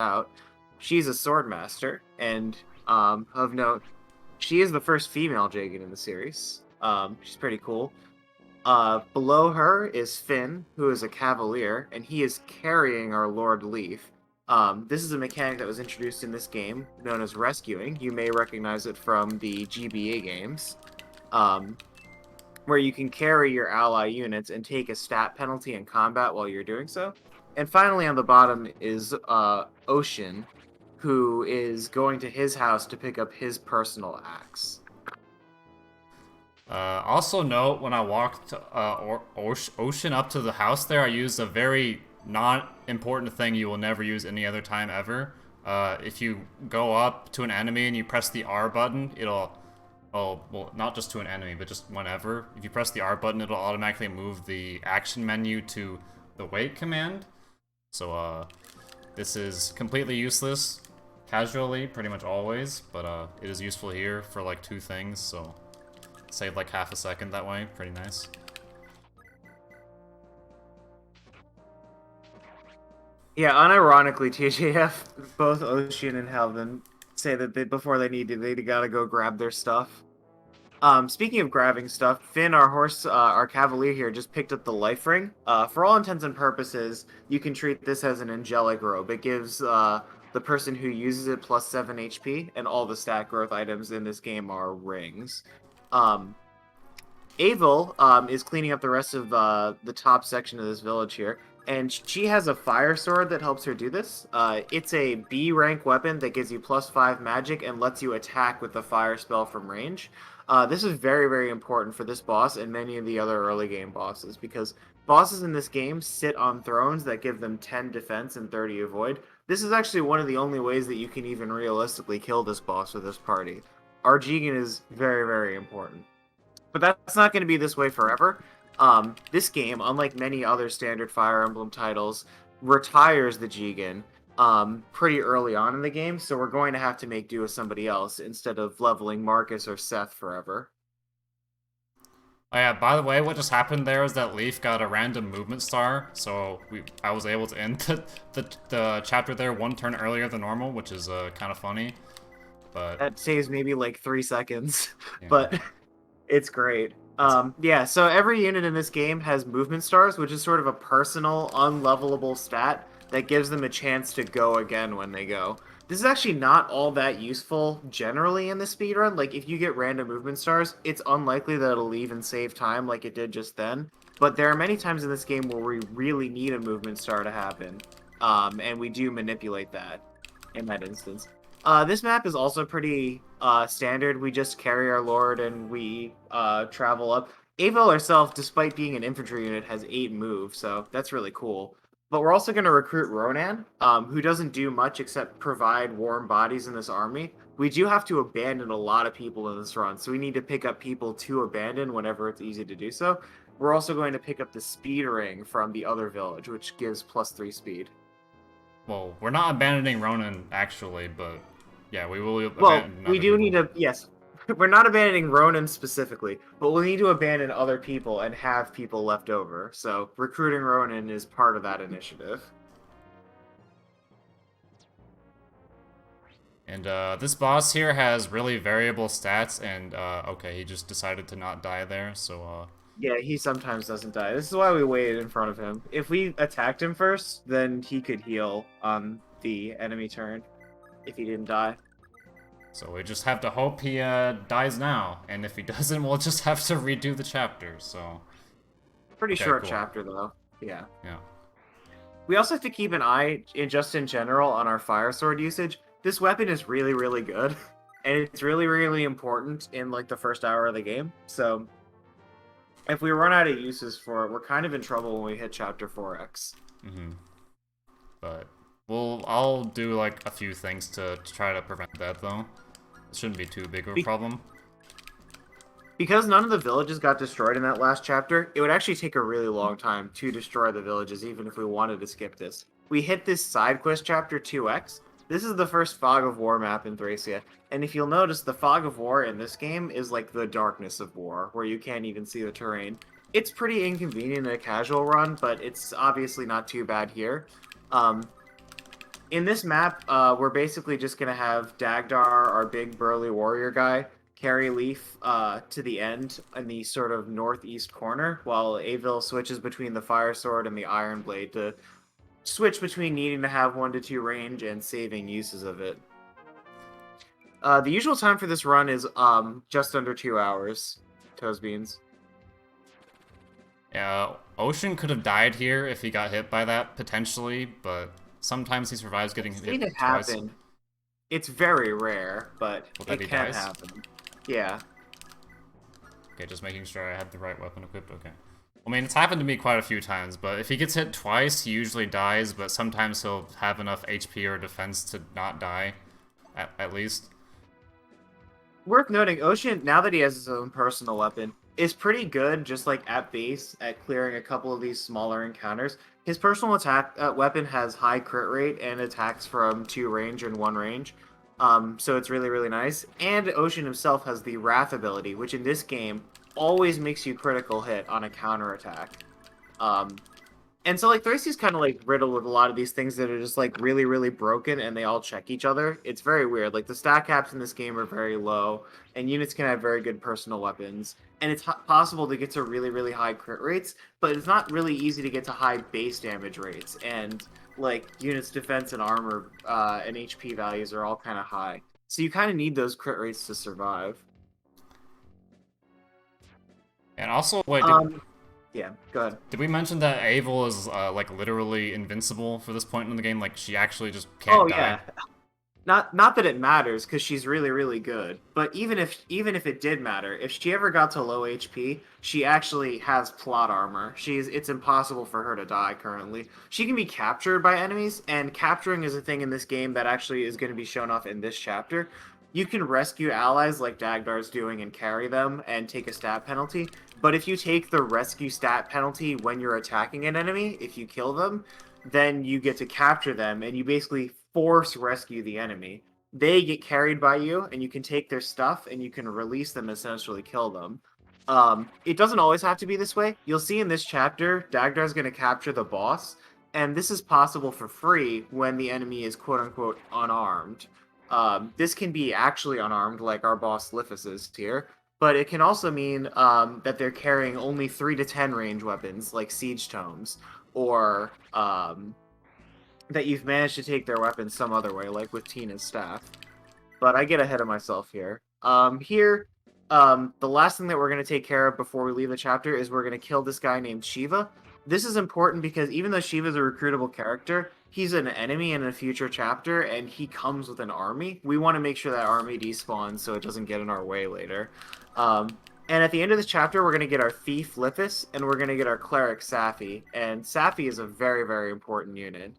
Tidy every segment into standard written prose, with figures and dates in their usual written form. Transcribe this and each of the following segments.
out. She's a sword master, and of note, she is the first female Jagan in the series. She's pretty cool. Below her is Finn, who is a cavalier, and he is carrying our Lord Leaf. This is a mechanic that was introduced in this game, known as rescuing. You may recognize it from the GBA games, where you can carry your ally units and take a stat penalty in combat while you're doing so. And finally, on the bottom is Ocean, who is going to his house to pick up his personal axe. Also note, when I walked Ocean up to the house there, I used a very not important thing you will never use any other time ever. If you go up to an enemy and you press the R button, it'll... Oh, well, not just to an enemy, but just whenever. If you press the R button, it'll automatically move the action menu to the wait command. So, this is completely useless casually, pretty much always, but it is useful here for like 2 things, so save like half a second that way. Pretty nice. Yeah, unironically, TJF, both Ocean and Helvin say that before they need to, they gotta go grab their stuff. Speaking of grabbing stuff, Finn, our horse, our cavalier here, just picked up the life ring. For all intents and purposes, you can treat this as an angelic robe. It gives the person who uses it plus 7 HP, and all the stat growth items in this game are rings. Avil is cleaning up the rest of the top section of this village here, and she has a fire sword that helps her do this. It's a B rank weapon that gives you plus 5 magic and lets you attack with the fire spell from range. This is very, very important for this boss and many of the other early game bosses, because bosses in this game sit on thrones that give them 10 defense and 30 avoid. This is actually one of the only ways that you can even realistically kill this boss with this party. Our Jigen is very, very important. But that's not going to be this way forever. This game, unlike many other standard Fire Emblem titles, retires the Jigen pretty early on in the game, so we're going to have to make do with somebody else instead of leveling Marcus or Seth forever. Oh yeah, by the way, what just happened there is that Leaf got a random movement star, so I was able to end the chapter there 1 turn earlier than normal, which is kind of funny. But that saves maybe like 3 seconds, yeah. But it's great. Yeah, so every unit in this game has movement stars, which is sort of a personal, unlevelable stat that gives them a chance to go again when they go. This is actually not all that useful generally in the speedrun. Like, if you get random movement stars, it's unlikely that it'll even save time like it did just then. But there are many times in this game where we really need a movement star to happen. And we do manipulate that in that instance. This map is also pretty standard. We just carry our lord and we travel up. Avil herself, despite being an infantry unit, has 8 moves, so that's really cool. But we're also going to recruit Ronan, who doesn't do much except provide warm bodies in this army. We do have to abandon a lot of people in this run, so we need to pick up people to abandon whenever it's easy to do so. We're also going to pick up the speed ring from the other village, which gives plus 3 speed. Well, we're not abandoning Ronan, actually, but yeah, we will abandon Well, we do people. need to, yes. We're not abandoning Ronan specifically, but we'll need to abandon other people and have people left over. So recruiting Ronan is part of that initiative. And this boss here has really variable stats, and okay, he just decided to not die there, so Yeah, he sometimes doesn't die. This is why we waited in front of him. If we attacked him first, then he could heal on the enemy turn if he didn't die. So we just have to hope he dies now, and if he doesn't, we'll just have to redo the chapter, so... Pretty okay, short cool. chapter, though. Yeah. Yeah. We also have to keep an eye, just in general, on our fire sword usage. This weapon is really, really good, and it's really, really important in, like, the first hour of the game, so... if we run out of uses for it, we're kind of in trouble when we hit Chapter 4X. Mm-hmm. But... I'll do, like, a few things to try to prevent that, though. It shouldn't be too big of a problem. Because none of the villages got destroyed in that last chapter, it would actually take a really long time to destroy the villages, even if we wanted to skip this. We hit this side quest chapter 2X. This is the first Fog of War map in Thracia, and if you'll notice, the Fog of War in this game is like the darkness of war, where you can't even see the terrain. It's pretty inconvenient in a casual run, but it's obviously not too bad here. In this map, we're basically just gonna have Dagdar, our big burly warrior guy, carry Leaf to the end in the sort of northeast corner, while Avil switches between the Fire Sword and the Iron Blade to switch between needing to have 1 to 2 range and saving uses of it. The usual time for this run is just under 2 hours. Toes Beans. Yeah, Ocean could have died here if he got hit by that, potentially, but sometimes he survives getting I've seen hit it twice. happen. It's very rare, but Well, that it he can dies? happen. Yeah. Okay, just making sure I had the right weapon equipped, okay. I mean, it's happened to me quite a few times, but if he gets hit twice, he usually dies, but sometimes he'll have enough HP or defense to not die, at least. Worth noting, Ocean, now that he has his own personal weapon, is pretty good just like at base at clearing a couple of these smaller encounters. His personal attack weapon has high crit rate and attacks from 2 range and 1 range. So it's really, really nice. And Ocean himself has the Wrath ability, which in this game always makes you critical hit on a counter attack. Um, and so, like, Thracia's kind of, like, riddled with a lot of these things that are just, like, really, really broken, and they all check each other. It's very weird. Like, the stat caps in this game are very low, and units can have very good personal weapons. And it's possible to get to really, really high crit rates, but it's not really easy to get to high base damage rates. And, like, units' defense and armor and HP values are all kind of high. So you kind of need those crit rates to survive. And also, wait, Yeah, go ahead. did we mention that Avil is, like, literally invincible for this point in the game? Like, she actually just Oh, can't die? yeah. Not that it matters because she's really really good, but even if it did matter, if she ever got to low HP, she actually has plot armor. It's impossible for her to die currently. She can be captured by enemies, and capturing is a thing in this game that actually is going to be shown off in this chapter. You can rescue allies like Dagdar's doing and carry them and take a stat penalty, but if you take the rescue stat penalty when you're attacking an enemy, if you kill them, then you get to capture them and you basically force rescue the enemy. They get carried by you, and you can take their stuff and you can release them and essentially kill them. It doesn't always have to be this way. You'll see in this chapter, Dagdar's going to capture the boss, and this is possible for free when the enemy is quote unquote unarmed. This can be actually unarmed, like our boss Lithus is here, but it can also mean that they're carrying only 3 to 10 range weapons, like siege tomes, or that you've managed to take their weapons some other way, like with Tina's staff. But I get ahead of myself here. The last thing that we're going to take care of before we leave the chapter is we're going to kill this guy named Shiva. This is important because even though Shiva's a recruitable character, he's an enemy in a future chapter, and he comes with an army. We want to make sure that army despawns so it doesn't get in our way later. And at the end of this chapter, we're going to get our Thief Lithus, and we're going to get our Cleric Safi. And Safi is a very, very important unit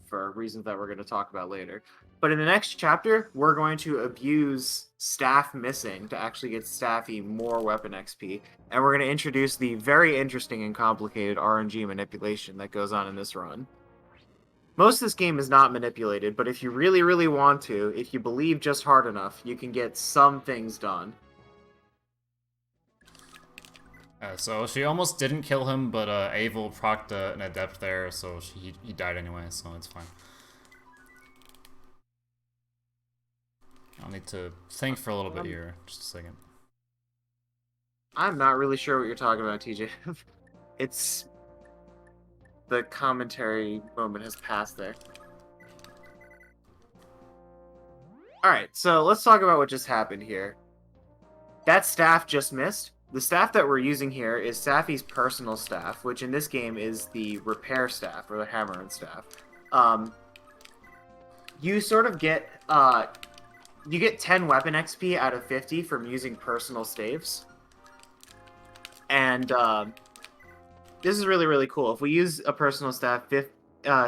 for reasons that we're going to talk about later. But in the next chapter, we're going to abuse Staff Missing to actually get Staffy more weapon XP. And we're going to introduce the very interesting and complicated RNG manipulation that goes on in this run. Most of this game is not manipulated, but if you really, really want to, if you believe just hard enough, you can get some things done. So she almost didn't kill him, but Avil procced an adept there, so he died anyway, so it's fine. I'll need to think for a little bit here, just a second. I'm not really sure what you're talking about, TJ. It's... the commentary moment has passed there. Alright, so let's talk about what just happened here. That staff just missed. The staff that we're using here is Safi's personal staff, which in this game is the repair staff, or the hammer and staff. You sort of get, you get 10 weapon XP out of 50 from using personal staves. And, this is really, really cool. If we use a personal staff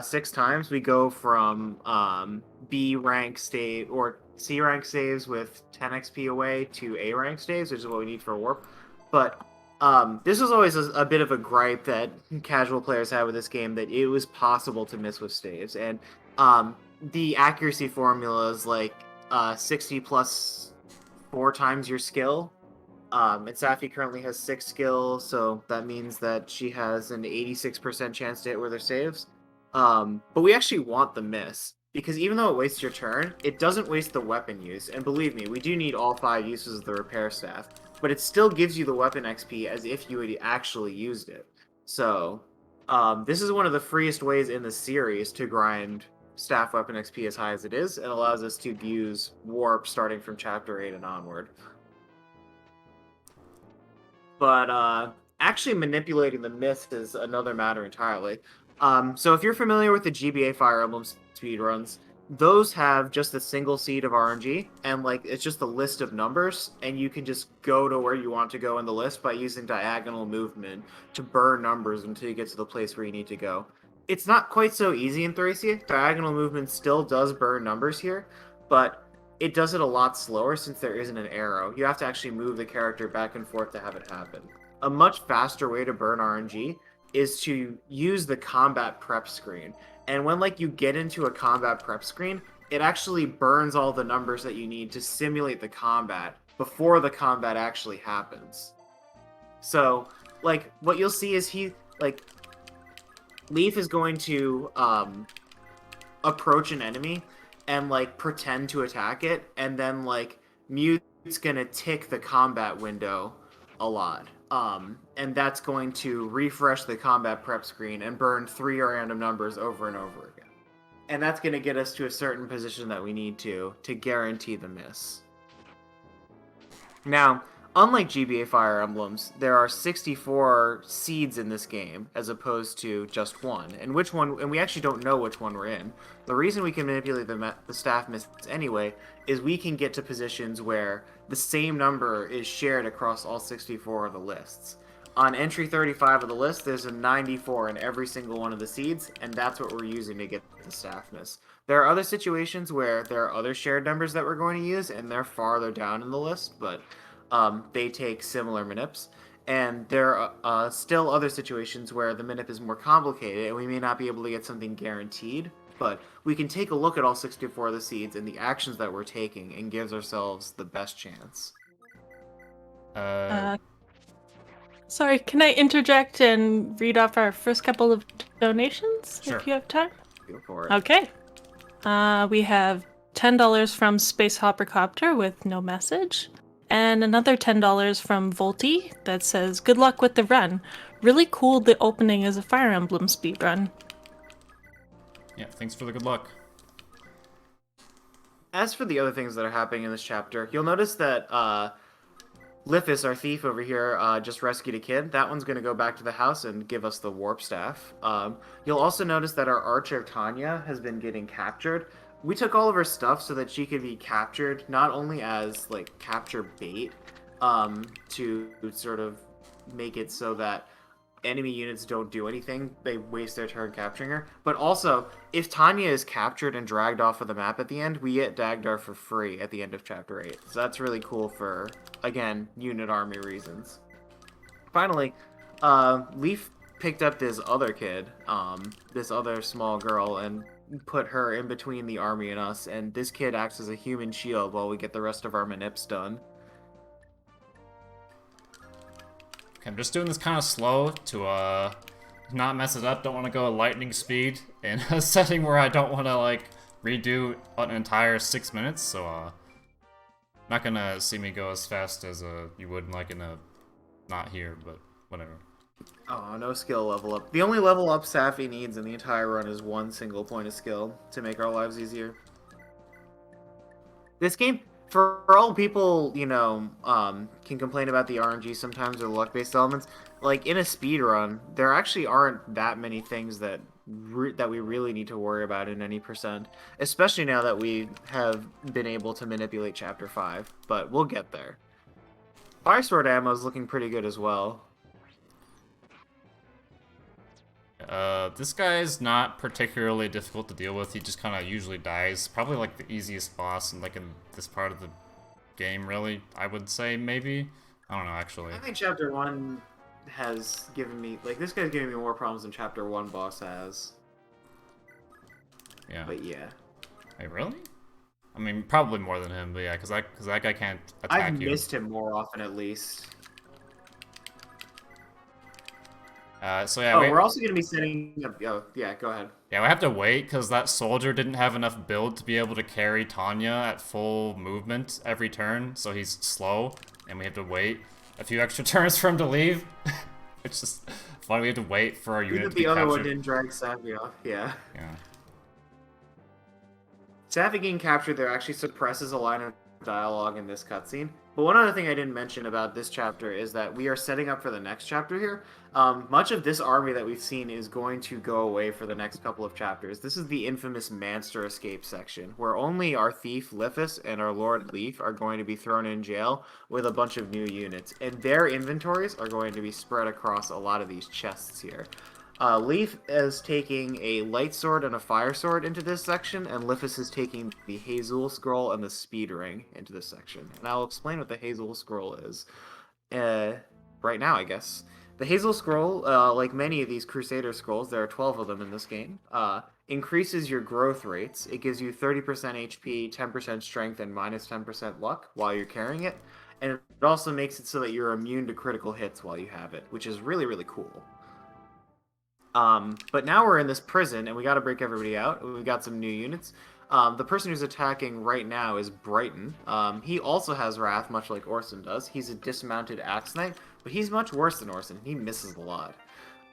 6 times, we go from, B rank stave, or C rank saves with 10 XP away to A rank saves, which is what we need for a warp. But this was always a bit of a gripe that casual players had with this game, that it was possible to miss with staves. And the accuracy formula is like 60 plus 4 times your skill. And Safi currently has 6 skills, so that means that she has an 86% chance to hit with her saves. But we actually want the miss. because even though it wastes your turn, it doesn't waste the weapon use. And believe me, we do need all 5 uses of the repair staff, but it still gives you the weapon XP as if you had actually used it. So, this is one of the freest ways in the series to grind staff weapon XP as high as it is, and allows us to use warp starting from chapter 8 and onward. But actually manipulating the myths is another matter entirely. So if you're familiar with the GBA Fire Emblem speedruns, those have just a single seed of RNG, and like it's just a list of numbers, and you can just go to where you want to go in the list by using diagonal movement to burn numbers until you get to the place where you need to go. It's not quite so easy in Thracia. Diagonal movement still does burn numbers here, but it does it a lot slower since there isn't an arrow. You have to actually move the character back and forth to have it happen. A much faster way to burn RNG is to use the combat prep screen. And when like you get into a combat prep screen, it actually burns all the numbers that you need to simulate the combat before the combat actually happens. So, like, what you'll see is Leaf is going to approach an enemy and like pretend to attack it, and then like Mute's gonna tick the combat window a lot. And that's going to refresh the combat prep screen and burn 3 random numbers over and over again. And that's going to get us to a certain position that we need to guarantee the miss. Now, unlike GBA Fire Emblems, there are 64 seeds in this game as opposed to just one. And we actually don't know which one we're in. The reason we can manipulate the staff miss anyway is we can get to positions where the same number is shared across all 64 of the lists. On entry 35 of the list, there's a 94 in every single one of the seeds, and that's what we're using to get the staff miss. There are other situations where there are other shared numbers that we're going to use, and they're farther down in the list, but they take similar manips. And there are still other situations where the manip is more complicated, and we may not be able to get something guaranteed, but we can take a look at all 64 of the seeds and the actions that we're taking, and gives ourselves the best chance. Sorry, can I interject and read off our first couple of donations, Sure. if you have time? Go for it. Okay. We have $10 from Space Hoppercopter with no message, and another $10 from Volty that says, "Good luck with the run. Really cool the opening is a Fire Emblem speedrun." Yeah, thanks for the good luck. As for the other things that are happening in this chapter, you'll notice that Lithis, our thief over here, just rescued a kid. That one's going to go back to the house and give us the warp staff. You'll also notice that our archer, Tanya, has been getting captured. We took all of her stuff so that she could be captured, not only as, like, capture bait, to sort of make it so that enemy units don't do anything, they waste their turn capturing her, but also, if Tanya is captured and dragged off of the map at the end, we get Dagdar for free at the end of Chapter 8. So that's really cool for, again, unit army reasons. Finally, Leaf picked up this other kid, this other small girl, and put her in between the army and us, and this kid acts as a human shield while we get the rest of our manips done. Okay, I'm just doing this kind of slow to not mess it up. Don't want to go at lightning speed in a setting where I don't want to like redo an entire 6 minutes. So not gonna see me go as fast as you would like in a not here, but whatever. Oh, no skill level up. The only level up Safi needs in the entire run is 1 single point of skill to make our lives easier. This game, for all people, you know, can complain about the RNG sometimes or the luck-based elements, like, in a speedrun, there actually aren't that many things that we really need to worry about in any percent, especially now that we have been able to manipulate Chapter 5, but we'll get there. Fire Sword ammo is looking pretty good as well. This guy's not particularly difficult to deal with. He just kind of usually dies. Probably like the easiest boss in this part of the game, really. I would say maybe. I don't know actually. I think Chapter 1 has given me this guy's giving me more problems than Chapter 1 boss has. Yeah. But yeah. Hey, really? I mean, probably more than him, but yeah, because that guy can't attack you. I've missed him more often at least. So yeah, we're also going to be setting up... Oh, yeah, go ahead. Yeah, we have to wait because that soldier didn't have enough build to be able to carry Tanya at full movement every turn, so he's slow, and we have to wait a few extra turns for him to leave. It's just funny, we have to wait for our unit to be The other one captured. didn't drag Savvy off, yeah. Yeah. Savvy getting captured there actually suppresses a line of dialogue in this cutscene. But one other thing I didn't mention about this chapter is that we are setting up for the next chapter here. Much of this army that we've seen is going to go away for the next couple of chapters. This is the infamous Manster escape section, where only our thief Lithus and our Lord Leaf are going to be thrown in jail with a bunch of new units, and their inventories are going to be spread across a lot of these chests here. Leaf is taking a light sword and a fire sword into this section, and Lithus is taking the Hazel Scroll and the Speed Ring into this section. And I'll explain what the Hazel Scroll is right now, I guess. The Hazel Scroll, like many of these Crusader Scrolls, there are 12 of them in this game, increases your growth rates. It gives you 30% HP, 10% strength, and minus 10% luck while you're carrying it. And it also makes it so that you're immune to critical hits while you have it, which is really, really cool. But now we're in this prison, and we got to break everybody out. We've got some new units. The person who's attacking right now is Brighton. He also has Wrath, much like Orson does. He's a dismounted Axe Knight, but he's much worse than Orson. He misses a lot.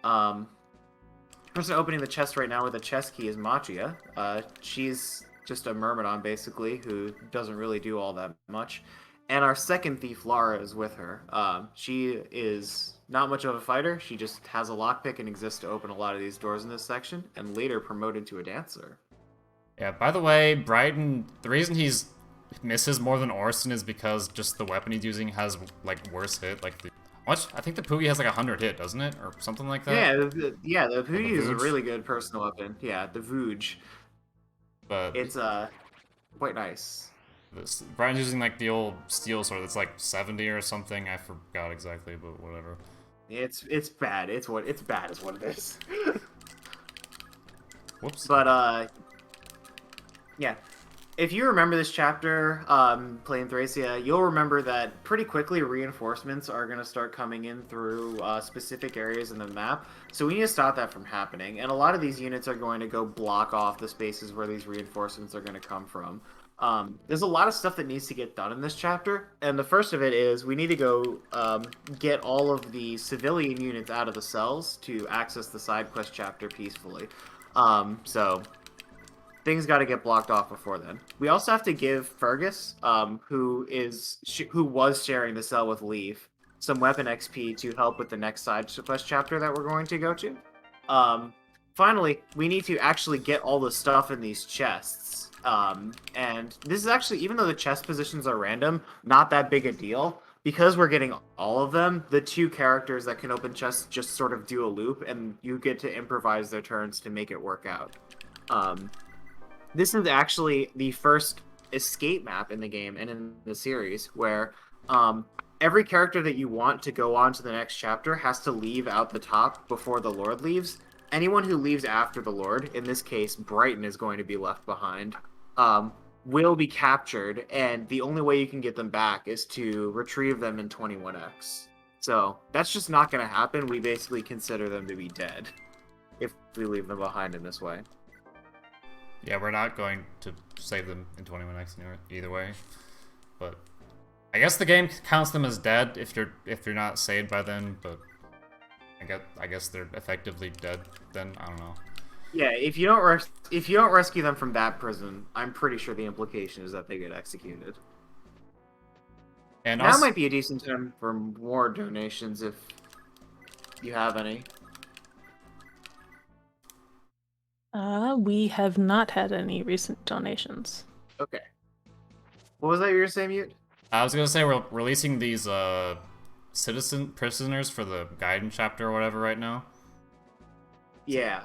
The person opening the chest right now with a chest key is Machia. She's just a Myrmidon, basically, who doesn't really do all that much. And our second thief, Lara, is with her. She is not much of a fighter. She just has a lockpick and exists to open a lot of these doors in this section, and later promoted to a dancer. Yeah, by the way, Brighton, the reason he's misses more than Orson is because just the weapon he's using has, like, worse hit. Like, I think the Poogie has, like, 100 hit, doesn't it? Or something like that? Yeah, the Poogie is a Vooge? really good personal weapon. Yeah, the Vooge. But It's, quite nice. Brian's using like the old steel sword that's like 70 or something. I forgot exactly, but whatever. It's bad. It's bad is what it is. Whoops. But yeah. If you remember this chapter, playing Thracia, you'll remember that pretty quickly reinforcements are going to start coming in through specific areas in the map. So we need to stop that from happening. And a lot of these units are going to go block off the spaces where these reinforcements are going to come from. There's a lot of stuff that needs to get done in this chapter, and the first of it is we need to go get all of the civilian units out of the cells to access the side quest chapter peacefully. So things got to get blocked off before then. We also have to give Fergus, who was sharing the cell with Leaf, some weapon XP to help with the next side quest chapter that we're going to go to. Finally, we need to actually get all the stuff in these chests. And this is actually, even though the chest positions are random, not that big a deal. Because we're getting all of them, the two characters that can open chests just sort of do a loop, and you get to improvise their turns to make it work out. This is actually the first escape map in the game and in the series where every character that you want to go on to the next chapter has to leave out the top before the Lord leaves. Anyone who leaves after the Lord, in this case, Brighton is going to be left behind, will be captured, and the only way you can get them back is to retrieve them in 21x. So that's just not going to happen. We basically consider them to be dead if we leave them behind in this way. Yeah, we're not going to save them in 21x either way, but I guess the game counts them as dead if you're not saved by them. But I guess they're effectively dead then. I don't know. Yeah, if you don't rescue them from that prison, I'm pretty sure the implication is that they get executed. And now also, might be a decent time for more donations if you have any. We have not had any recent donations. Okay. What was that you were saying, Mute? I was gonna say we're releasing these citizen prisoners for the Gaiden chapter or whatever right now. Yeah.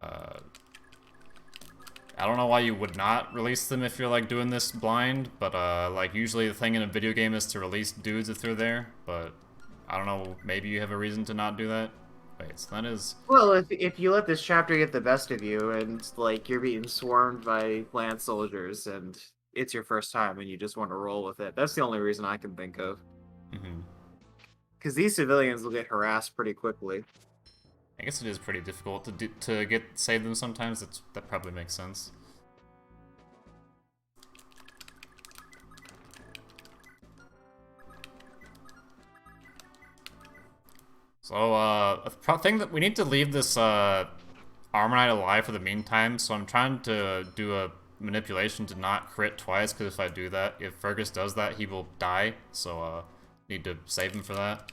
I don't know why you would not release them if you're like doing this blind, but like usually the thing in a video game is to release dudes if they're there, but I don't know, maybe you have a reason to not do that. Wait, so that is... Well, if you let this chapter get the best of you and like you're being swarmed by Lance soldiers and it's your first time and you just want to roll with it, that's the only reason I can think of. Because these civilians will get harassed pretty quickly. I guess it is pretty difficult to save them sometimes. That probably makes sense. So, a thing that we need to leave this Armor Knight alive for the meantime. So I'm trying to do a manipulation to not crit twice, because if I do that, if Fergus does that, he will die. So, need to save him for that.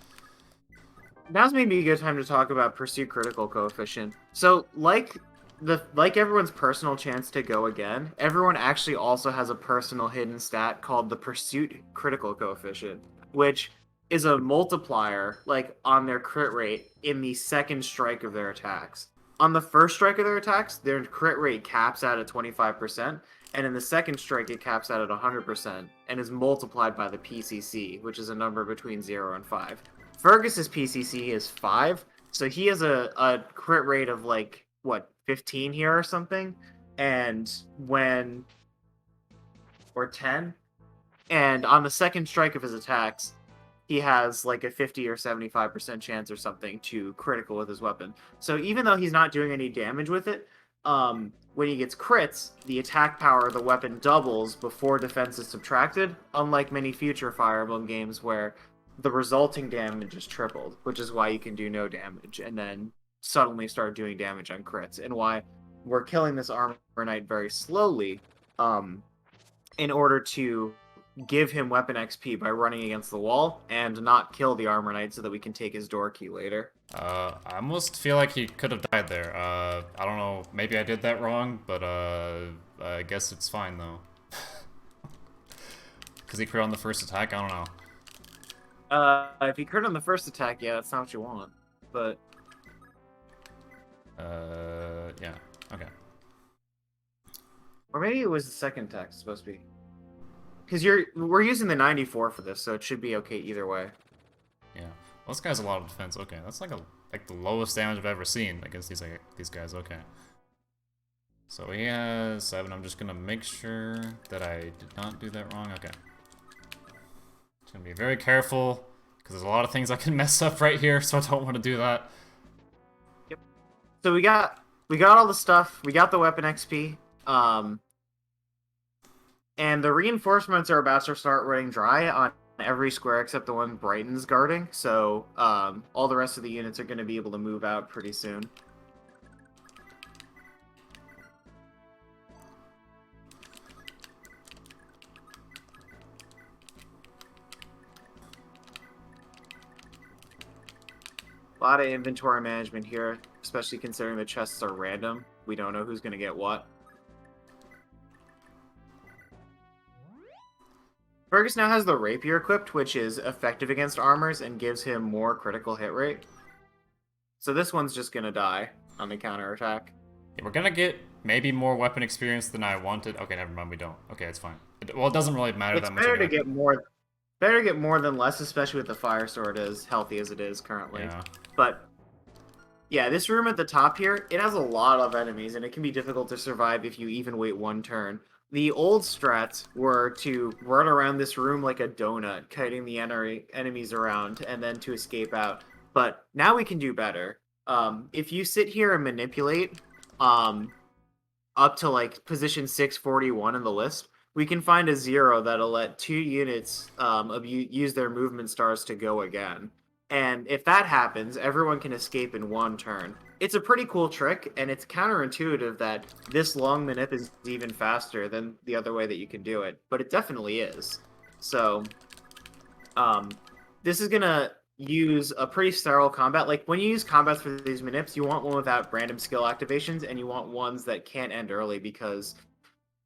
Now's maybe a good time to talk about Pursuit Critical Coefficient. So, like everyone's personal chance to go again, everyone actually also has a personal hidden stat called the Pursuit Critical Coefficient, which is a multiplier, like, on their crit rate in the second strike of their attacks. On the first strike of their attacks, their crit rate caps out at 25%, and in the second strike, it caps out at 100%, and is multiplied by the PCC, which is a number between 0 and 5. Fergus's PCC is 5, so he has a crit rate of, like, what, 15 here or something? And when... or 10? And on the second strike of his attacks, he has, like, a 50 or 75% chance or something to critical with his weapon. So even though he's not doing any damage with it, when he gets crits, the attack power of the weapon doubles before defense is subtracted, unlike many future Fire Emblem games where the resulting damage is tripled, which is why you can do no damage and then suddenly start doing damage on crits, and why we're killing this Armor Knight very slowly in order to give him weapon XP by running against the wall and not kill the Armor Knight so that we can take his door key later. I almost feel like he could have died there. I don't know, maybe I did that wrong, but I guess it's fine though. Because he crit on the first attack, I don't know. If he crit on the first attack, yeah, that's not what you want. But yeah, okay. or maybe it was the second attack it's supposed to be. Because we're using the 94 for this, so it should be okay either way. Yeah. Well, this guy's a lot of defense. Okay, that's like the lowest damage I've ever seen against these guys. Okay. So he has 7. I'm just gonna make sure that I did not do that wrong. Okay. Just gonna be very careful because there's a lot of things I can mess up right here, so I don't want to do that. Yep. So we got all the stuff. We got the weapon XP. And the reinforcements are about to start running dry on every square except the one Brighton's guarding. So all the rest of the units are going to be able to move out pretty soon. A lot of inventory management here, especially considering the chests are random. We don't know who's going to get what. Fergus now has the Rapier equipped, which is effective against armors and gives him more critical hit rate. So this one's just going to die on the counterattack. Yeah, we're going to get maybe more weapon experience than I wanted. Okay, never mind, we don't. Okay, it's fine. Well, it doesn't really matter that much. It's better to get more than less, especially with the Fire Sword as healthy as it is currently. Yeah. But yeah, this room at the top here, it has a lot of enemies, and it can be difficult to survive if you even wait one turn. The old strats were to run around this room like a donut, kiting the enemies around, and then to escape out. But now we can do better. If you sit here and manipulate up to like position 641 in the list, we can find a 0 that'll let 2 units use their movement stars to go again. And if that happens, everyone can escape in one turn. It's a pretty cool trick, and it's counterintuitive that this long manip is even faster than the other way that you can do it, but it definitely is. So, this is gonna use a pretty sterile combat. Like, when you use combats for these manips, you want one without random skill activations, and you want ones that can't end early because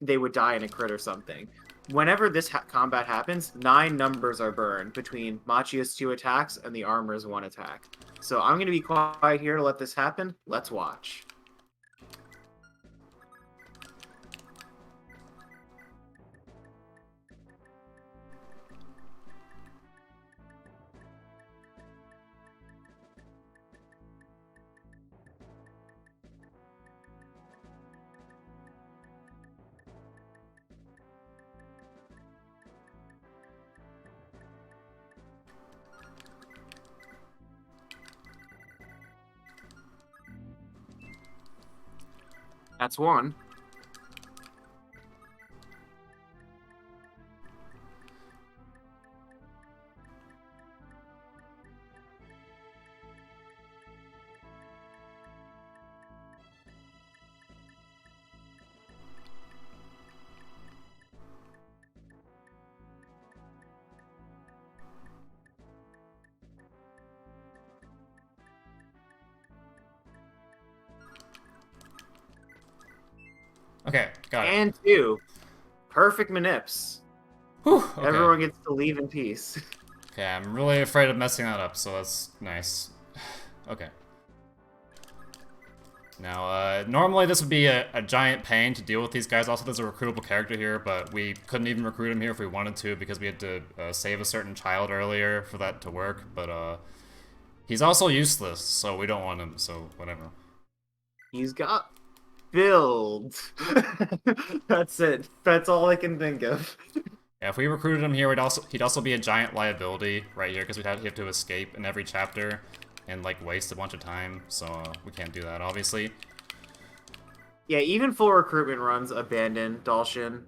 they would die in a crit or something. Whenever this combat happens, 9 numbers are burned between Machia's 2 attacks and the armor's 1 attack. So I'm going to be quiet here to let this happen. Let's watch. That's one. Okay, got it. And two. Perfect manips. Whew, okay. Everyone gets to leave in peace. Okay, I'm really afraid of messing that up, so that's nice. Okay. Now, normally this would be a giant pain to deal with these guys. Also, there's a recruitable character here, but we couldn't even recruit him here if we wanted to because we had to save a certain child earlier for that to work. But he's also useless, so we don't want him, so whatever. He's got build. That's it. That's all I can think of. Yeah, if we recruited him here, he'd also be a giant liability right here because we'd have to escape in every chapter and like waste a bunch of time, so we can't do that, obviously. Yeah, even full recruitment runs abandon Dalshin,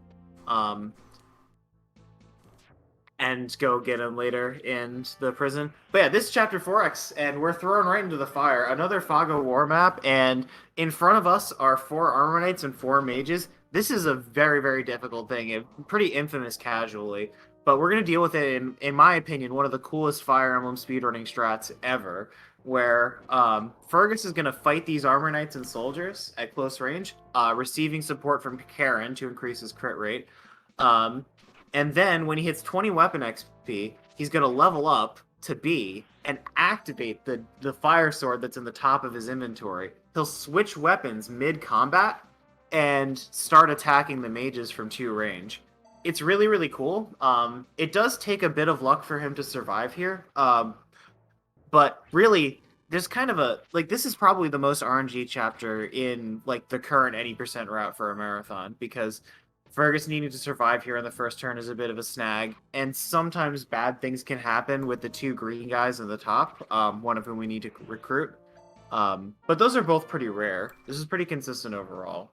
and go get him later in the prison. But yeah, this is Chapter 4X, and we're thrown right into the fire. Another Fago war map, and in front of us are 4 Armor Knights and 4 Mages. This is a very, very difficult thing, pretty infamous casually, but we're going to deal with it in my opinion, one of the coolest Fire Emblem speedrunning strats ever, where Fergus is going to fight these Armor Knights and Soldiers at close range, receiving support from Karen to increase his crit rate. And then when he hits 20 weapon XP, he's going to level up to B and activate the fire sword that's in the top of his inventory. He'll switch weapons mid-combat and start attacking the mages from 2 range. It's really, really cool. It does take a bit of luck for him to survive here. But really, there's kind of a... Like, this is probably the most RNG chapter in, like, the current 80% route for a marathon, because Fergus needing to survive here on the first turn is a bit of a snag, and sometimes bad things can happen with the 2 green guys in the top, one of whom we need to recruit. But those are both pretty rare. This is pretty consistent overall.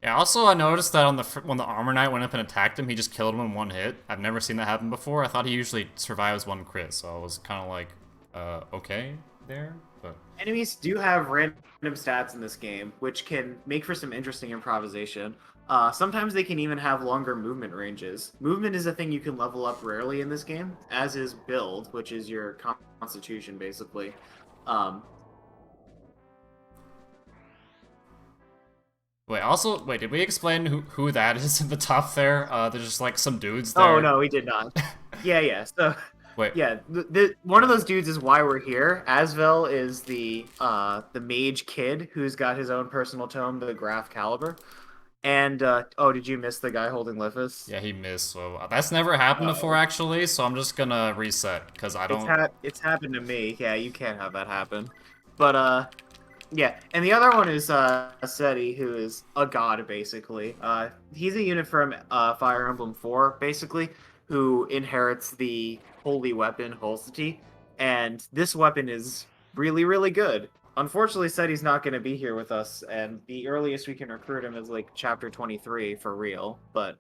Yeah, also I noticed that when the Armor Knight went up and attacked him, he just killed him in 1 hit. I've never seen that happen before. I thought he usually survives 1 crit, so I was kind of like, okay there, but... Enemies do have random stats in this game, which can make for some interesting improvisation. Sometimes they can even have longer movement ranges. Movement is a thing you can level up rarely in this game, as is build, which is your constitution, basically. Wait, did we explain who that is at the top there? There's just like some dudes there. Oh, no, we did not. Yeah, so... Wait. Yeah, one of those dudes is why we're here. Asvel is the mage kid who's got his own personal tome, the Graph Caliber. And, oh, did you miss the guy holding Lithus? Yeah, he missed, so that's never happened before, actually, so I'm just gonna reset, because I don't... It's happened to me. Yeah, you can't have that happen. But, yeah, and the other one is Seti, who is a god, basically. He's a unit from Fire Emblem 4, basically, who inherits the holy weapon, Holsity, and this weapon is really, really good. Unfortunately, Seti's not going to be here with us, and the earliest we can recruit him is, like, Chapter 23 for real, but...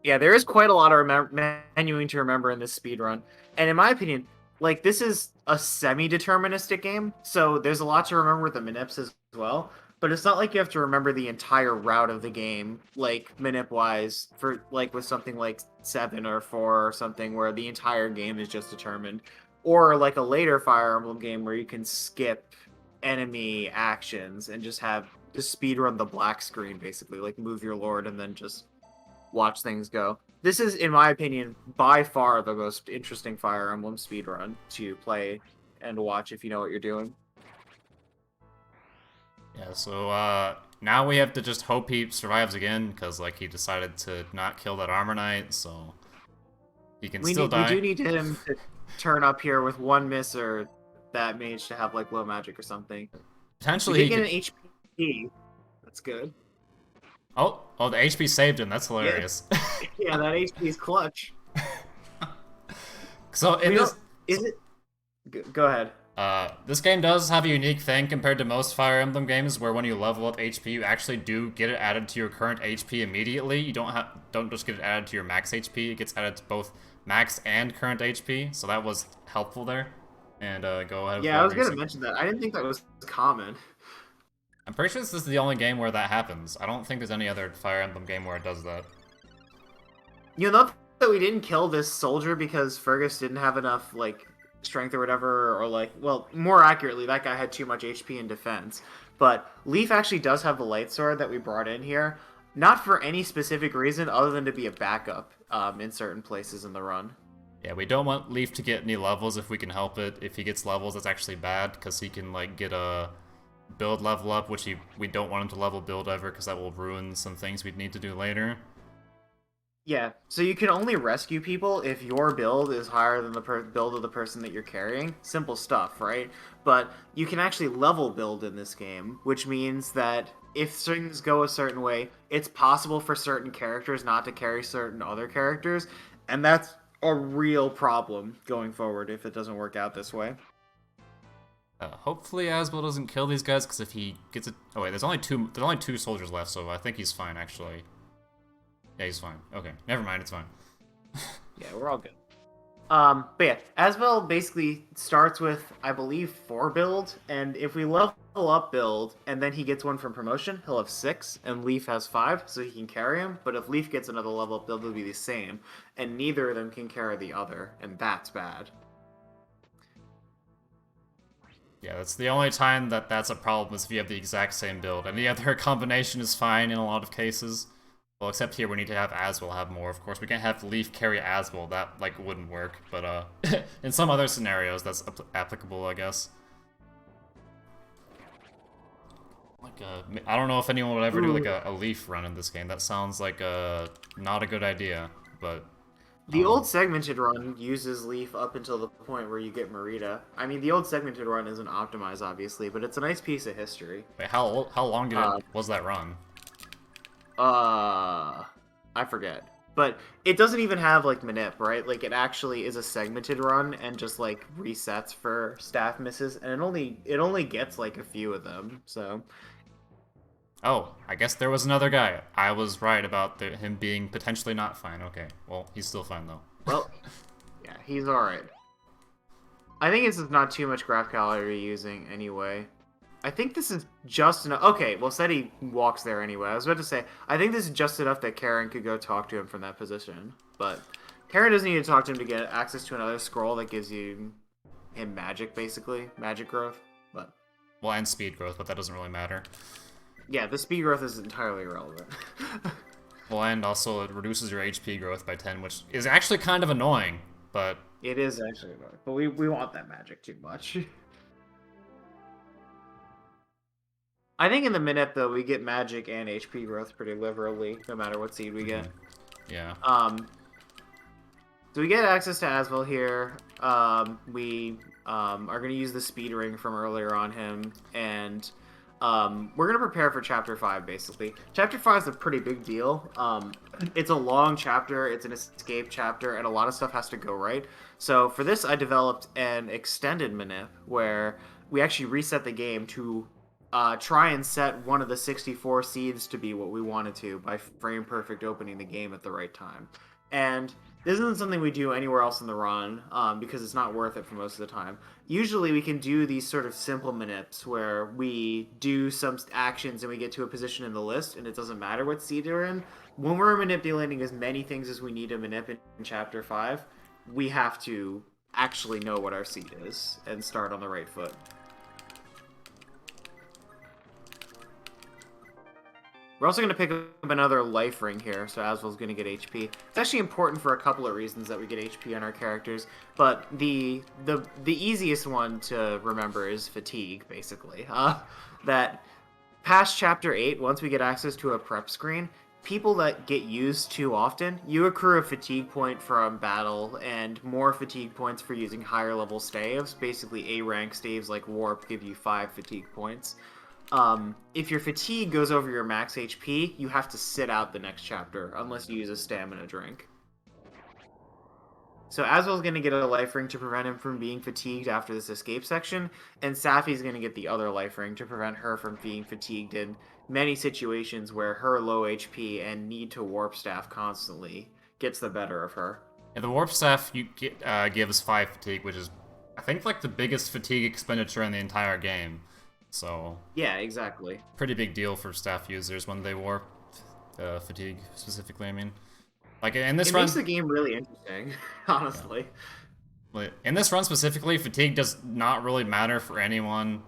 Yeah, there is quite a lot of menuing to remember in this speedrun, and in my opinion, like, this is a semi-deterministic game, so there's a lot to remember with the manips as well, but it's not like you have to remember the entire route of the game, like, manip-wise, for, like, with something like 7 or 4 or something, where the entire game is just determined. Or, like, a later Fire Emblem game where you can skip enemy actions and just speedrun the black screen, basically. Like, move your lord and then just watch things go. This is, in my opinion, by far the most interesting Fire Emblem speedrun to play and watch if you know what you're doing. Yeah, so, now we have to just hope he survives again, because, like, he decided to not kill that Armor Knight, so he can still die. We do need him to turn up here with 1 miss or that mage to have, like, low magic or something. Potentially he can get an HP. That's good. Oh, the HP saved him. That's hilarious. Yeah, that HP is clutch. So, in this... Is it... Go ahead. This game does have a unique thing compared to most Fire Emblem games, where when you level up HP, you actually do get it added to your current HP immediately. You don't just get it added to your max HP; it gets added to both max and current HP. So that was helpful there. And go ahead with Yeah, I was whatever you gonna said. mention that. I didn't think that was common. I'm pretty sure this is the only game where that happens. I don't think there's any other Fire Emblem game where it does that. You'll note that we didn't kill this soldier because Fergus didn't have enough, like, strength or whatever, or like, well, more accurately, that guy had too much HP in defense. But Leaf actually does have the light sword that we brought in here, not for any specific reason other than to be a backup in certain places in the run. Yeah, we don't want Leaf to get any levels if we can help it. If he gets levels, that's actually bad, because he can, like, get a build level up, which we don't want him to level build ever, because that will ruin some things we'd need to do later. Yeah, so you can only rescue people if your build is higher than the build of the person that you're carrying. Simple stuff, right? But you can actually level build in this game, which means that if things go a certain way, it's possible for certain characters not to carry certain other characters, and that's a real problem going forward if it doesn't work out this way. Hopefully Asbel doesn't kill these guys, because if he gets it... Oh wait, there's only two soldiers left, so I think he's fine, actually. Yeah, he's fine. Okay, never mind, it's fine. Yeah, we're all good. But yeah, Asbel basically starts with, I believe, 4 build, and if we level up build, and then he gets one from promotion, he'll have 6, and Leaf has 5, so he can carry him, but if Leaf gets another level up build, it'll be the same, and neither of them can carry the other, and that's bad. Yeah, that's the only time that's a problem, is if you have the exact same build. Any other combination is fine in a lot of cases. Well, except here we need to have Asbel have more, of course. We can't have Leaf carry Asbel, that, like, wouldn't work. But, in some other scenarios, that's applicable, I guess. Like, I don't know if anyone would ever do, like, a Leaf run in this game. That sounds like, not a good idea, but... The old segmented run uses Leaf up until the point where you get Merida. I mean, the old segmented run isn't optimized, obviously, but it's a nice piece of history. Wait, how long was that run? I forget. But it doesn't even have, like, manip, right? Like, it actually is a segmented run and just, like, resets for staff misses, and it only gets, like, a few of them, so... Oh, I guess there was another guy. I was right about him being potentially not fine. Okay, well, he's still fine, though. Well, yeah, he's alright. I think this is not too much graph calorie using anyway. I think this is just enough. Okay, well, said he walks there anyway. I was about to say, I think this is just enough that Karen could go talk to him from that position. But Karen doesn't need to talk to him to get access to another scroll that gives him magic, basically. Magic growth. But well, and speed growth, but that doesn't really matter. yeah, the speed growth is entirely irrelevant. Well, and also it reduces your HP growth by 10, which is actually kind of annoying, but... It is actually annoying, but we want that magic too much. I think in the minute, though, we get magic and HP growth pretty liberally, no matter what seed we get. Yeah. So we get access to Asbel here. We are going to use the speed ring from earlier on him, and we're going to prepare for Chapter 5, basically. Chapter 5 is a pretty big deal. It's a long chapter, it's an escape chapter, and a lot of stuff has to go right. So for this, I developed an extended manip, where we actually reset the game to try and set one of the 64 seeds to be what we wanted to by frame perfect opening the game at the right time. And this isn't something we do anywhere else in the run, because it's not worth it for most of the time. Usually we can do these sort of simple manips where we do some actions and we get to a position in the list and it doesn't matter what seed we're in. When we're manipulating as many things as we need to manip in Chapter 5, we have to actually know what our seed is and start on the right foot. We're also going to pick up another life ring here, so Asbel's going to get HP. It's actually important for a couple of reasons that we get HP on our characters, but the easiest one to remember is fatigue, basically. That past Chapter 8, once we get access to a prep screen, people that get used too often, you accrue a fatigue point from battle and more fatigue points for using higher level staves. Basically, A rank staves like Warp give you 5 fatigue points. If your fatigue goes over your max HP, you have to sit out the next chapter, unless you use a stamina drink. So Aswell's going to get a life ring to prevent him from being fatigued after this escape section, and Safi's going to get the other life ring to prevent her from being fatigued in many situations where her low HP and need to warp staff constantly gets the better of her. Yeah, the warp staff gives 5 fatigue, which is, I think, like the biggest fatigue expenditure in the entire game. So Yeah, exactly. pretty big deal for staff users when they warp fatigue specifically. I mean, like in this It run, makes the game really interesting, honestly. in this run specifically, fatigue does not really matter for anyone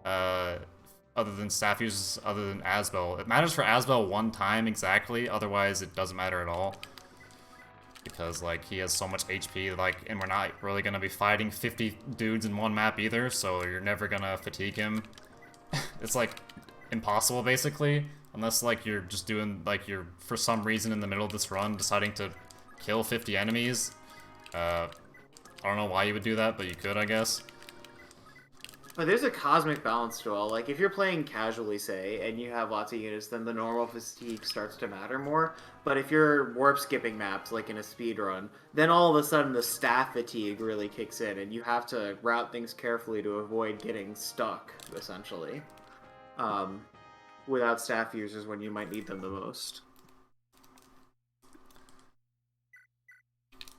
other than staff users, other than Asbel. It matters for Asbel one time exactly, otherwise it doesn't matter at all. Because, like, he has so much HP, like, and we're not really gonna be fighting 50 dudes in one map either, so you're never gonna fatigue him. It's, like, impossible, basically. Unless, like, you're just doing, like, you're, for some reason in the middle of this run, deciding to kill 50 enemies. I don't know why you would do that, but you could, I guess. But there's a cosmic balance to all. Like, if you're playing casually, say, and you have lots of units, then the normal fatigue starts to matter more. But if you're warp skipping maps, like in a speed run, then all of a sudden the staff fatigue really kicks in, and you have to route things carefully to avoid getting stuck, essentially. Without staff users when you might need them the most.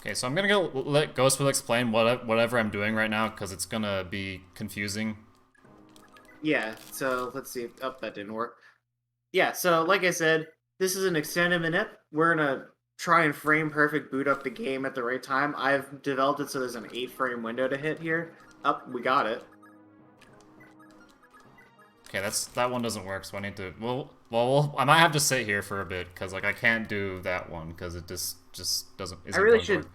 Okay, so I'm gonna go let Ghostwill explain whatever I'm doing right now, because it's gonna be confusing. Yeah, so let's see. Oh, that didn't work. Yeah, so like I said, this is an extended manip. We're gonna try and frame perfect boot up the game at the right time. I've developed it so there's an 8-frame window to hit here. Up, we got it. Okay, that one doesn't work, so I need to. Well, I might have to sit here for a bit because like I can't do that one because it just doesn't. I really should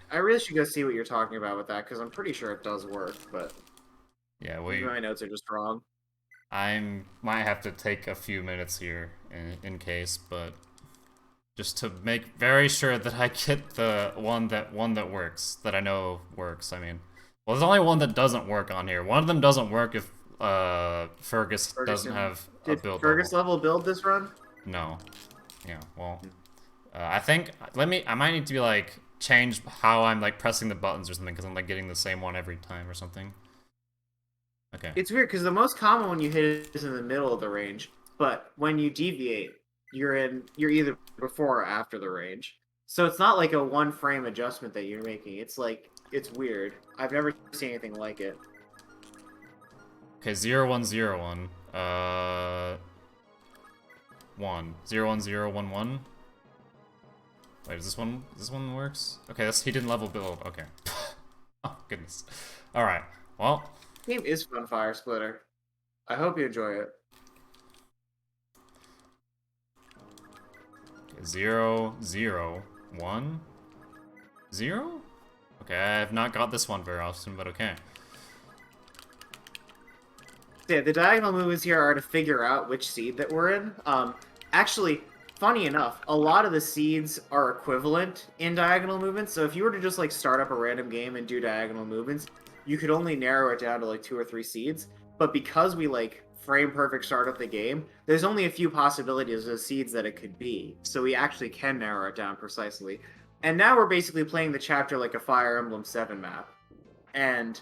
go see what you're talking about with that because I'm pretty sure it does work, but yeah, maybe my notes are just wrong. Might have to take a few minutes here in case, but just to make very sure that I get the one that works, that I know works. I mean, well, there's only one that doesn't work on here. One of them doesn't work if Fergus doesn't have a build. Did Fergus level build this run? No. Yeah. Well, I think I might need to be like change how I'm like pressing the buttons or something because I'm like getting the same one every time or something. Okay. It's weird because the most common one you hit is in the middle of the range, but when you deviate, you're either before or after the range. So it's not like a 1-frame adjustment that you're making. It's like it's weird. I've never seen anything like it. Okay, 0101. 1 01011. Wait, is this one works? Okay, he didn't level build. Okay. Oh goodness. All right. Well. Game is fun, Fire Splitter. I hope you enjoy it. 001 0. Okay, I have not got this one very often, but okay. Yeah, the diagonal movements here are to figure out which seed that we're in. Actually, funny enough, a lot of the seeds are equivalent in diagonal movements. So if you were to just like start up a random game and do diagonal movements, you could only narrow it down to like 2 or 3 seeds. But because we like frame perfect start up the game, there's only a few possibilities of seeds that it could be. So we actually can narrow it down precisely. And now we're basically playing the chapter like a Fire Emblem 7 map. And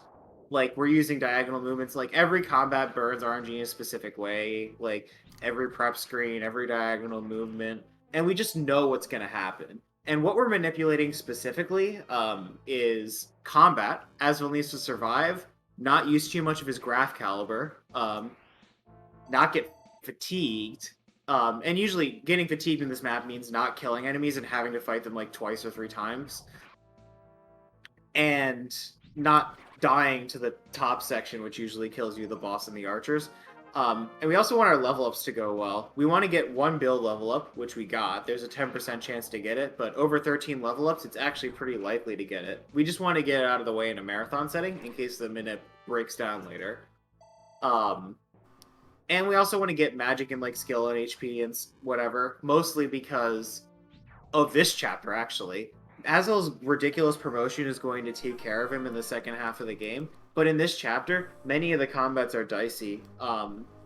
like we're using diagonal movements. Like every combat burns RNG in a specific way. Like every prep screen, every diagonal movement, and we just know what's going to happen. And what we're manipulating specifically is combat. Asvel needs to survive, not use too much of his graph caliber, not get fatigued. And usually getting fatigued in this map means not killing enemies and having to fight them like 2 or 3 times. And not dying to the top section, which usually kills you, the boss and the archers. And we also want our level ups to go well. We want to get 1 build level up, which we got. There's a 10% chance to get it, but over 13 level ups, it's actually pretty likely to get it. We just want to get it out of the way in a marathon setting in case the minute breaks down later. And we also want to get magic and like skill and HP and whatever, mostly because of this chapter, actually. Azel's ridiculous promotion is going to take care of him in the second half of the game, but in this chapter, many of the combats are dicey,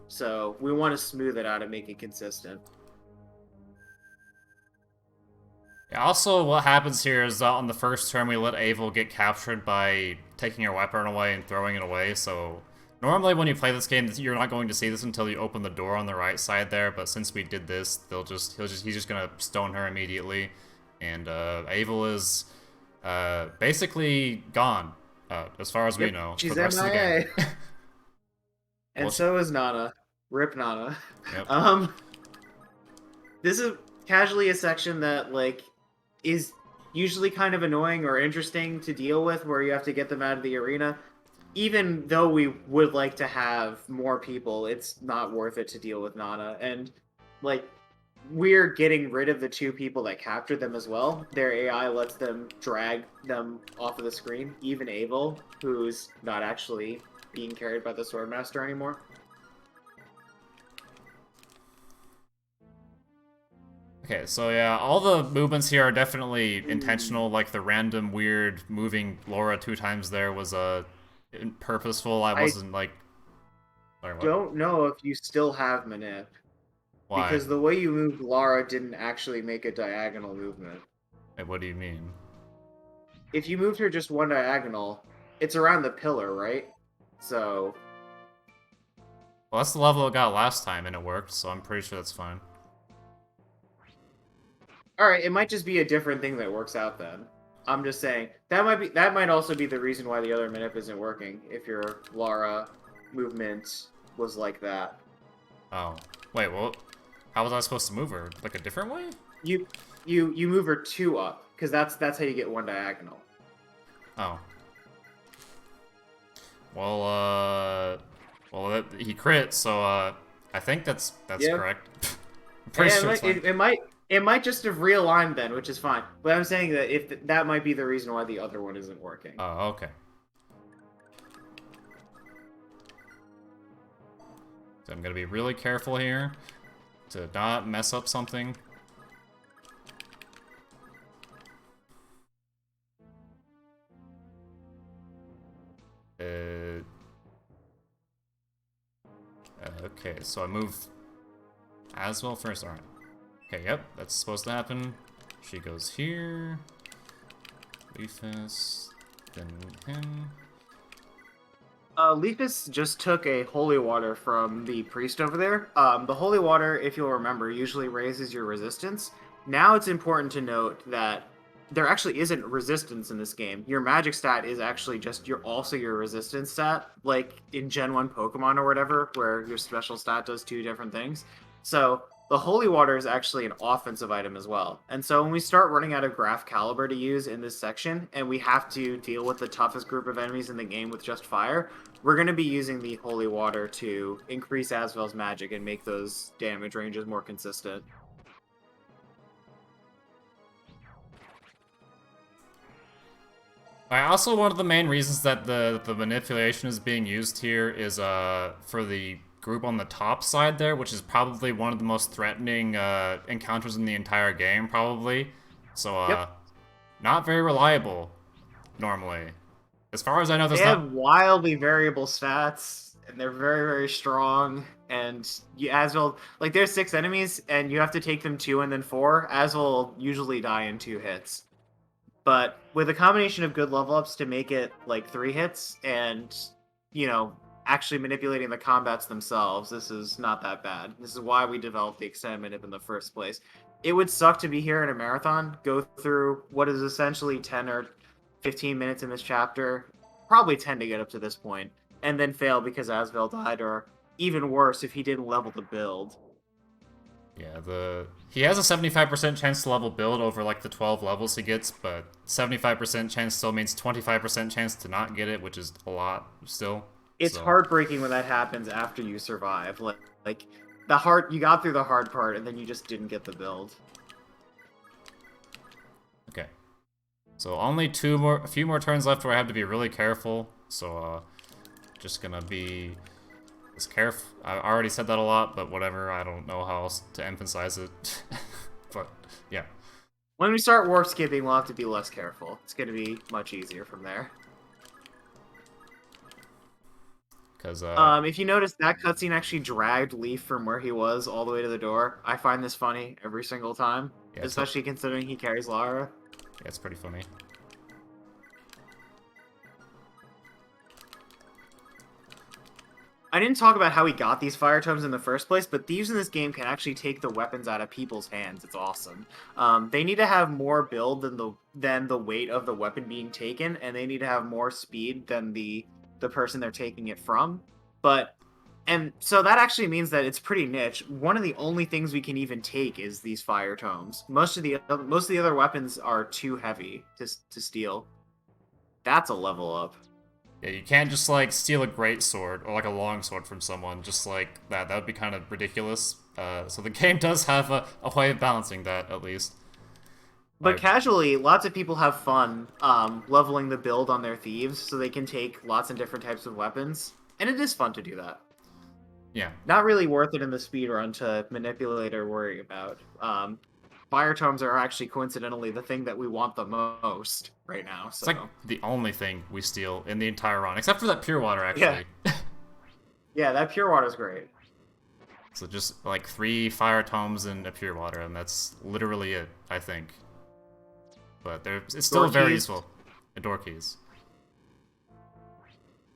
so we want to smooth it out and make it consistent. Yeah, also, what happens here is that on the first turn we let Avel get captured by taking her weapon away and throwing it away, so normally when you play this game, you're not going to see this until you open the door on the right side there, but since we did this, he's just gonna stone her immediately, and Avel is basically gone, as far as we know, She's for the rest of the MIA. game. And Well, so is Nana. Rip Nana. Yep. This is casually a section that like is usually kind of annoying or interesting to deal with, where you have to get them out of the arena. Even though we would like to have more people, it's not worth it to deal with Nana. And like we're getting rid of the two people that captured them as well. Their AI lets them drag them off of the screen. Even Abel, who's not actually being carried by the Swordmaster anymore. Okay, so yeah, all the movements here are definitely intentional, like the random weird moving Laura 2 times there was purposeful. I wasn't like... Sorry, what? Don't know if you still have Manip. Why? Because the way you moved Lara didn't actually make a diagonal movement. Wait, what do you mean? If you moved her just one diagonal, it's around the pillar, right? So... Well, that's the level it got last time, and it worked, so I'm pretty sure that's fine. Alright, it might just be a different thing that works out then. I'm just saying, that might also be the reason why the other Manip isn't working, if your Lara movement was like that. Oh. Wait, well, how was I supposed to move her? Like a different way? You move her 2 up, because that's how you get one diagonal. Oh. Well, he crit, so, I think that's Yep. correct. I'm pretty sure it's fine. It might just have realigned then, which is fine. But I'm saying that if that might be the reason why the other one isn't working. Oh, okay. So I'm gonna be really careful here to not mess up something. Okay, so I move Aswell first. Alright. Okay, yep, that's supposed to happen. She goes here. Leafus, then him. Leafus just took a holy water from the priest over there. The holy water, if you'll remember, usually raises your resistance. Now it's important to note that there actually isn't resistance in this game. Your magic stat is actually just your resistance stat, like in Gen 1 Pokemon or whatever, where your special stat does 2 different things. So the holy water is actually an offensive item as well. And so when we start running out of Graph Caliber to use in this section, and we have to deal with the toughest group of enemies in the game with just fire, we're going to be using the holy water to increase Asvel's magic and make those damage ranges more consistent. Also, one of the main reasons that the manipulation is being used here is for the group on the top side there, which is probably one of the most threatening encounters in the entire game, probably. So, Yep. not very reliable, normally. As far as I know, They have wildly variable stats, and they're very, very strong. And you, Asvel, like there's 6 enemies, and you have to take them 2 and then 4. Asvel usually die in 2 hits. But with a combination of good level ups to make it like 3 hits, and actually manipulating the combats themselves, this is not that bad. This is why we developed the extended manip in the first place. It would suck to be here in a marathon, go through what is essentially 10 or 15 minutes in this chapter, probably 10 to get up to this point, and then fail because Asvel died, or even worse, if he didn't level the build. Yeah, he has a 75% chance to level build over like the 12 levels he gets, but 75% chance still means 25% chance to not get it, which is a lot still. It's heartbreaking when that happens after you survive. Like you got through the hard part and then you just didn't get the build. Okay. So only a few more turns left where I have to be really careful. So just gonna be as careful. I already said that a lot, but whatever. I don't know how else to emphasize it. But yeah. When we start warp skipping, we'll have to be less careful. It's gonna be much easier from there. Because If you notice, that cutscene actually dragged Leaf from where he was all the way to the door. I find this funny every single time, yeah, especially considering he carries Lara. yeah, it's pretty funny. I didn't talk about how he got these fire tomes in the first place, but thieves in this game can actually take the weapons out of people's hands. It's awesome. They need to have more build than the weight of the weapon being taken, and they need to have more speed than the person they're taking it from. And so that actually means that it's pretty niche. One of the only things we can even take is these fire tomes. Most of the other weapons are too heavy to steal. That's a level up. Yeah, you can't just like steal a great sword or like a long sword from someone just like that. That would be kind of ridiculous. So the game does have a way of balancing that at least. But Like, casually, lots of people have fun leveling the build on their thieves so they can take lots of different types of weapons. And it is fun to do that. yeah, Not really worth it in the speedrun to manipulate or worry about. Fire tomes are actually coincidentally the thing that we want the most right now. it's So like the only thing we steal in the entire run, except for that pure water actually. yeah, that pure water's great. So just like 3 fire tomes and a pure water, and that's literally it, I think. But it's still Door very keys. useful. And door keys.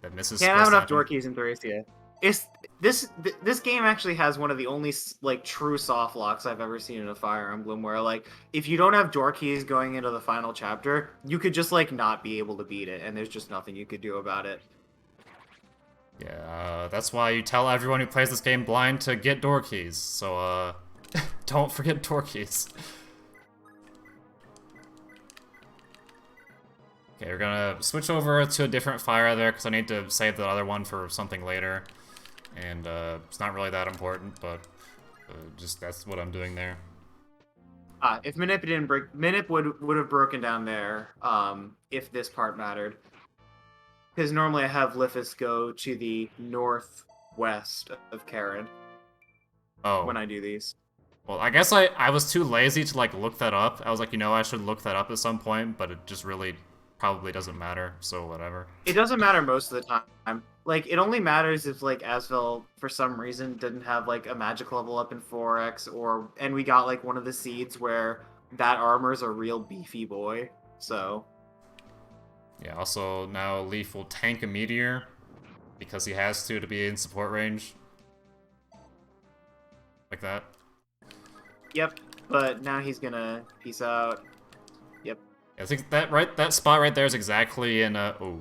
That misses. Can't have enough door keys in Thracia. This game actually has one of the only like true soft locks I've ever seen in a Fire Emblem, where like if you don't have door keys going into the final chapter, you could just like not be able to beat it, and there's just nothing you could do about it. Yeah, that's why you tell everyone who plays this game blind to get door keys. So don't forget door keys. Okay, we're gonna switch over to a different fire there because I need to save the other one for something later. And it's not really that important, but just that's what I'm doing there. If Minip didn't break, Minip would have broken down there if this part mattered. Because normally I have Lithis go to the northwest of Karen Oh. when I do these. Well, I guess I was too lazy to like look that up. I was like, you know, I should look that up at some point, but it just really probably doesn't matter, so whatever. It doesn't matter most of the time. Like, it only matters if, like, Asvel, for some reason, didn't have, like, a magic level up in 4X, and we got, like, one of the seeds where that armor's a real beefy boy, so... Yeah, also, now Leaf will tank a meteor, because he has to be in support range. Like that. Yep, but now he's gonna peace out. Yep. I think that spot right there is exactly in a... Oh.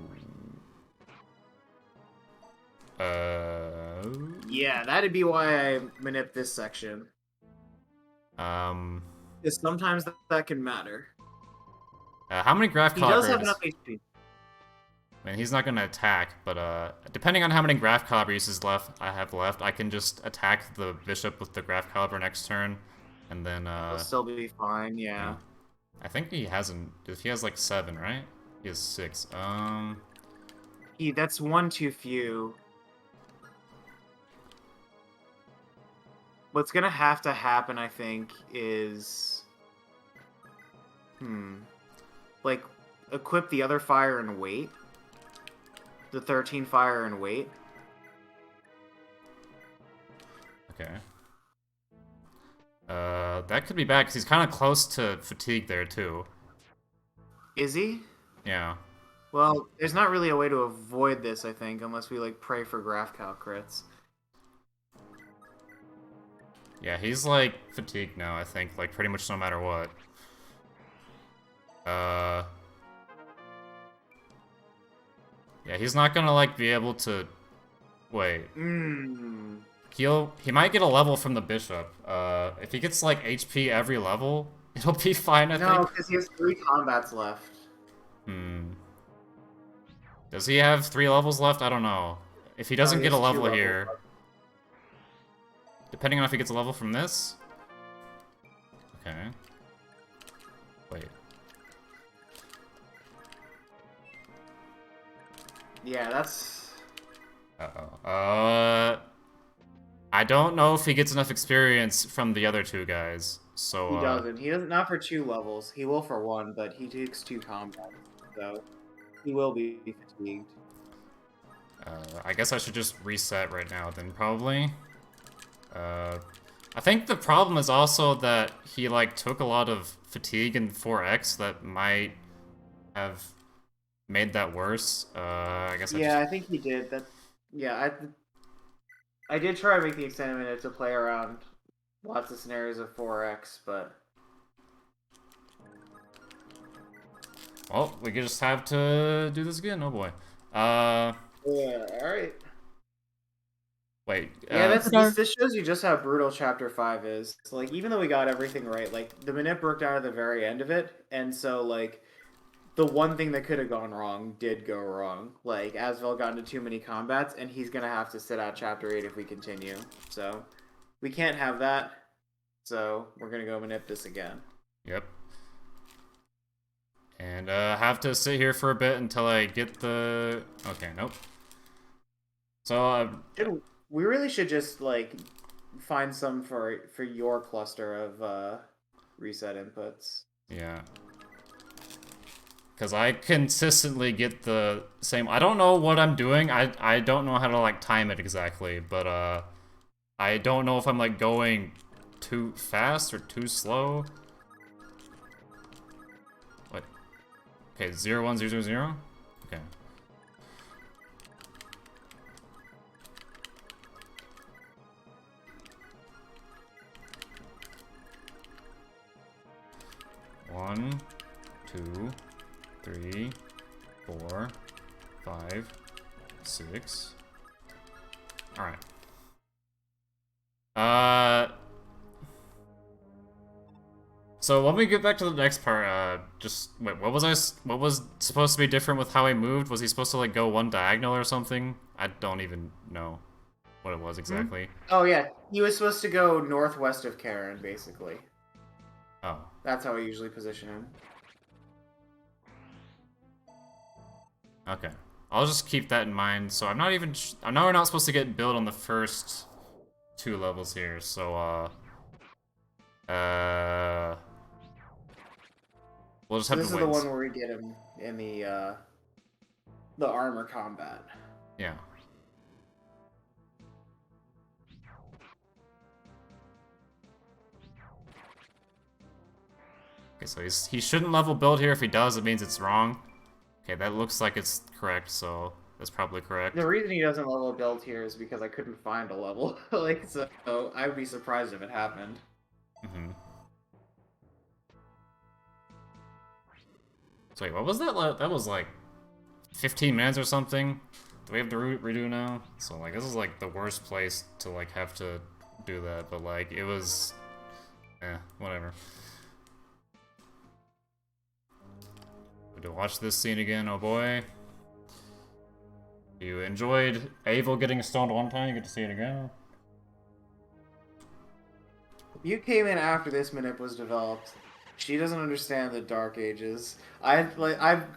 Yeah, that'd be why I manip this section. Um... Because sometimes that can matter. How many graph He does calibbers? have enough HP. I mean, he's not gonna attack, but depending on how many graph caliber uses I have left, I can just attack the bishop with the graph caliber next turn, and then He'll still be fine, yeah. I think he hasn't. He has like 7, right? He has 6. That's one too few. What's gonna have to happen, I think, is... Like, equip the other fire and wait. The 13 fire and wait. Okay. That could be bad, because he's kind of close to fatigue there, too. Is he? Yeah. Well, there's not really a way to avoid this, I think, unless we, like, pray for graph cal crits. Yeah, he's, like, fatigued now, I think, like, pretty much no matter what. Yeah, he's not gonna, like, be able to... Wait. He might get a level from the bishop. If he gets, like, HP every level, it'll be fine, I think. No, because he has 3 combats left. Does he have 3 levels left? I don't know. If he doesn't he get a has 2 level levels here... left. Depending on if he gets a level from this? Okay. Wait. Yeah, that's... Uh-oh. I don't know if he gets enough experience from the other 2 guys, so... He doesn't. He doesn't. Not for 2 levels. He will for 1, but he takes 2 combats, so he will be fatigued. I guess I should just reset right now then, probably. I think the problem is also that he, like, took a lot of fatigue in 4X that might have made that worse. I guess Yeah, I think he did. I did try to make the extended minute to play around lots of scenarios of 4X, but... Well, we just have to do this again, oh boy. Yeah, alright. Wait, Yeah, this shows you just how brutal Chapter 5 is. So, like, even though we got everything right, like, the manip worked out at the very end of it, and so, like, the one thing that could have gone wrong did go wrong. Like, Asvel got into too many combats, and he's gonna have to sit out Chapter 8 if we continue. So, we can't have that, so we're gonna go manip this again. Yep. And, have to sit here for a bit until I get the... Okay, nope. So, we really should just, like, find some for your cluster of, reset inputs. yeah. Because I consistently get the same... I don't know what I'm doing. I don't know how to, like, time it exactly. But, I don't know if I'm, like, going too fast or too slow. What? Okay, 0, 1, 0, 0, 0? Okay. One, 2, 3, 4, 5, 6. Alright. So when we get back to the next part, just wait, what was supposed to be different with how he moved? Was he supposed to like go one diagonal or something? I don't even know what it was exactly. Oh yeah, he was supposed to go northwest of Karen, basically. Oh. That's how I usually position him. Okay. I'll just keep that in mind. So I know we're not supposed to get built on the first 2 levels here, so we'll just have to wait. This is the one where we get him in the armor combat. Yeah. Okay, so he shouldn't level build here. If he does, it means it's wrong. Okay, that looks like it's correct, so that's probably correct. The reason he doesn't level build here is because I couldn't find a level. Like, so I would be surprised if it happened. Mm-hmm. So wait, what was that? That was like 15 minutes or something? Do we have to redo now? So like, this is like the worst place to like have to do that, but like, it was... whatever. To watch this scene again, oh boy. You enjoyed Avel getting stoned one time, you get to see it again. You came in after this manip was developed. She doesn't understand the Dark Ages. I've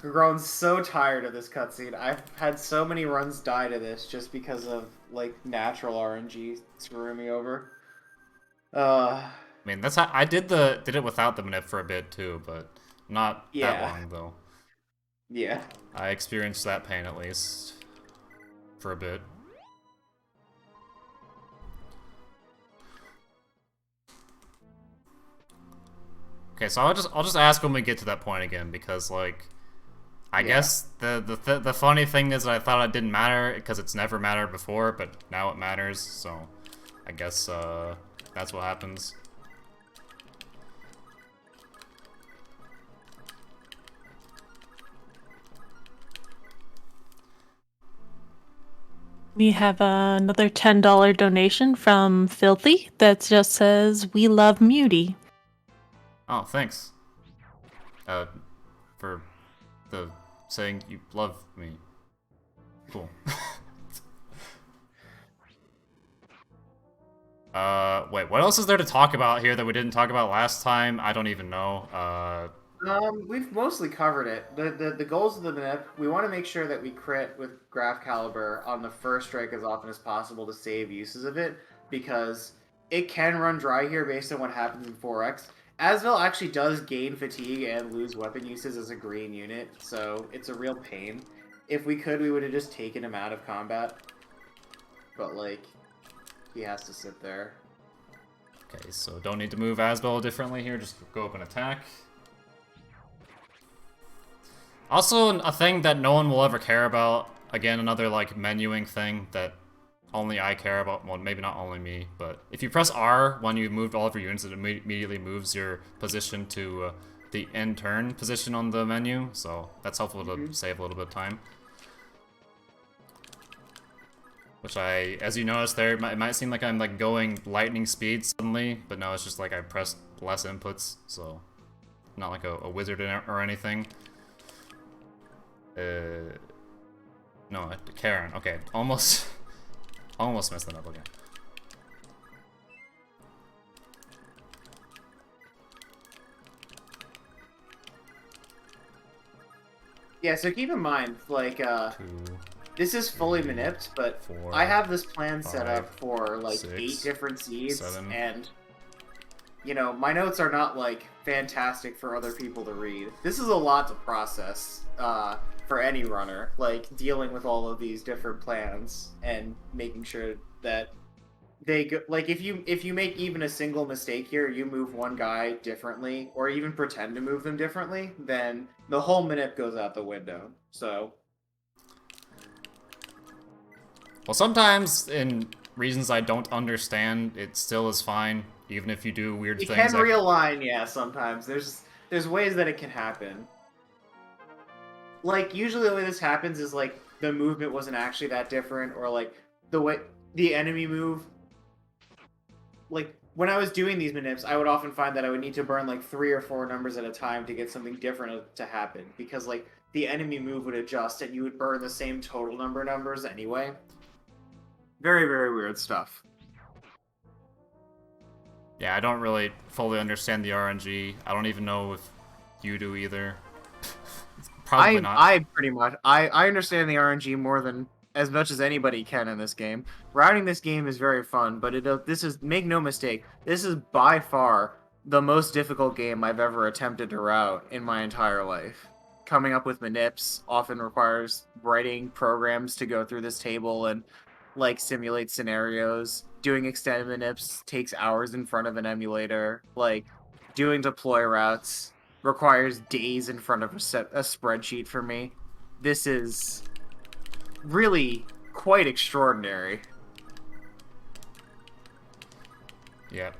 grown so tired of this cutscene. I've had so many runs die to this just because of like natural RNG screwing me over. I mean, that's how I did it without the manip for a bit too, but not that long though. Yeah. I experienced that pain at least for a bit. Okay, so I'll just ask when we get to that point again, because like I guess the funny thing is that I thought it didn't matter because it's never mattered before, but now it matters. So I guess that's what happens. We have another $10 donation from Filthy that just says, "We love Muty." Oh, thanks. For the saying you love me. Cool. Wait, what else is there to talk about here that we didn't talk about last time? I don't even know. We've mostly covered it. The goals of the manip, we want to make sure that we crit with Graph Caliber on the first strike as often as possible to save uses of it, because it can run dry here based on what happens in 4X. Asvel actually does gain fatigue and lose weapon uses as a green unit, so it's a real pain. If we could, we would have just taken him out of combat. But, like, he has to sit there. Okay, so don't need to move Asbel differently here, just go up and attack. Also, a thing that no one will ever care about, again, another, like, menuing thing that only I care about, well, maybe not only me, but if you press R when you moved all of your units, it immediately moves your position to the end turn position on the menu, so that's helpful to save a little bit of time. Which as you notice there, it might seem like I'm like going lightning speed suddenly, but no, it's just like I pressed less inputs, so not like a wizard or anything. No, Karen. Okay, almost messed that up. Okay. Yeah, so keep in mind, like, 2, this is fully manipped, but 4, I have this plan 5, set up for, like, 6, 8 different seeds, 7. and, you know, my notes are not, like, fantastic for other people to read. This is a lot to process, for any runner, like, dealing with all of these different plans, and making sure that they go, like, if you make even a single mistake here, you move one guy differently, or even pretend to move them differently, then the whole minute goes out the window, so... Well, sometimes in reasons I don't understand, it still is fine, even if you do weird You things. can realign, yeah, sometimes. There's ways that it can happen. Like, usually the way this happens is, like, the movement wasn't actually that different, or, like, the way the enemy move... Like, when I was doing these manips, I would often find that I would need to burn, like, 3 or 4 numbers at a time to get something different to happen, because, like, the enemy move would adjust, and you would burn the same total number of numbers anyway. Very, very weird stuff. Yeah, I don't really fully understand the RNG. I don't even know if you do either. Probably not. I pretty much I understand the RNG more than as much as anybody can in this game. Routing this game is very fun, but this is, make no mistake, this is by far the most difficult game I've ever attempted to route in my entire life. Coming up with manips often requires writing programs to go through this table and, like, simulate scenarios. Doing extended manips takes hours in front of an emulator. Like, doing deploy routes requires days in front of a spreadsheet for me. This is really quite extraordinary. Yeah.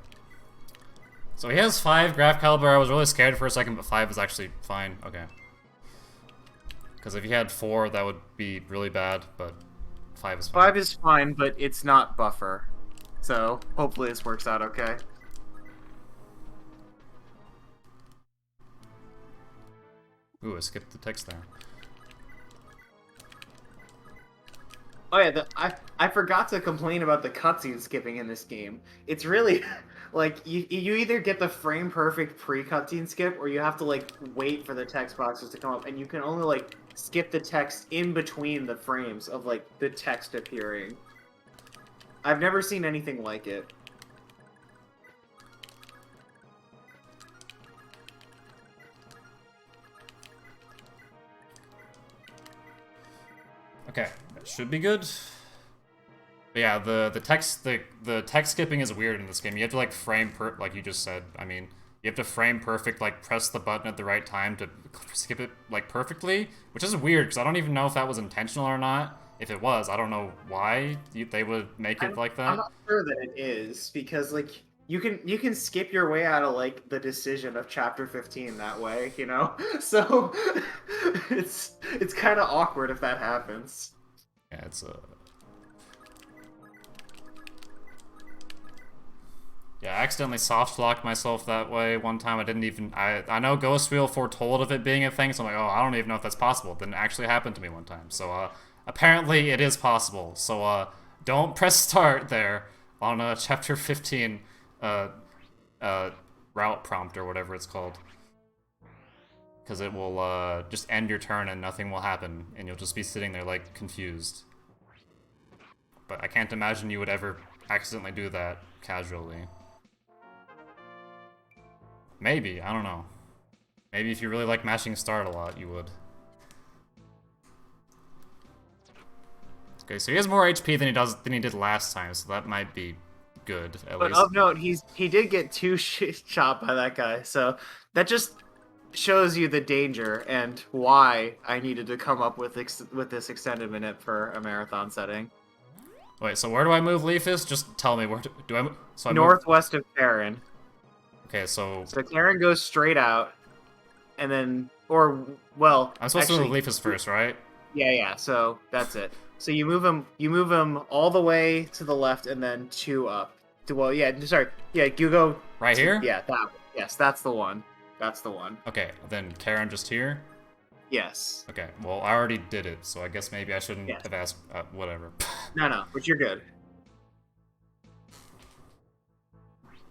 So he has 5 Graph Caliber. I was really scared for a second, but 5 is actually fine. Okay. Because if he had 4, that would be really bad, but 5 is fine. 5 is fine, but it's not buffer. So, hopefully this works out okay. Ooh, I skipped the text there. Oh yeah, I forgot to complain about the cutscene skipping in this game. It's really, like, you either get the frame perfect pre-cutscene skip, or you have to, like, wait for the text boxes to come up, and you can only, like, skip the text in between the frames of, like, the text appearing. I've never seen anything like it. Okay, that should be good. But yeah, the text skipping is weird in this game. You have to, like, frame like you just said. I mean, you have to frame perfect, like, press the button at the right time to skip it, like, perfectly, which is weird because I don't even know if that was intentional or not. If it was, I don't know why they would make it like that. I'm not sure that it is, because, like, you can skip your way out of, like, the decision of chapter 15 that way, you know? So it's kind of awkward if that happens. Yeah, it's Yeah, I accidentally soft locked myself that way one time. I didn't even I know Ghost Wheel foretold of it being a thing, so I'm like, oh, I don't even know if that's possible. It didn't actually happen to me one time. So apparently it is possible. So don't press start there on chapter 15 route prompt or whatever it's called. Because it will just end your turn and nothing will happen, and you'll just be sitting there, like, confused. But I can't imagine you would ever accidentally do that casually. Maybe, I don't know. Maybe if you really like mashing start a lot, you would. Okay, so he has more HP than he did last time, so that might be good at But least. of note, he did get two shot by that guy, so that just shows you the danger and why I needed to come up with this extended minute for a marathon setting. Wait, so where do I move Leafus? Just tell me where do I move? So I Northwest of Karen. Okay, so Karen goes straight out, and then well, I'm supposed actually, to move Leafus first, right? Yeah. So that's it. So you move him all the way to the left, and then two up. Well, yeah, sorry, yeah, you go Right here? Yeah, that one. Yes, that's the one. That's the one. Okay, then Karen just here. Yes. Okay, well I already did it, so I guess maybe I shouldn't Yes. have asked. Whatever. No, but you're good.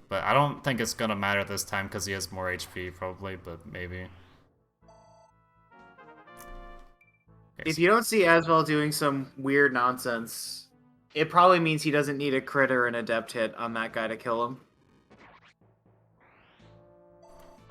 But I don't think it's gonna matter this time because he has more HP probably, but maybe. Okay, If you don't see Asvel doing some weird nonsense, it probably means he doesn't need a crit or an adept hit on that guy to kill him.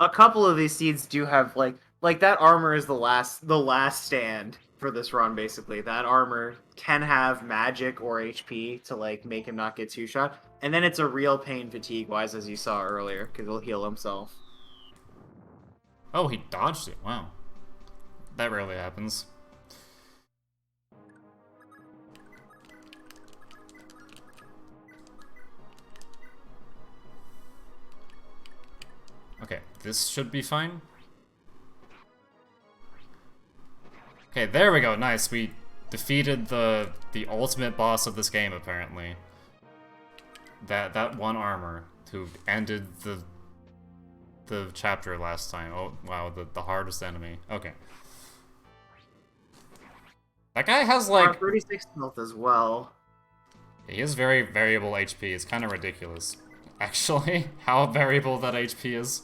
A couple of these seeds do have like that armor is the last stand for this run basically. That armor can have magic or HP to like make him not get two shot, and then it's a real pain fatigue wise as you saw earlier because he'll heal himself. Oh, he dodged it. Wow, that rarely happens. Okay, this should be fine. Okay, there we go. Nice. We defeated the ultimate boss of this game, apparently. That one armor who ended the chapter last time. Oh wow, the hardest enemy. Okay. That guy has like 36 health as well. he has very variable HP. It's kind of ridiculous, actually, how variable that HP is.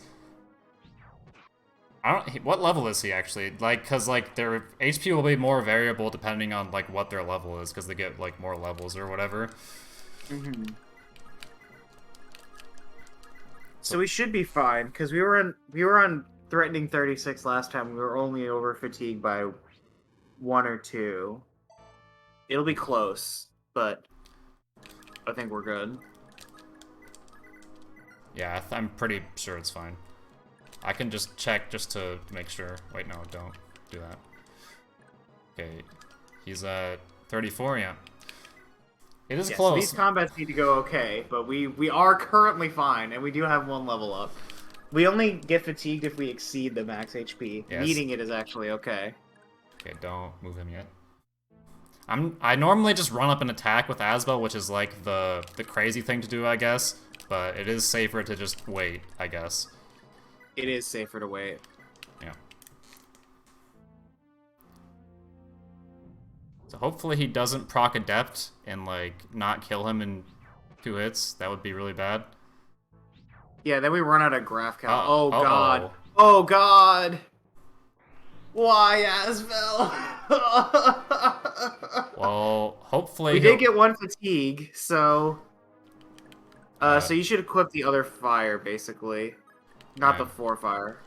What level is he actually? Like, cause like their HP will be more variable depending on like what their level is, cause they get like more levels or whatever. Mm-hmm. So we should be fine because we were on threatening 36 last time. We were only over fatigued by 1 or 2. It'll be close, but I think we're good. Yeah, I'm pretty sure it's fine. I can just check just to make sure. Wait, no, don't do that. Okay, he's at 34, yeah. It is close. These combats need to go okay, but we are currently fine, and we do have 1 level up. We only get fatigued if we exceed the max HP. Yes. Meeting it is actually okay. Okay, don't move him yet. I normally just run up and attack with Asbel, which is like the crazy thing to do, I guess. But it is safer to just wait, I guess. It is safer to wait. Yeah. So hopefully he doesn't proc Adept and like not kill him in 2 hits. That would be really bad. Yeah, then we run out of graph count. Uh-oh. Oh god. Oh god. Why, Asvel? Well, hopefully we did get 1 fatigue, so so you should equip the other fire basically, not the 4 fire.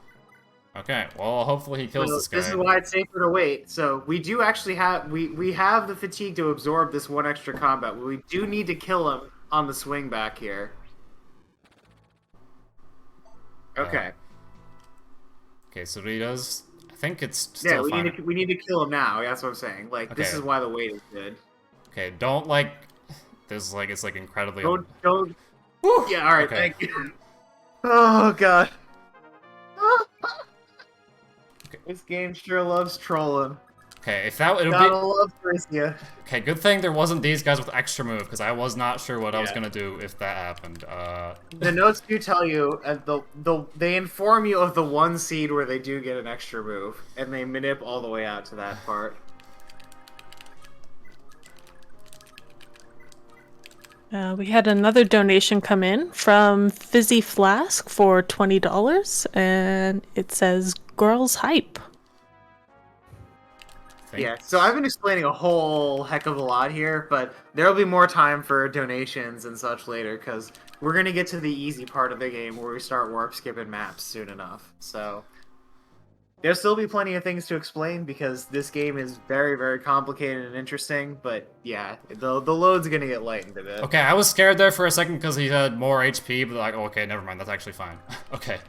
Okay, well, hopefully he kills this guy. This is why it's safer to wait. So we do actually have we have the fatigue to absorb this 1 extra combat. But we do need to kill him on the swing back here. Okay. Okay, so he does. I think it's still yeah. fine. We need to kill him now. That's what I'm saying. Like this Okay. is why the wait is good. Okay, don't like. This is like it's like incredibly. Don't. Woo! Yeah. All right. Okay. Thank you. Oh god. Okay. This game sure loves trolling. Okay, if that it'll Gotta be. love Thracia. Okay, good thing there wasn't these guys with extra move because I was not sure what I was gonna do if that happened. The notes do tell you, they inform you of the 1 seed where they do get an extra move, and they manip all the way out to that part. We had another donation come in from Fizzy Flask for $20, and it says "Girls Hype." Yeah, so I've been explaining a whole heck of a lot here, but there'll be more time for donations and such later, because we're going to get to the easy part of the game where we start warp skipping maps soon enough. So There'll still be plenty of things to explain because this game is very, very complicated and interesting. But yeah, the load's gonna get lightened a bit. Okay, I was scared there for a second because he had more HP, but like, okay, never mind. That's actually fine. Okay.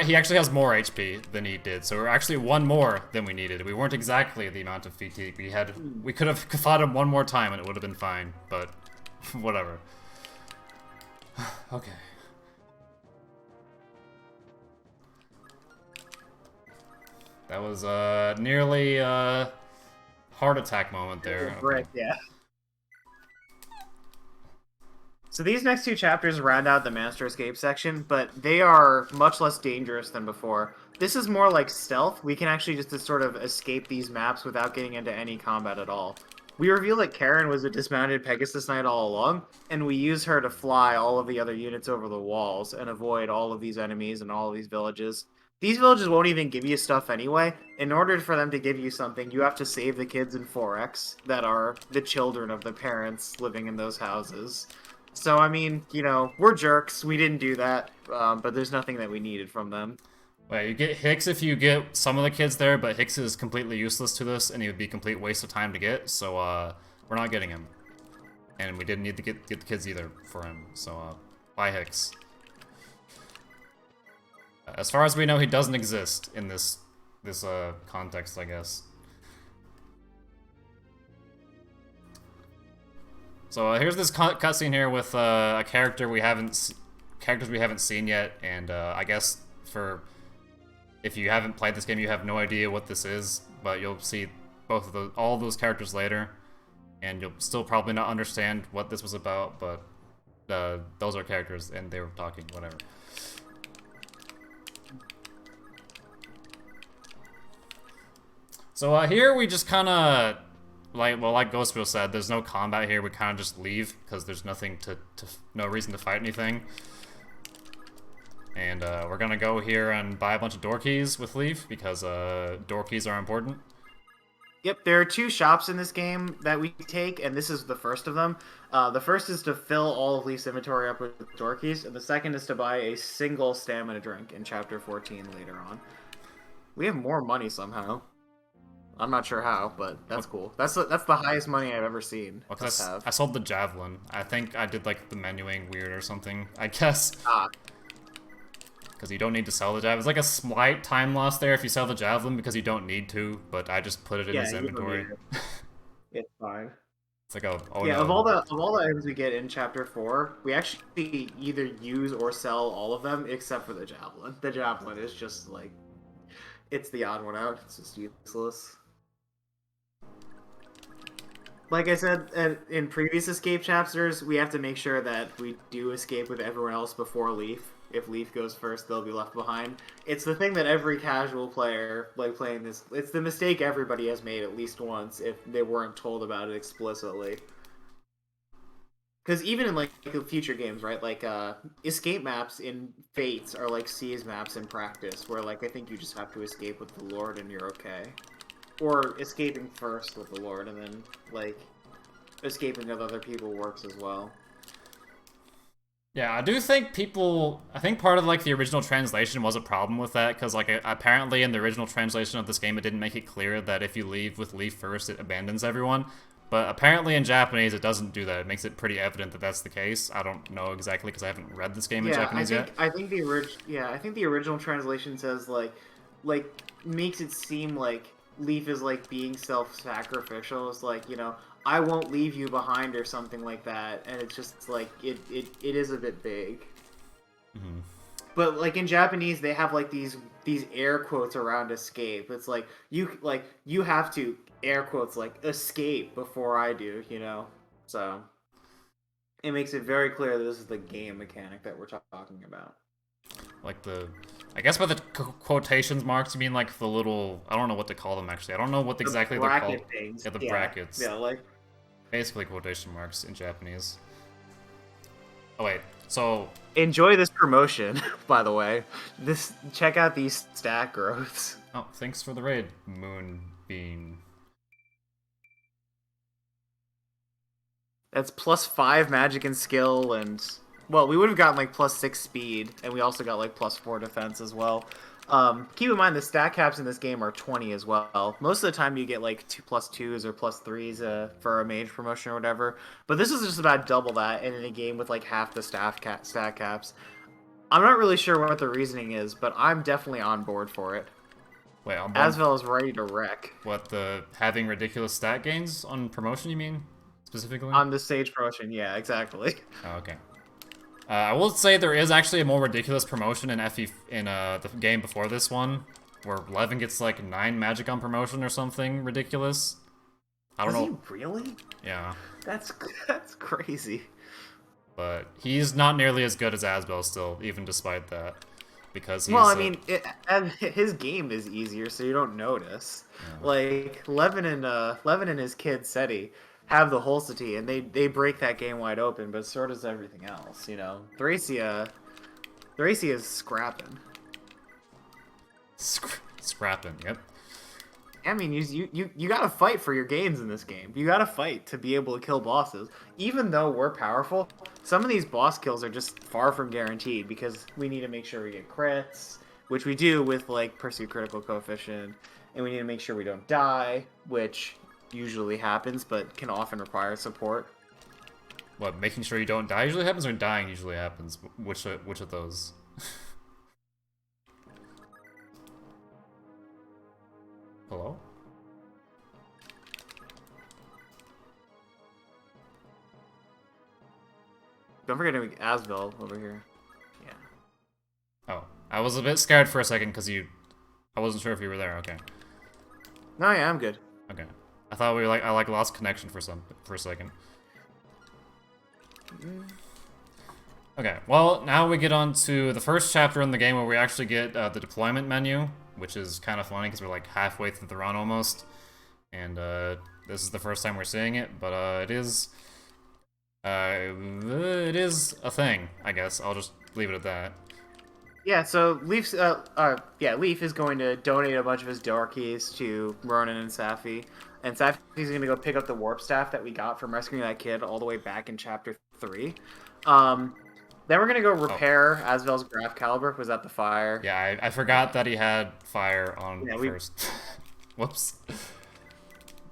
He actually has more HP than he did, so we're actually one more than we needed. We weren't exactly the amount of fatigue we could have fought him one more time and it would have been fine, but whatever. Okay. That was nearly heart attack moment there. Right, yeah. So these next two chapters round out the Master Escape section, but they are much less dangerous than before. This is more like stealth. We can actually just sort of escape these maps without getting into any combat at all. We reveal that Karen was a dismounted Pegasus Knight all along, and we use her to fly all of the other units over the walls and avoid all of these enemies and all of these villages. These villages won't even give you stuff anyway. In order for them to give you something, you have to save the kids in 4X that are the children of the parents living in those houses. So, I mean, you know, we're jerks. We didn't do that, but there's nothing that we needed from them. Wait, you get Hicks if you get some of the kids there, but Hicks is completely useless to this, and he would be a complete waste of time to get, so, we're not getting him. And we didn't need to get the kids either for him, so, bye Hicks. As far as we know, he doesn't exist in this context, I guess. So here's this cutscene here with a characters we haven't seen yet, and I guess if you haven't played this game, you have no idea what this is, but you'll see all of those characters later, and you'll still probably not understand what this was about, but those are characters, and they were talking, whatever. So here we just kind of. Like Ghostbill said, there's no combat here. We kind of just leave because there's nothing no reason to fight anything. And we're gonna go here and buy a bunch of door keys with Leaf because door keys are important. Yep, there are two shops in this game that we take, and this is the first of them. The first is to fill all of Leaf's inventory up with door keys, and the second is to buy a single stamina drink in Chapter 14 later on. We have more money somehow. I'm not sure how, but that's cool. That's the highest money I've ever seen. Well, I sold the javelin. I think I did like the menuing weird or something, I guess. Because you don't need to sell the javelin. It's like a slight time loss there if you sell the javelin because you don't need to, but I just put it in his inventory. It's fine. It's like of all the items we get in Chapter 4, we actually either use or sell all of them except for the javelin. The javelin is just like, it's the odd one out. It's just useless. Like I said in previous escape chapters, we have to make sure that we do escape with everyone else before Leaf. If Leaf goes first, they'll be left behind. It's the thing that every casual player, like playing this, it's the mistake everybody has made at least once if they weren't told about it explicitly. Because even in like future games, right, like escape maps in Fates are like Siege maps in practice, where like I think you just have to escape with the Lord and you're okay. Or escaping first with the Lord, and then, like, escaping with other people works as well. Yeah, I think part of, like, the original translation was a problem with that, because, like, apparently in the original translation of this game, it didn't make it clear that if you leave with Leaf first, it abandons everyone. But apparently in Japanese, it doesn't do that. It makes it pretty evident that that's the case. I don't know exactly, because I haven't read this game in Japanese yet. I think the original translation says, like, makes it seem like Leaf is like being self-sacrificial. It's like, you know, I won't leave you behind or something like that, and it's just like it is a bit vague. Mm-hmm. But like in Japanese, they have like these air quotes around escape. It's like you have to air quotes like escape before I do, you know. So it makes it very clear that this is the game mechanic that we're talking about. Like I guess by the quotations marks, you mean like the little, I don't know what to call them actually. I don't know what exactly they're called. Things. Yeah, the brackets. Yeah, like basically quotation marks in Japanese. Oh wait, so enjoy this promotion, by the way. Check out these stat growths. Oh, thanks for the raid, Moonbeam. That's +5 magic and skill, and well, we would have gotten like +6 speed, and we also got like +4 defense as well. Keep in mind the stat caps in this game are 20 as well. Most of the time you get like 2+2s or +3s for a mage promotion or whatever. But this is just about double that, and in a game with like half the stat caps. I'm not really sure what the reasoning is, but I'm definitely on board for it. Wait, on board? Asvel is ready to wreck. What, the having ridiculous stat gains on promotion, you mean? Specifically? On the stage promotion, yeah, exactly. Oh, okay. I will say there is actually a more ridiculous promotion in FE in the game before this one, where Levin gets like 9 magic on promotion or something ridiculous. I don't know. Is he really? Yeah. That's crazy. But he's not nearly as good as Asbel still, even despite that, because he's. Well, I mean, and his game is easier, so you don't notice. Yeah. Like Levin and his kid Seti have the Holsity, and they break that game wide open, but so does everything else. You know, Thracia is scrapping. Scrapping, yep. I mean, you gotta fight for your gains in this game. You gotta fight to be able to kill bosses. Even though we're powerful, some of these boss kills are just far from guaranteed because we need to make sure we get crits, which we do with like Pursuit Critical Coefficient, and we need to make sure we don't die, which usually happens, but can often require support. What, making sure you don't die usually happens, or dying usually happens? Which of those? Hello? Don't forget to make Asvel over here. Yeah. Oh, I was a bit scared for a second because I wasn't sure if you were there. Okay. No, yeah, I'm good. Okay. I thought I lost connection for a second. Okay, well, now we get on to the first chapter in the game where we actually get the deployment menu, which is kind of funny because we're like halfway through the run almost. And this is the first time we're seeing it, but it is a thing, I guess. I'll just leave it at that. Yeah, so Leaf is going to donate a bunch of his door keys to Ronan and Safi. And Safi's going to go pick up the warp staff that we got from rescuing that kid all the way back in chapter 3. Then we're going to go repair Asvel's Graph Caliber. Was that the fire? Yeah, I forgot that he had fire on first. Whoops.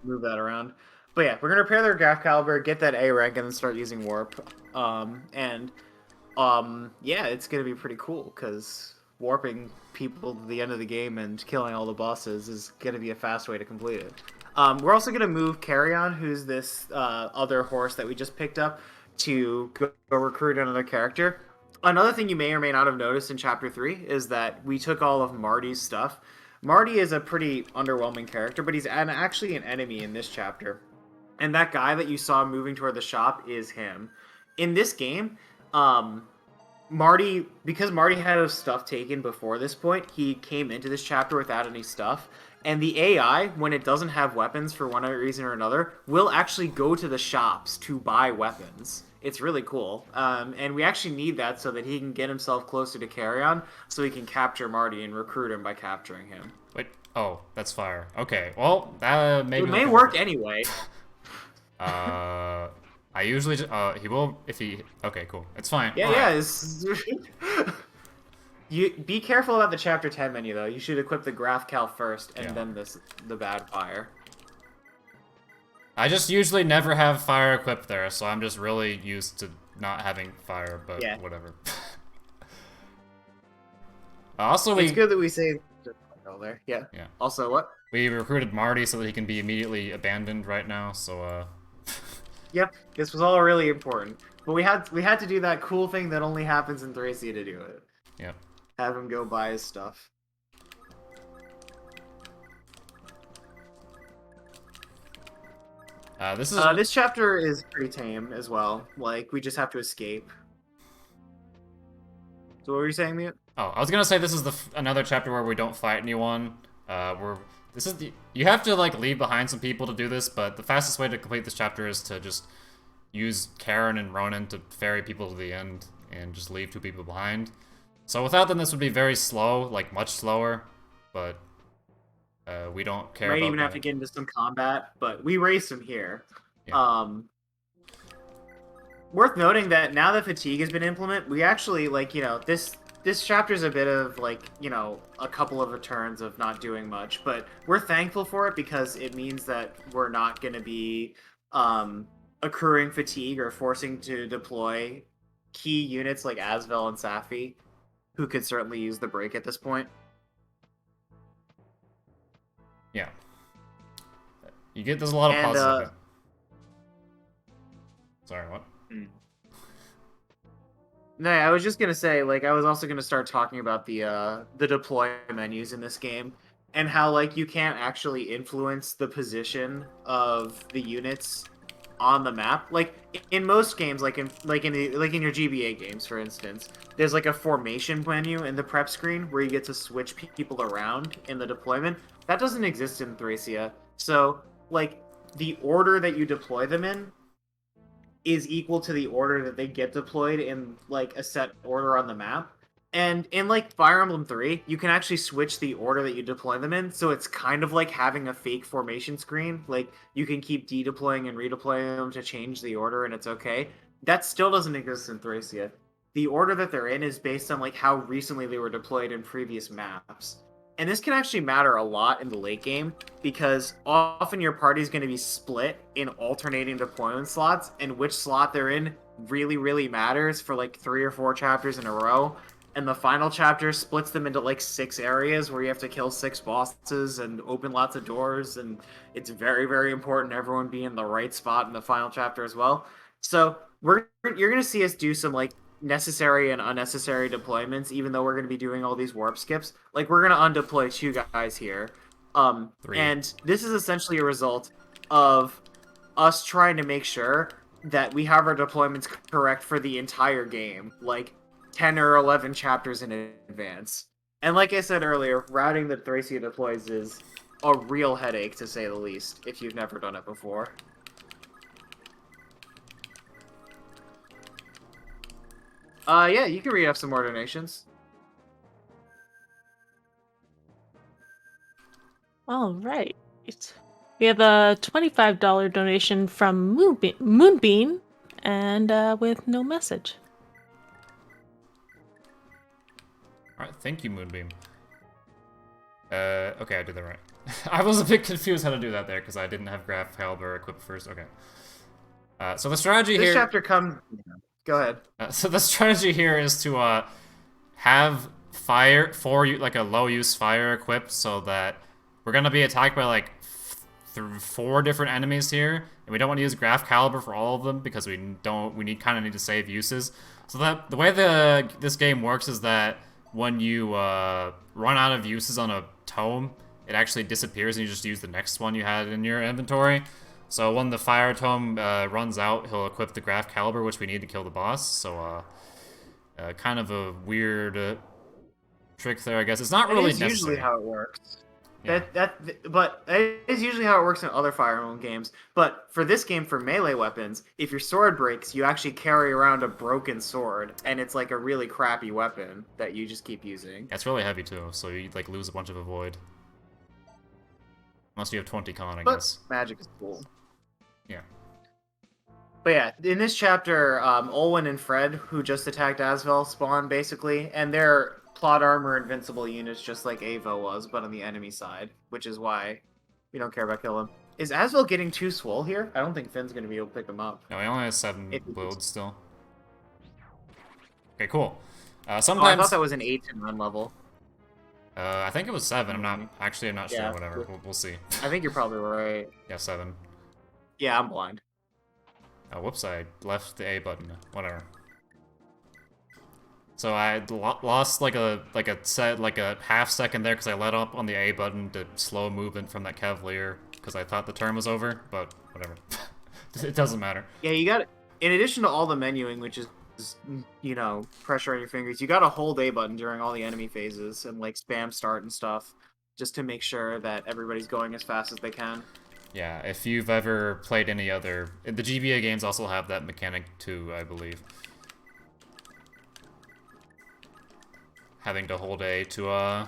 Move that around. But yeah, we're going to repair their Graph Caliber, get that A rank, and then start using warp. Yeah, it's going to be pretty cool, because warping people to the end of the game and killing all the bosses is going to be a fast way to complete it. We're also going to move Carrion, who's this other horse that we just picked up, to go recruit another character. Another thing you may or may not have noticed in Chapter 3 is that we took all of Marty's stuff. Marty is a pretty underwhelming character, but he's actually an enemy in this chapter. And that guy that you saw moving toward the shop is him. In this game, because Marty had his stuff taken before this point, he came into this chapter without any stuff. And the AI, when it doesn't have weapons for one reason or another, will actually go to the shops to buy weapons. It's really cool. And we actually need that so that he can get himself closer to Carrion, so he can capture Marty and recruit him by capturing him. Wait, oh, that's fire. Okay, well, that maybe... It may work anyway. I usually just, he will if he... Okay, cool. It's fine. Yeah. You be careful about the chapter 10 menu though. You should equip the Graph Cal first and then the bad fire. I just usually never have fire equipped there, so I'm just really used to not having fire, but whatever. Also, it's good that we say there. Yeah. Also, what? We recruited Marty so that he can be immediately abandoned right now, so Yep, this was all really important. But we had to do that cool thing that only happens in Thracia to do it. Yep. Have him go buy his stuff. This chapter is pretty tame as well. Like, we just have to escape. So what were you saying, Mute? Oh, I was gonna say this is another chapter where we don't fight anyone. You have to like leave behind some people to do this, but the fastest way to complete this chapter is to just use Karen and Ronan to ferry people to the end and just leave 2 people behind. So without them, this would be very slow, like much slower, but we don't care. Might even have to get into some combat, but we race him here. Yeah. Worth noting that now that fatigue has been implemented, we actually, like, this this chapter's a bit of like, you know, a couple of returns of not doing much, but we're thankful for it because it means that we're not going to be accruing fatigue or forcing to deploy key units like Asvel and Safi, who could certainly use the break at this point. Yeah. There's a lot of positive. Sorry, what? No, I was just gonna say, like, I was also gonna start talking about the deploy menus in this game, and how like you can't actually influence the position of the units on the map. Like in most games, like in your GBA games, for instance, there's like a formation menu in the prep screen where you get to switch people around in the deployment. That doesn't exist in Thracia. So like the order that you deploy them in is equal to the order that they get deployed in like a set order on the map. And in like Fire Emblem 3, you can actually switch the order that you deploy them in, so it's kind of like having a fake formation screen. Like you can keep dedeploying and redeploying them to change the order and it's okay. That still doesn't exist in Thracia. The order that they're in is based on like how recently they were deployed in previous maps. And this can actually matter a lot in the late game because often your party is going to be split in alternating deployment slots, and which slot they're in really, really matters for like 3 or 4 chapters in a row. And the final chapter splits them into like 6 areas where you have to kill 6 bosses and open lots of doors, and it's very, very important everyone be in the right spot in the final chapter as well. So you're going to see us do some like necessary and unnecessary deployments, even though we're going to be doing all these warp skips. Like we're going to undeploy 2 guys here, 3. and this is essentially a result of us trying to make sure that we have our deployments correct for the entire game, like 10 or 11 chapters in advance. And like I said earlier, routing the Thracia deploys is a real headache, to say the least, if you've never done it before. Yeah, you can read up some more donations. All right. We have a $25 donation from Moonbeam, and with no message. Alright, thank you, Moonbeam. Okay, I did that right. I was a bit confused how to do that there, because I didn't have Graph Caliber equipped first. Okay. So the strategy here... This chapter comes... Go ahead. So the strategy here is to have fire like a low use fire equipped, so that we're gonna be attacked by like 4 different enemies here, and we don't want to use Graph Caliber for all of them because we kind of need to save uses. So that the way this game works is that when you run out of uses on a tome, it actually disappears and you just use the next one you had in your inventory. So when the fire tome runs out, he'll equip the Graph Caliber, which we need to kill the boss. So kind of a weird trick there, I guess. It's not really necessary. It's usually how it works. Yeah. But it is usually how it works in other Fire Emblem games. But for this game, for melee weapons, if your sword breaks, you actually carry around a broken sword, and it's like a really crappy weapon that you just keep using. It's really heavy too, so you like lose a bunch of avoid. Unless you have 20 con, I but guess. Magic is cool. Yeah. But yeah, in this chapter, Olwen and Fred, who just attacked Asvel, spawn basically, and they're plot armor invincible units just like Ava was, but on the enemy side, which is why we don't care about killing him. Is Asvel getting too swole here? I don't think Finn's going to be able to pick him up. No, he only has 7 builds still. Okay, cool. Sometimes... Oh, I thought that was an 8 in run level. I think it was 7. I'm not sure. Yeah. Whatever. We'll see. I think you're probably right. Yeah, 7. Yeah, I'm blind. Oh, whoops! I left the A button. Whatever. So I lost like a half second there because I let up on the A button to slow movement from that Cavalier because I thought the turn was over. But whatever. It doesn't matter. Yeah, you got. In addition to all the menuing, which is, you know, pressure on your fingers, you got to hold A button during all the enemy phases and like spam start and stuff, just to make sure that everybody's going as fast as they can. Yeah, if you've ever played any other... The GBA games also have that mechanic too, I believe. Having to hold A to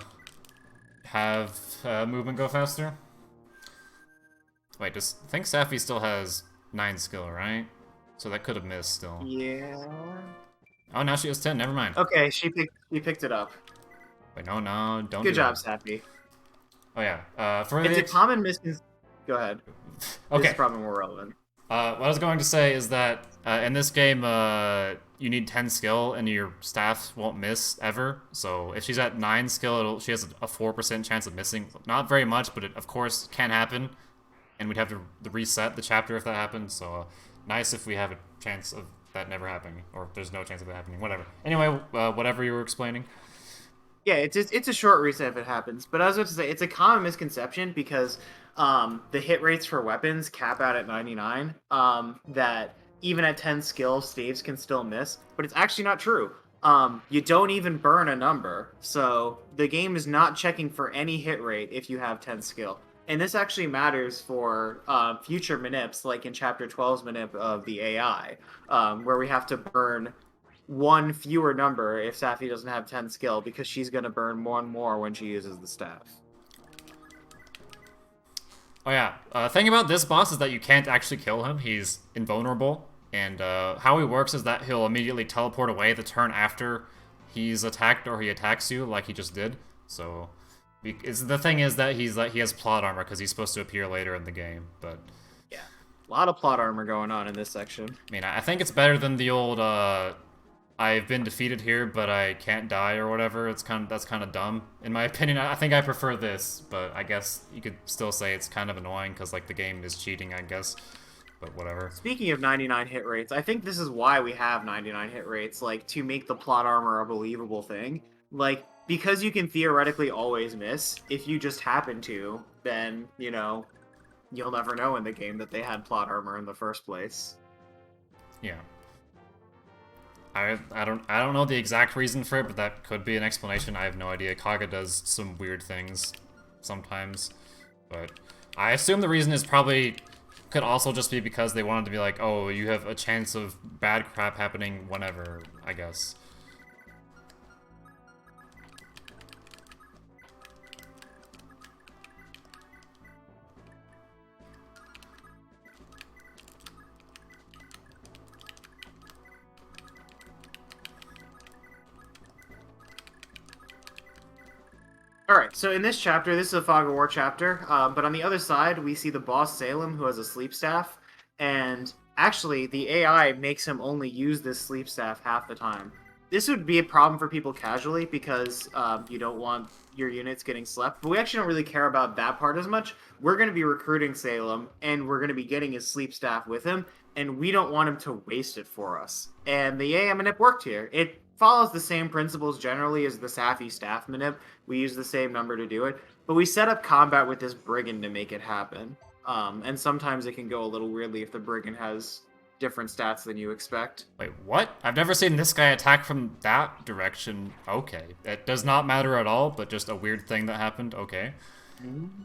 have movement go faster. Wait, I think Safi still has 9 skill, right? So that could have missed still. Yeah. Oh, now she has 10. Never mind. Okay, she picked it up. Wait, no, don't Good do job, that. Sappy. Oh yeah. For It's the a common misconception. Go ahead. This is okay. probably more relevant. What I was going to say is that in this game, you need 10 skill, and your staff won't miss ever. So if she's at 9 skill, she has a 4% chance of missing. Not very much, but it of course can happen, and we'd have to reset the chapter if that happens. So nice if we have a chance of that never happening, or if there's no chance of it happening. Whatever. Anyway, whatever you were explaining. Yeah, it's a short reset if it happens. But I was about to say it's a common misconception because the hit rates for weapons cap out at 99. That even at 10 skill, staves can still miss, but it's actually not true. You don't even burn a number, so the game is not checking for any hit rate if you have 10 skill. And this actually matters for future manips, like in Chapter 12's manip of the AI, where we have to burn one fewer number if Safi doesn't have 10 skill because she's going to burn one more when she uses the staff. Oh yeah. Thing about this boss is that you can't actually kill him. He's invulnerable, and how he works is that he'll immediately teleport away the turn after he's attacked or he attacks you, like he just did. So, the thing is that he has plot armor because he's supposed to appear later in the game. But yeah, a lot of plot armor going on in this section. I mean, I think it's better than the old I've been defeated here, but I can't die or whatever. That's kind of dumb in my opinion. I think I prefer this, but I guess you could still say it's kind of annoying because like the game is cheating, I guess. But whatever. Speaking of 99 hit rates, I think this is why we have 99 hit rates, like to make the plot armor a believable thing. Like because you can theoretically always miss, if you just happen to, then, you know, you'll never know in the game that they had plot armor in the first place. Yeah. I don't know the exact reason for it, but that could be an explanation. I have no idea. Kaga does some weird things sometimes, but I assume the reason is probably could also just be because they wanted to be like, oh, you have a chance of bad crap happening whenever, I guess. Alright, so in this chapter, this is a Fog of War chapter, but on the other side, we see the boss Salem, who has a sleep staff, and actually, the AI makes him only use this sleep staff half the time. This would be a problem for people casually, because you don't want your units getting slept, but we actually don't really care about that part as much. We're going to be recruiting Salem, and we're going to be getting his sleep staff with him, and we don't want him to waste it for us. And the AI manip worked here. It follows the same principles generally as the Safi staff manip. We use the same number to do it, but we set up combat with this brigand to make it happen. And sometimes it can go a little weirdly if the brigand has different stats than you expect. Wait, what? I've never seen this guy attack from that direction. Okay. It does not matter at all, but just a weird thing that happened. Okay. Mm-hmm.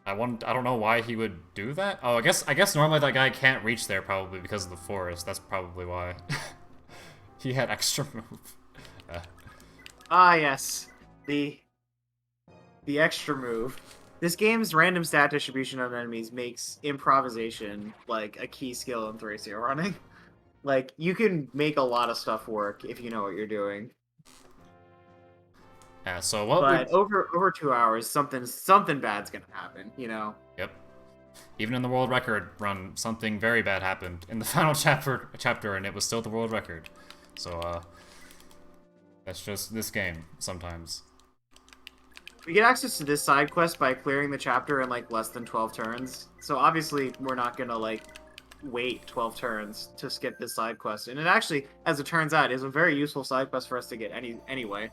I don't know why he would do that. Oh, I guess normally that guy can't reach there probably because of the forest. That's probably why. He had extra move. Ah, yes. The extra move. This game's random stat distribution of enemies makes improvisation, like, a key skill in Thracia running. Like, you can make a lot of stuff work if you know what you're doing. Yeah, so what But over 2 hours, something bad's gonna happen, you know? Yep. Even in the world record run, something very bad happened in the final chapter, and it was still the world record. So, that's just this game, sometimes. We get access to this side quest by clearing the chapter in, like, less than 12 turns. So obviously, we're not gonna, like, wait 12 turns to skip this side quest. And it actually, as it turns out, is a very useful side quest for us to get anyway.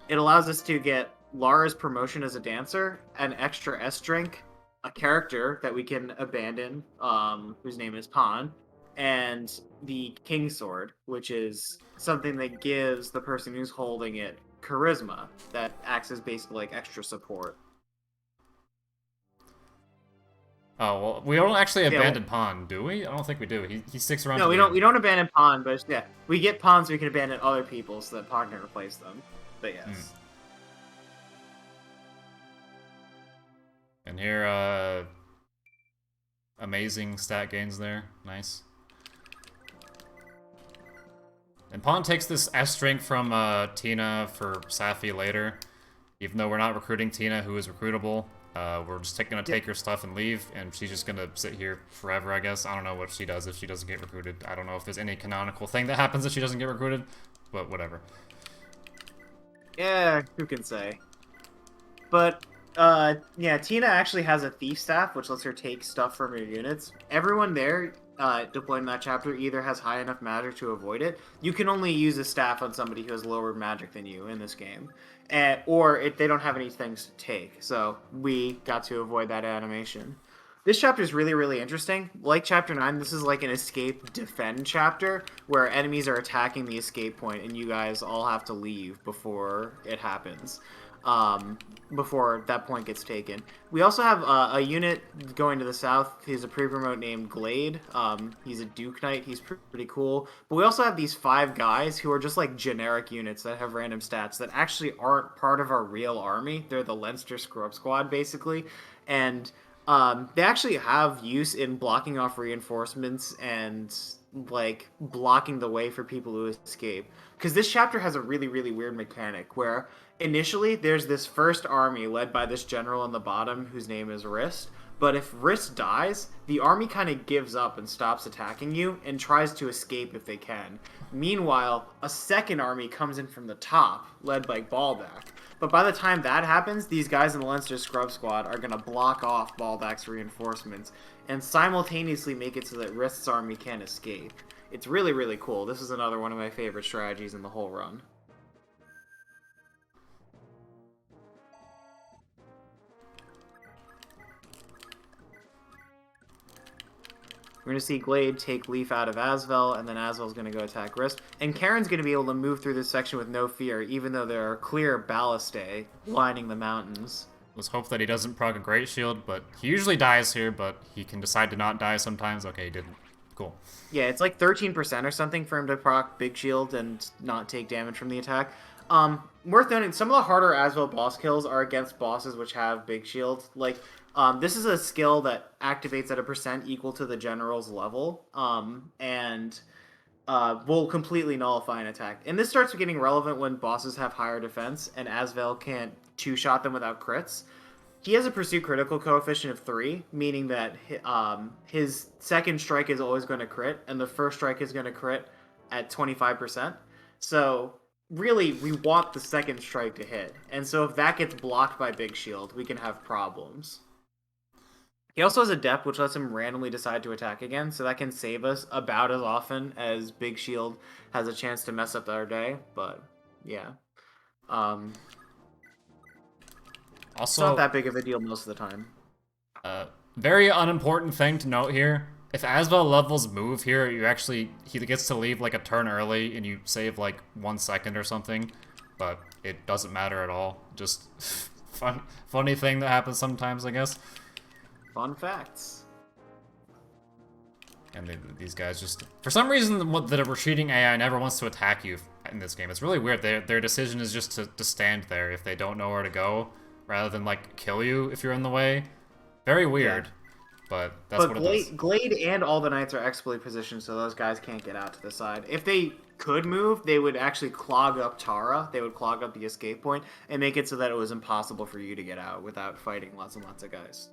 It allows us to get Lara's promotion as a dancer, an extra S drink, a character that we can abandon, whose name is Pan, and the King Sword, which is something that gives the person who's holding it charisma that acts as basically like extra support. Oh, well, we don't actually abandon Pan, do we? I don't think we do. He sticks around. No, we don't abandon Pan, but yeah, we get Pan so we can abandon other people so that Pan can replace them. But yes. And here, amazing stat gains there. Nice. And Pawn takes this S strength from Tina for Safi later. Even though we're not recruiting Tina, who is recruitable, we're just gonna take her stuff and leave, and she's just gonna sit here forever, I guess. I don't know what she does if she doesn't get recruited. I don't know if there's any canonical thing that happens if she doesn't get recruited, but whatever. Yeah, who can say? But, yeah, Tina actually has a thief staff, which lets her take stuff from your units. Everyone there deployed in that chapter either has high enough magic to avoid it. You can only use a staff on somebody who has lower magic than you in this game. Or if they don't have any things to take. So we got to avoid that animation. This chapter is really, really interesting. Like Chapter 9, this is like an escape defend chapter where enemies are attacking the escape point and you guys all have to leave before it happens. Before that point gets taken. We also have a unit going to the south. He's a pre-promote named Glade. He's a Duke Knight. He's pretty cool. But we also have these 5 guys who are just like generic units that have random stats that actually aren't part of our real army. They're the Leinster Scrub Squad, basically. And they actually have use in blocking off reinforcements and like blocking the way for people to escape. Because this chapter has a really, really weird mechanic where initially there's this first army led by this general on the bottom whose name is Wrist. But if Wrist dies, the army kind of gives up and stops attacking you and tries to escape if they can. Meanwhile, a second army comes in from the top, led by Baldak. But by the time that happens, these guys in the Leinster Scrub Squad are going to block off Baldak's reinforcements and simultaneously make it so that Wrist's army can't escape. It's really, really cool. This is another one of my favorite strategies in the whole run. We're going to see Glade take Leaf out of Asvel, and then Asvel's going to go attack Wrist. And Karen's going to be able to move through this section with no fear, even though there are clear ballistae lining the mountains. Let's hope that he doesn't proc a Great Shield, but he usually dies here, but he can decide to not die sometimes. Okay, he didn't. Cool. Yeah, it's like 13% or something for him to proc Big Shield and not take damage from the attack. Worth noting, some of the harder Asvel boss kills are against bosses which have Big Shield. Like, this is a skill that activates at a percent equal to the general's level, and will completely nullify an attack. And this starts getting relevant when bosses have higher defense, and Asvel can't two-shot them without crits. He has a pursuit critical coefficient of 3, meaning that his second strike is always going to crit, and the first strike is going to crit at 25%. So really, we want the second strike to hit. And so if that gets blocked by Big Shield, we can have problems. He also has a dep, which lets him randomly decide to attack again, so that can save us about as often as Big Shield has a chance to mess up our day. But, yeah. It's not that big of a deal most of the time. Very unimportant thing to note here. If Asvel levels move here, he gets to leave like a turn early and you save like 1 second or something, but it doesn't matter at all. Just funny thing that happens sometimes, I guess. Fun facts. And these guys just, for some reason, the retreating AI never wants to attack you in this game. It's really weird. Their decision is just to stand there if they don't know where to go, rather than like kill you if you're in the way. Very weird. Yeah. But that's what it is. Glade and all the knights are exploit positioned, so those guys can't get out to the side. If they could move, they would actually clog up Tara. They would clog up the escape point and make it so that it was impossible for you to get out without fighting lots and lots of guys.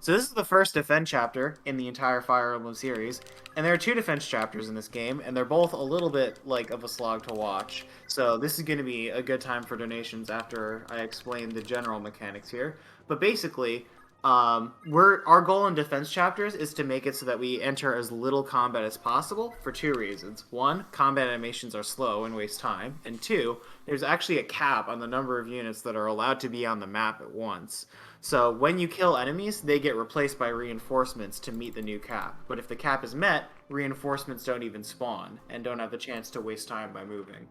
So this is the first defense chapter in the entire Fire Emblem series, and there are 2 defense chapters in this game, and they're both a little bit like of a slog to watch. So this is going to be a good time for donations after I explain the general mechanics here. But basically, our goal in defense chapters is to make it so that we enter as little combat as possible for 2 reasons. 1, combat animations are slow and waste time, and 2, there's actually a cap on the number of units that are allowed to be on the map at once. So when you kill enemies, they get replaced by reinforcements to meet the new cap. But if the cap is met, reinforcements don't even spawn and don't have the chance to waste time by moving.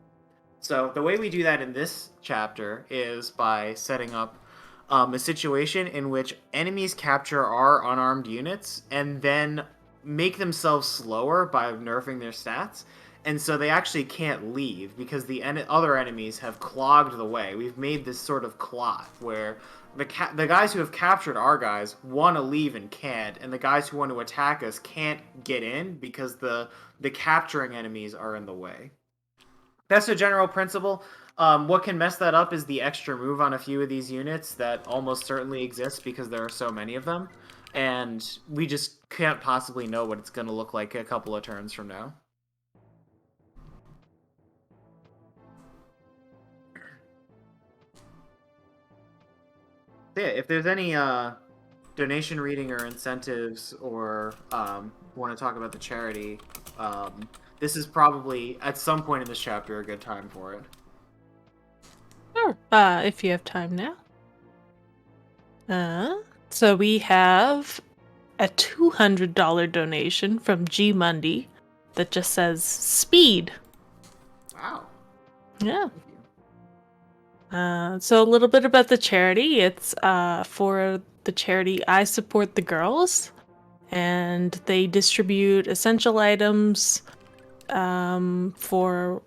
So the way we do that in this chapter is by setting up a situation in which enemies capture our unarmed units and then make themselves slower by nerfing their stats. And so they actually can't leave because the other enemies have clogged the way. We've made this sort of clot where the guys who have captured our guys want to leave and can't, and the guys who want to attack us can't get in because the capturing enemies are in the way. That's the general principle. What can mess that up is the extra move on a few of these units that almost certainly exist because there are so many of them, and we just can't possibly know what it's going to look like a couple of turns from now. So yeah, if there's any donation reading or incentives or want to talk about the charity, this is probably, at some point in this chapter, a good time for it. Sure. If you have time now. So we have a $200 donation from G Mundy that just says speed. Wow. Yeah. So a little bit about the charity. It's for the charity I Support the Girls, and they distribute essential items for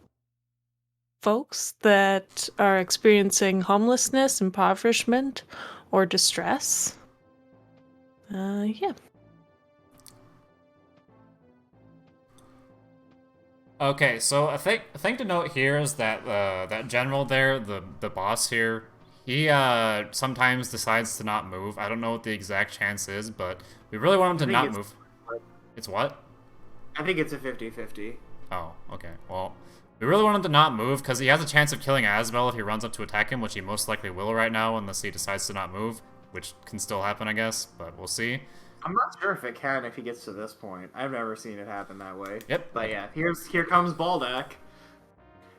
folks that are experiencing homelessness, impoverishment, or distress. Yeah. Okay, so a thing to note here is that that general there, the boss here, he sometimes decides to not move. I don't know what the exact chance is, but we really want him to not move. It's what? I think it's a 50-50. Oh, okay. Well, we really want him to not move because he has a chance of killing Asbel if he runs up to attack him, which he most likely will right now unless he decides to not move, which can still happen, I guess, but we'll see. I'm not sure if it can if he gets to this point. I've never seen it happen that way. Yep. But yeah, here comes Baldak.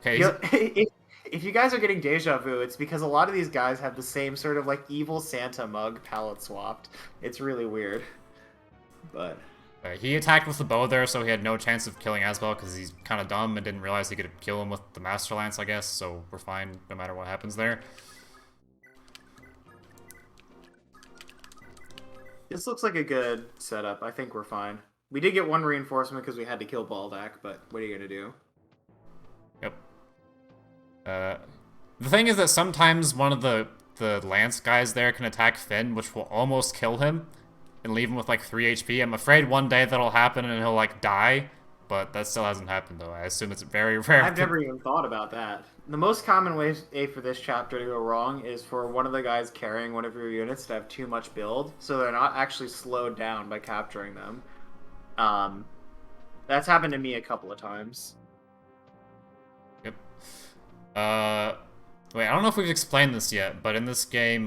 Okay. If you guys are getting deja vu, it's because a lot of these guys have the same sort of like evil Santa mug palette swapped. It's really weird. But he attacked with the bow there, so he had no chance of killing Asbel because he's kind of dumb and didn't realize he could kill him with the Master Lance, I guess, so we're fine no matter what happens there. This looks like a good setup. I think we're fine. We did get one reinforcement because we had to kill Baldak, but what are you going to do? Yep. The thing is that sometimes one of the Lance guys there can attack Finn, which will almost kill him and leave him with like 3 HP. I'm afraid one day that'll happen and he'll like die, but that still hasn't happened though. I assume it's very rare. I've never even thought about that. The most common way for this chapter to go wrong is for one of the guys carrying one of your units to have too much build, so they're not actually slowed down by capturing them. That's happened to me a couple of times. Yep. Wait, I don't know if we've explained this yet, but in this game,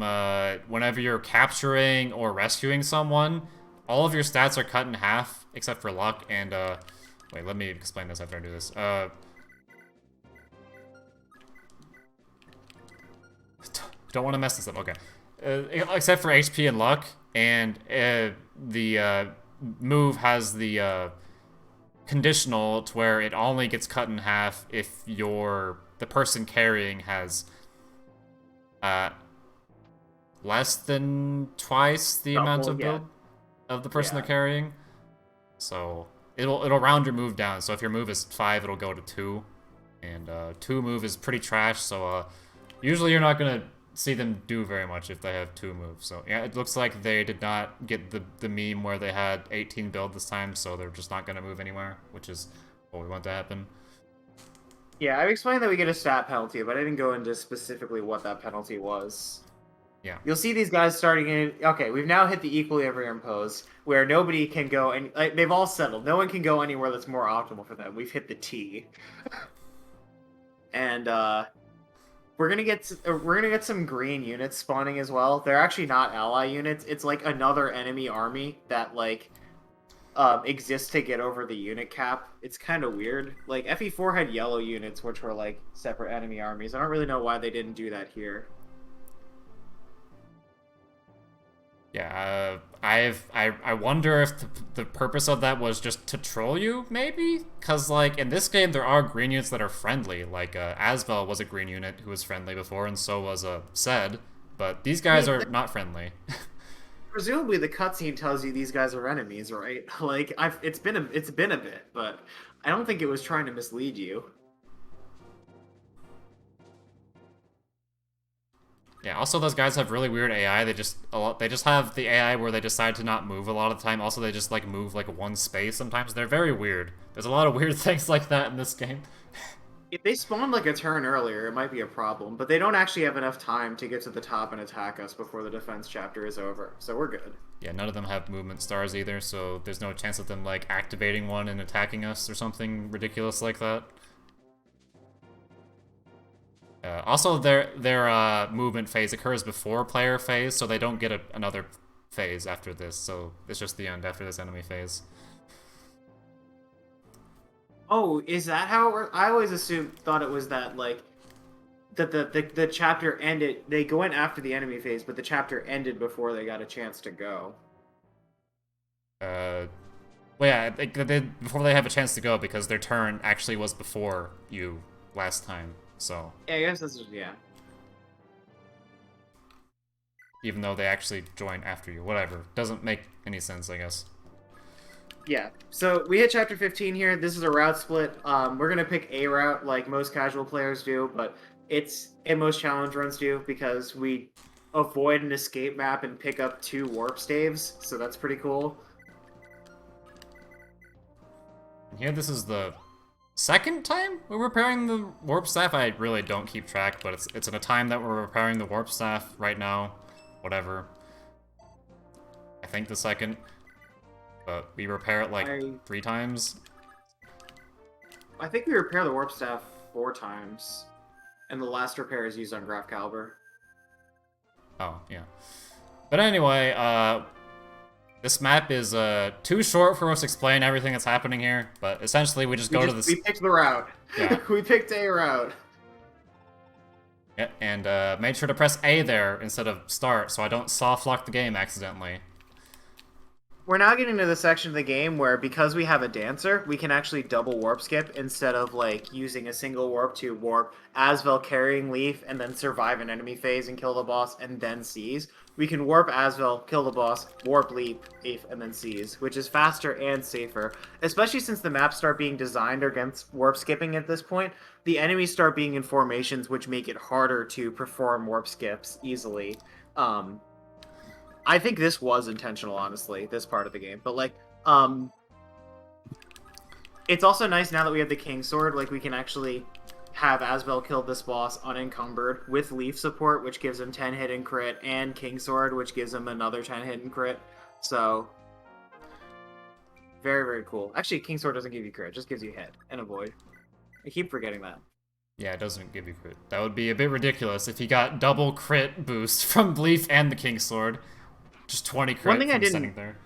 whenever you're capturing or rescuing someone, all of your stats are cut in half, except for luck, and, wait, let me explain this after I do this. Don't want to mess this up, okay. Except for HP and luck, and, the, move has the, conditional to where it only gets cut in half if the person carrying has less than twice the amount of build of the person they're carrying. So it'll round your move down. So if your move is 5, it'll go to 2, and 2 move is pretty trash. So usually you're not gonna see them do very much if they have 2 moves. So yeah, it looks like they did not get the meme where they had 18 build this time, so they're just not gonna move anywhere, which is what we want to happen. Yeah, I've explained that we get a stat penalty, but I didn't go into specifically what that penalty was. Yeah. You'll see these guys starting in... Okay, we've now hit the equilibrium pose, where nobody can go... and they've all settled. No one can go anywhere that's more optimal for them. We've hit the T. And, we're gonna get some green units spawning as well. They're actually not ally units. It's like another enemy army that, like... exists to get over the unit cap. It's kind of weird. Like, FE4 had yellow units, which were, like, separate enemy armies. I don't really know why they didn't do that here. Yeah, I wonder if the purpose of that was just to troll you, maybe? Because, like, in this game, there are green units that are friendly. Like, Asbel was a green unit who was friendly before, and so was Sed. But these guys are not friendly. Presumably, the cutscene tells you these guys are enemies, right? Like, it's been a bit, but I don't think it was trying to mislead you. Yeah. Also, those guys have really weird AI. They just have the AI where they decide to not move a lot of the time. Also, they just like move like one space sometimes. They're very weird. There's a lot of weird things like that in this game. If they spawn like a turn earlier, it might be a problem, but they don't actually have enough time to get to the top and attack us before the defense chapter is over, so we're good. Yeah, none of them have movement stars either, so there's no chance of them like activating one and attacking us or something ridiculous like that. Also, their movement phase occurs before player phase, so they don't get another phase after this, so it's just the end after this enemy phase. Oh, is that how it works? I always thought it was that, like, that the chapter ended, they go in after the enemy phase, but the chapter ended before they got a chance to go. Well, yeah, before they have a chance to go, because their turn actually was before you last time, so. Yeah, I guess that's just, yeah. Even though they actually join after you, whatever. Doesn't make any sense, I guess. Yeah, so we hit chapter 15 here. This is a route split. We're going to pick a route like most casual players do, but and most challenge runs do, because we avoid an escape map and pick up 2 warp staves, so that's pretty cool. And here, this is the second time we're repairing the warp staff. I really don't keep track, but it's in a time that we're repairing the warp staff right now. Whatever. I think the second. But we repair it like 3 times. I think we repair the warp staff 4 times, and the last repair is used on Graf Caliber. Oh, yeah. But anyway, this map is too short for us to explain everything that's happening here, but essentially we just go to this... We picked the route. Yeah. We picked a route. Yeah, and made sure to press A there instead of start, so I don't soft lock the game accidentally. We're now getting to the section of the game where, because we have a dancer, we can actually double warp skip instead of, like, using a single warp to warp Asvel carrying Leaf and then survive an enemy phase and kill the boss and then seize. We can warp Asvel, kill the boss, warp Leaf, and then seize, which is faster and safer. Especially since the maps start being designed against warp skipping at this point, the enemies start being in formations which make it harder to perform warp skips easily. I think this was intentional, honestly, this part of the game. But, like, it's also nice now that we have the King Sword, like, we can actually have Asbel kill this boss unencumbered with Leaf support, which gives him 10 hit and crit, and King Sword, which gives him another 10 hit and crit. So, very, very cool. Actually, King Sword doesn't give you crit, it just gives you hit and avoid. I keep forgetting that. Yeah, it doesn't give you crit. That would be a bit ridiculous if you got double crit boost from Leaf and the King Sword. Just 20 crit from sitting there.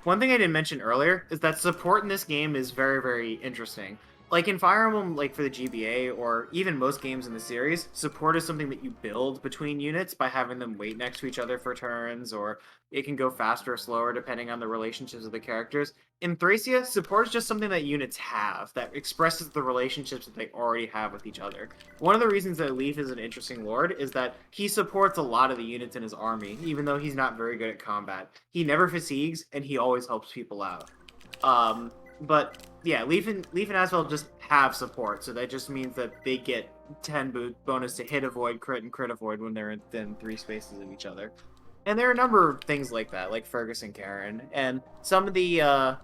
One thing I didn't mention earlier is that support in this game is very, very interesting. Like in Fire Emblem, like for the GBA, or even most games in the series, support is something that you build between units by having them wait next to each other for turns, or it can go faster or slower depending on the relationships of the characters. In Thracia, support is just something that units have, that expresses the relationships that they already have with each other. One of the reasons that Leaf is an interesting lord is that he supports a lot of the units in his army, even though he's not very good at combat. He never fatigues, and he always helps people out. But yeah, Leaf and Asvel just have support, so that just means that they get 10 bonus to hit avoid, crit, and crit avoid when they're within 3 spaces of each other. And there are a number of things like that, like Fergus and Karen, and some of the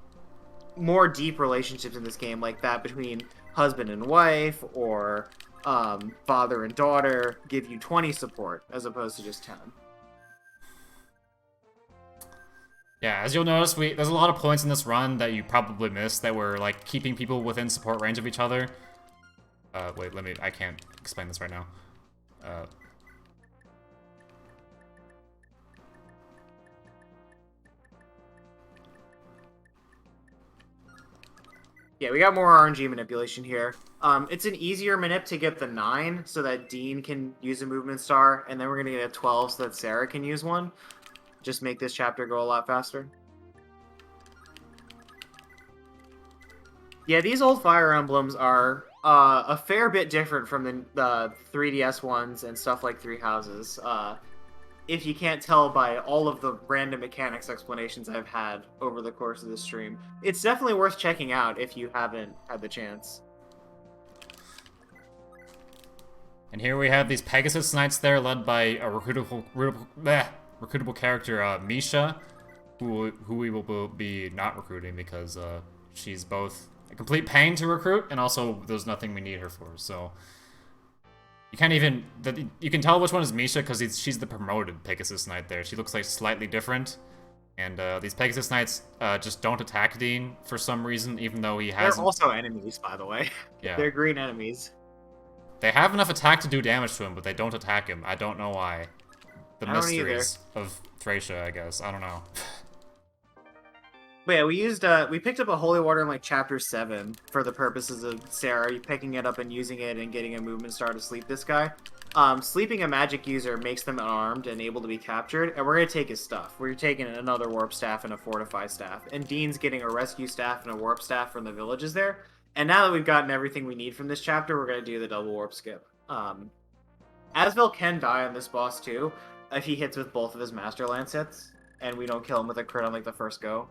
more deep relationships in this game, like that between husband and wife, or father and daughter, give you 20 support as opposed to just 10. Yeah, as you'll notice, there's a lot of points in this run that you probably missed that were like keeping people within support range of each other. Wait, I can't explain this right now. Yeah, we got more RNG manipulation here. It's an easier manip to get the 9 so that Dean can use a movement star, and then we're going to get a 12 so that Sarah can use one. Just make this chapter go a lot faster. Yeah, these old Fire Emblems are a fair bit different from the 3DS ones and stuff like Three Houses. If you can't tell by all of the random mechanics explanations I've had over the course of this stream. It's definitely worth checking out if you haven't had the chance. And here we have these Pegasus Knights there, led by a recruitable character, Misha, who we will be not recruiting because she's both a complete pain to recruit, and also there's nothing we need her for. So you can't even you can tell which one is Misha because she's the promoted Pegasus Knight there. She looks like slightly different. And these Pegasus Knights just don't attack Dean for some reason, even though he hasn't. They're also enemies, by the way. Yeah. They're green enemies. They have enough attack to do damage to him, but they don't attack him. I don't know why. The mysteries of Thracia, I guess. I don't know. But yeah, we picked up a holy water in like chapter 7 for the purposes of Sarah picking it up and using it and getting a movement star to sleep this guy. Sleeping a magic user makes them unarmed and able to be captured, and we're going to take his stuff. We're taking another warp staff and a fortify staff, and Dean's getting a rescue staff and a warp staff from the villages there. And now that we've gotten everything we need from this chapter, we're going to do the double warp skip. Asvel can die on this boss too, if he hits with both of his Master Lance hits, and we don't kill him with a crit on like the first go.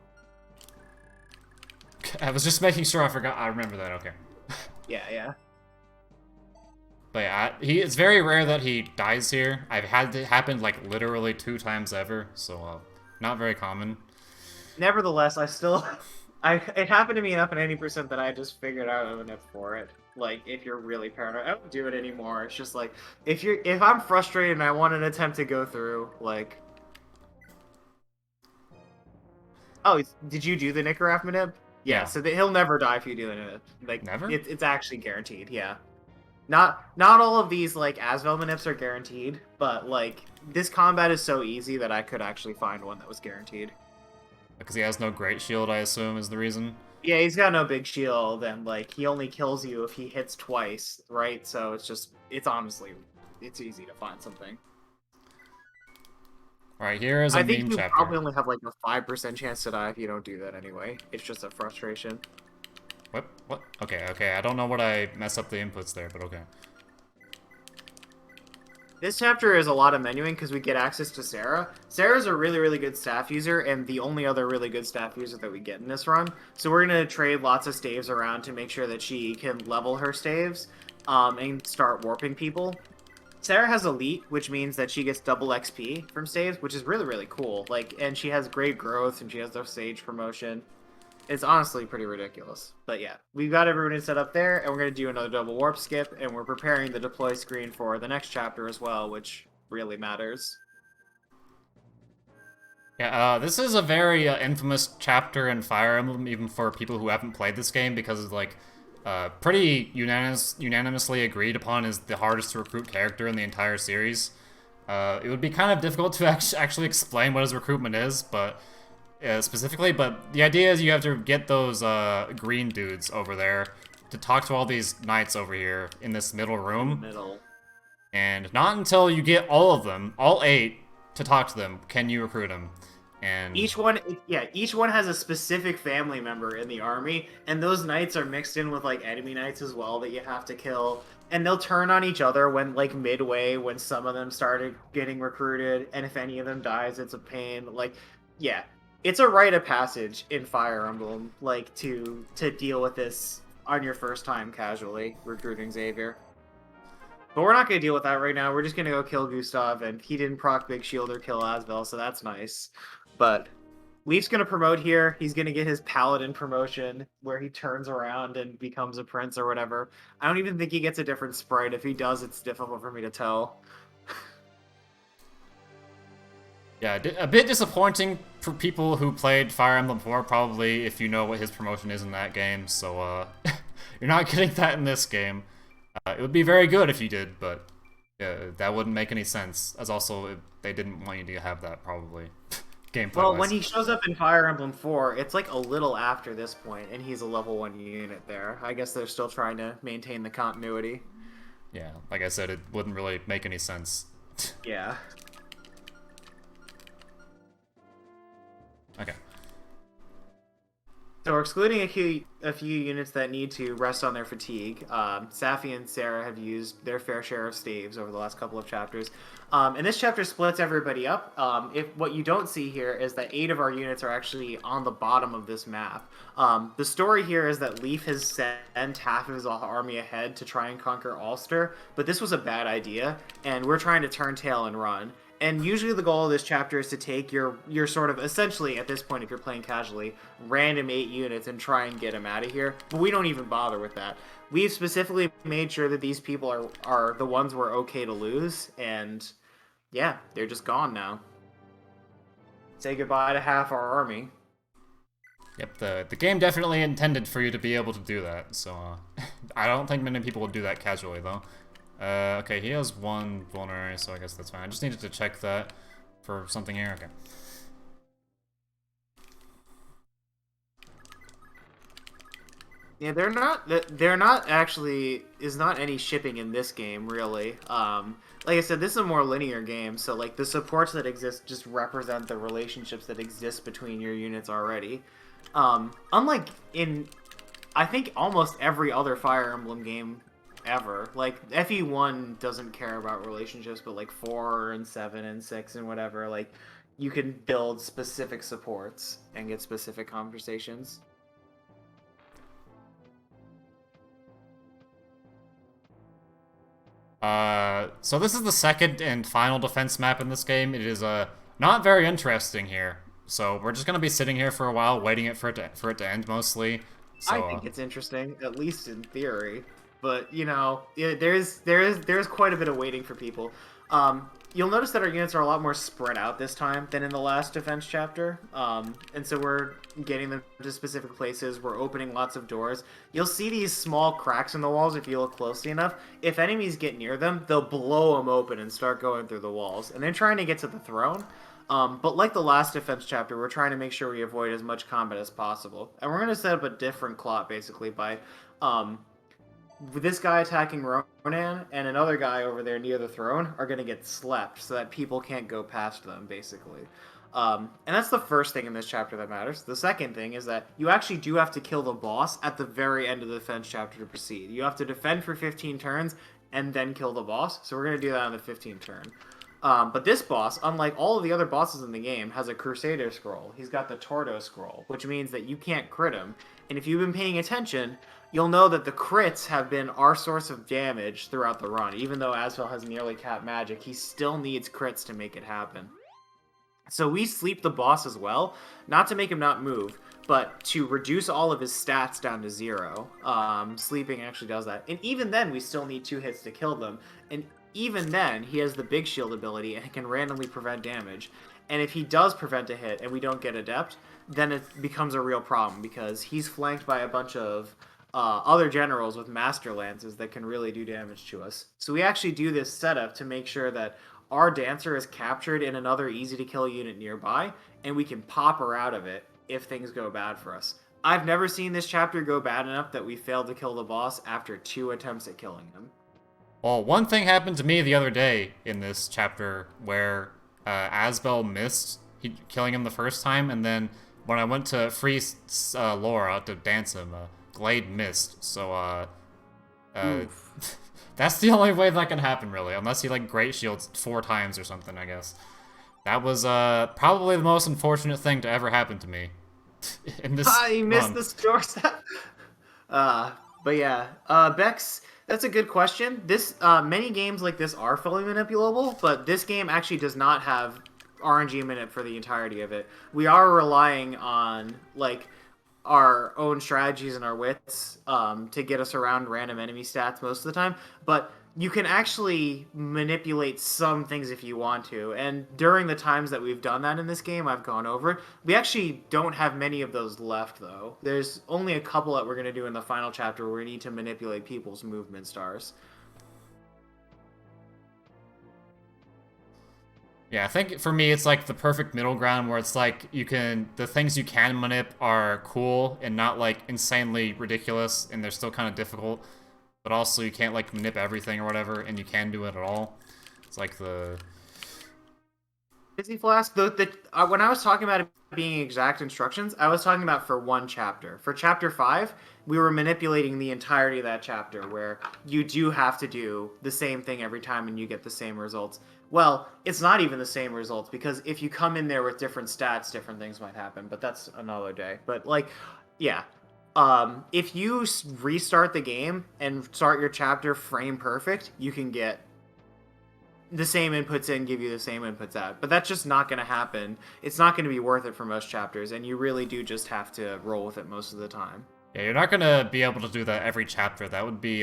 I was just making sure I forgot. I remember that, okay. Yeah. But yeah, it's very rare that he dies here. I've had it happen like literally 2 times ever, so not very common. Nevertheless, it happened to me enough at 90% that I just figured out an F for it. Like, if you're really paranoid, I don't do it anymore. It's just like, if I'm frustrated and I want an attempt to go through, like... Oh, did you do the Nicaraf manip? Yeah, so he'll never die if you do it. Like, never? It's actually guaranteed, yeah. Not all of these, like, Asvel manips are guaranteed, but, like, this combat is so easy that I could actually find one that was guaranteed. Because he has no great shield, I assume, is the reason? Yeah, he's got no big shield, and, like, he only kills you if he hits twice, right? So it's honestly, it's easy to find something. Alright, here is a meme chapter. I think you probably only have, like, a 5% chance to die if you don't do that anyway. It's just a frustration. What? Okay, I don't know what I mess up the inputs there, but okay. This chapter is a lot of menuing because we get access to Sarah. Sarah's a really, really good staff user and the only other really good staff user that we get in this run. So we're going to trade lots of staves around to make sure that she can level her staves and start warping people. Sarah has Elite, which means that she gets double XP from staves, which is really, really cool. Like, and she has great growth and she has the Sage promotion. It's honestly pretty ridiculous. But yeah, we've got everybody set up there, and we're going to do another double warp skip, and we're preparing the deploy screen for the next chapter as well, which really matters. Yeah, this is a very infamous chapter in Fire Emblem, even for people who haven't played this game, because it's like pretty unanimously agreed upon as the hardest to recruit character in the entire series. It would be kind of difficult to actually explain what his recruitment is, but... specifically, but the idea is you have to get those green dudes over there to talk to all these knights over here in this middle room. And not until you get all of them, all 8, to talk to them, can you recruit them. And each one has a specific family member in the army, and those knights are mixed in with like enemy knights as well that you have to kill. And they'll turn on each other when, like, midway, when some of them started getting recruited, and if any of them dies, it's a pain. Like, yeah. It's a rite of passage in Fire Emblem, like, to deal with this on your first time casually recruiting Xavier. But we're not going to deal with that right now. We're just going to go kill Gustav, and he didn't proc Big Shield or kill Asvel, so that's nice. But Leaf's going to promote here. He's going to get his Paladin promotion, where he turns around and becomes a prince or whatever. I don't even think he gets a different sprite. If he does, it's difficult for me to tell. yeah, a bit disappointing for people who played Fire Emblem 4, probably, if you know what his promotion is in that game, so, you're not getting that in this game. It would be very good if you did, but that wouldn't make any sense, as also, they didn't want you to have that, probably, gameplay-wise. Well, when he shows up in Fire Emblem 4, it's, like, a little after this point, and he's a level 1 unit there. I guess they're still trying to maintain the continuity. Yeah, like I said, it wouldn't really make any sense. Yeah. Okay. So we're excluding a few units that need to rest on their fatigue. Safi and Sarah have used their fair share of staves over the last couple of chapters. And this chapter splits everybody up. If what you don't see here is that 8 of our units are actually on the bottom of this map. The story here is that Leaf has sent half of his army ahead to try and conquer Ulster, but this was a bad idea, and we're trying to turn tail and run. And usually the goal of this chapter is to take your sort of, essentially, at this point, if you're playing casually, random 8 units and try and get them out of here. But we don't even bother with that. We've specifically made sure that these people are the ones we're okay to lose, and yeah, they're just gone now. Say goodbye to half our army. Yep, the game definitely intended for you to be able to do that, so I don't think many people would do that casually, though. Okay, he has 1 vulnerary, so I guess that's fine. I just needed to check that for something here. Okay. Yeah, they're not actually, is not any shipping in this game, really. Like I said, this is a more linear game, so like the supports that exist just represent the relationships that exist between your units already. Unlike in, I think, almost every other Fire Emblem game ever. Like, FE1 doesn't care about relationships, but like 4 and 7 and 6 and whatever, like, you can build specific supports and get specific conversations. So this is the second and final defense map in this game. It is, not very interesting here. So we're just gonna be sitting here for a while, waiting for it to end, mostly. So, I think it's interesting, at least in theory. But, you know, there's quite a bit of waiting for people. You'll notice that our units are a lot more spread out this time than in the last defense chapter. And so we're getting them to specific places. We're opening lots of doors. You'll see these small cracks in the walls if you look closely enough. If enemies get near them, they'll blow them open and start going through the walls. And they're trying to get to the throne. But like the last defense chapter, we're trying to make sure we avoid as much combat as possible. And we're going to set up a different clock, basically, by this guy attacking Ronan and another guy over there near the throne are going to get slept so that people can't go past them, basically. And that's the first thing in this chapter that matters. The second thing is that you actually do have to kill the boss at the very end of the defense chapter to proceed. You have to defend for 15 turns and then kill the boss. So we're going to do that on the 15th turn. But this boss, unlike all of the other bosses in the game, has a Crusader scroll. He's got the Tordo scroll, which means that you can't crit him. And if you've been paying attention, you'll know that the crits have been our source of damage throughout the run. Even though Asvel has nearly capped magic, he still needs crits to make it happen. So we sleep the boss as well, not to make him not move, but to reduce all of his stats down to 0. Sleeping actually does that. And even then, we still need 2 hits to kill them. And even then, he has the big shield ability and can randomly prevent damage. And if he does prevent a hit and we don't get Adept, then it becomes a real problem because he's flanked by a bunch of other generals with Master Lances that can really do damage to us. So we actually do this setup to make sure that our Dancer is captured in another easy-to-kill unit nearby, and we can pop her out of it if things go bad for us. I've never seen this chapter go bad enough that we failed to kill the boss after 2 attempts at killing him. well, one thing happened to me the other day in this chapter where Asbel missed killing him the first time, and then when I went to free Laura to dance him, Glade missed. So, that's the only way that can happen, really, unless he, like, Great Shields 4 times or something, I guess. That was probably the most unfortunate thing to ever happen to me in this You missed run. the store set. But yeah, Bex, that's a good question. This many games like this are fully manipulable, but this game actually does not have RNG minute for the entirety of it. We are relying on like our own strategies and our wits to get us around random enemy stats most of the time, but you can actually manipulate some things if you want to, and during the times that we've done that in this game, I've gone over it. We actually don't have many of those left, though. There's only a couple that we're going to do in the final chapter where we need to manipulate people's movement stars. Yeah, I think for me it's like the perfect middle ground where it's like the things you can manip are cool and not like insanely ridiculous, and they're still kind of difficult, but also you can't like manip everything or whatever, and you can do it at all. It's like the Busy Flask, when I was talking about it being exact instructions, I was talking about for one chapter. For chapter 5, we were manipulating the entirety of that chapter, where you do have to do the same thing every time and you get the same results. Well, it's not even the same results, because if you come in there with different stats, different things might happen, but that's another day. But, like, yeah. If you restart the game and start your chapter frame perfect, you can get the same inputs in give you the same inputs out. But that's just not going to happen. It's not going to be worth it for most chapters, and you really do just have to roll with it most of the time. Yeah, you're not gonna be able to do that every chapter. That would be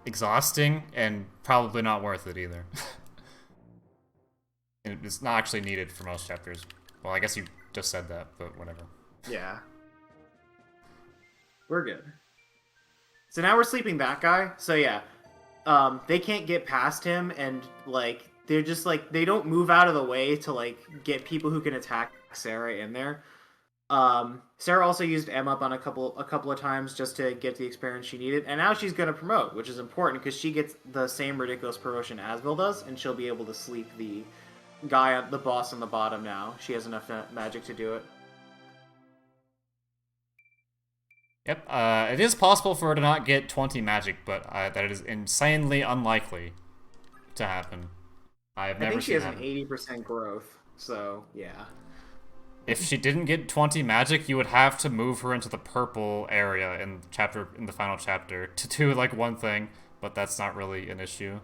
exhausting and probably not worth it either. And it's not actually needed for most chapters. Well, I guess you just said that, but whatever. Yeah. We're good. So now we're sleeping that guy. So yeah, they can't get past him, and like they're just like they don't move out of the way to like get people who can attack Sarah in there. Sarah also used M up on a couple of times just to get the experience she needed, and now she's going to promote, which is important because she gets the same ridiculous promotion Asbel does, and she'll be able to sleep the the boss on the bottom now. She has enough magic to do it. Yep, it is possible for her to not get 20 magic, but that is insanely unlikely to happen. I have never think she seen has happen. an 80% growth, so yeah. If she didn't get 20 magic, you would have to move her into the purple area in the final chapter to do like one thing, but that's not really an issue.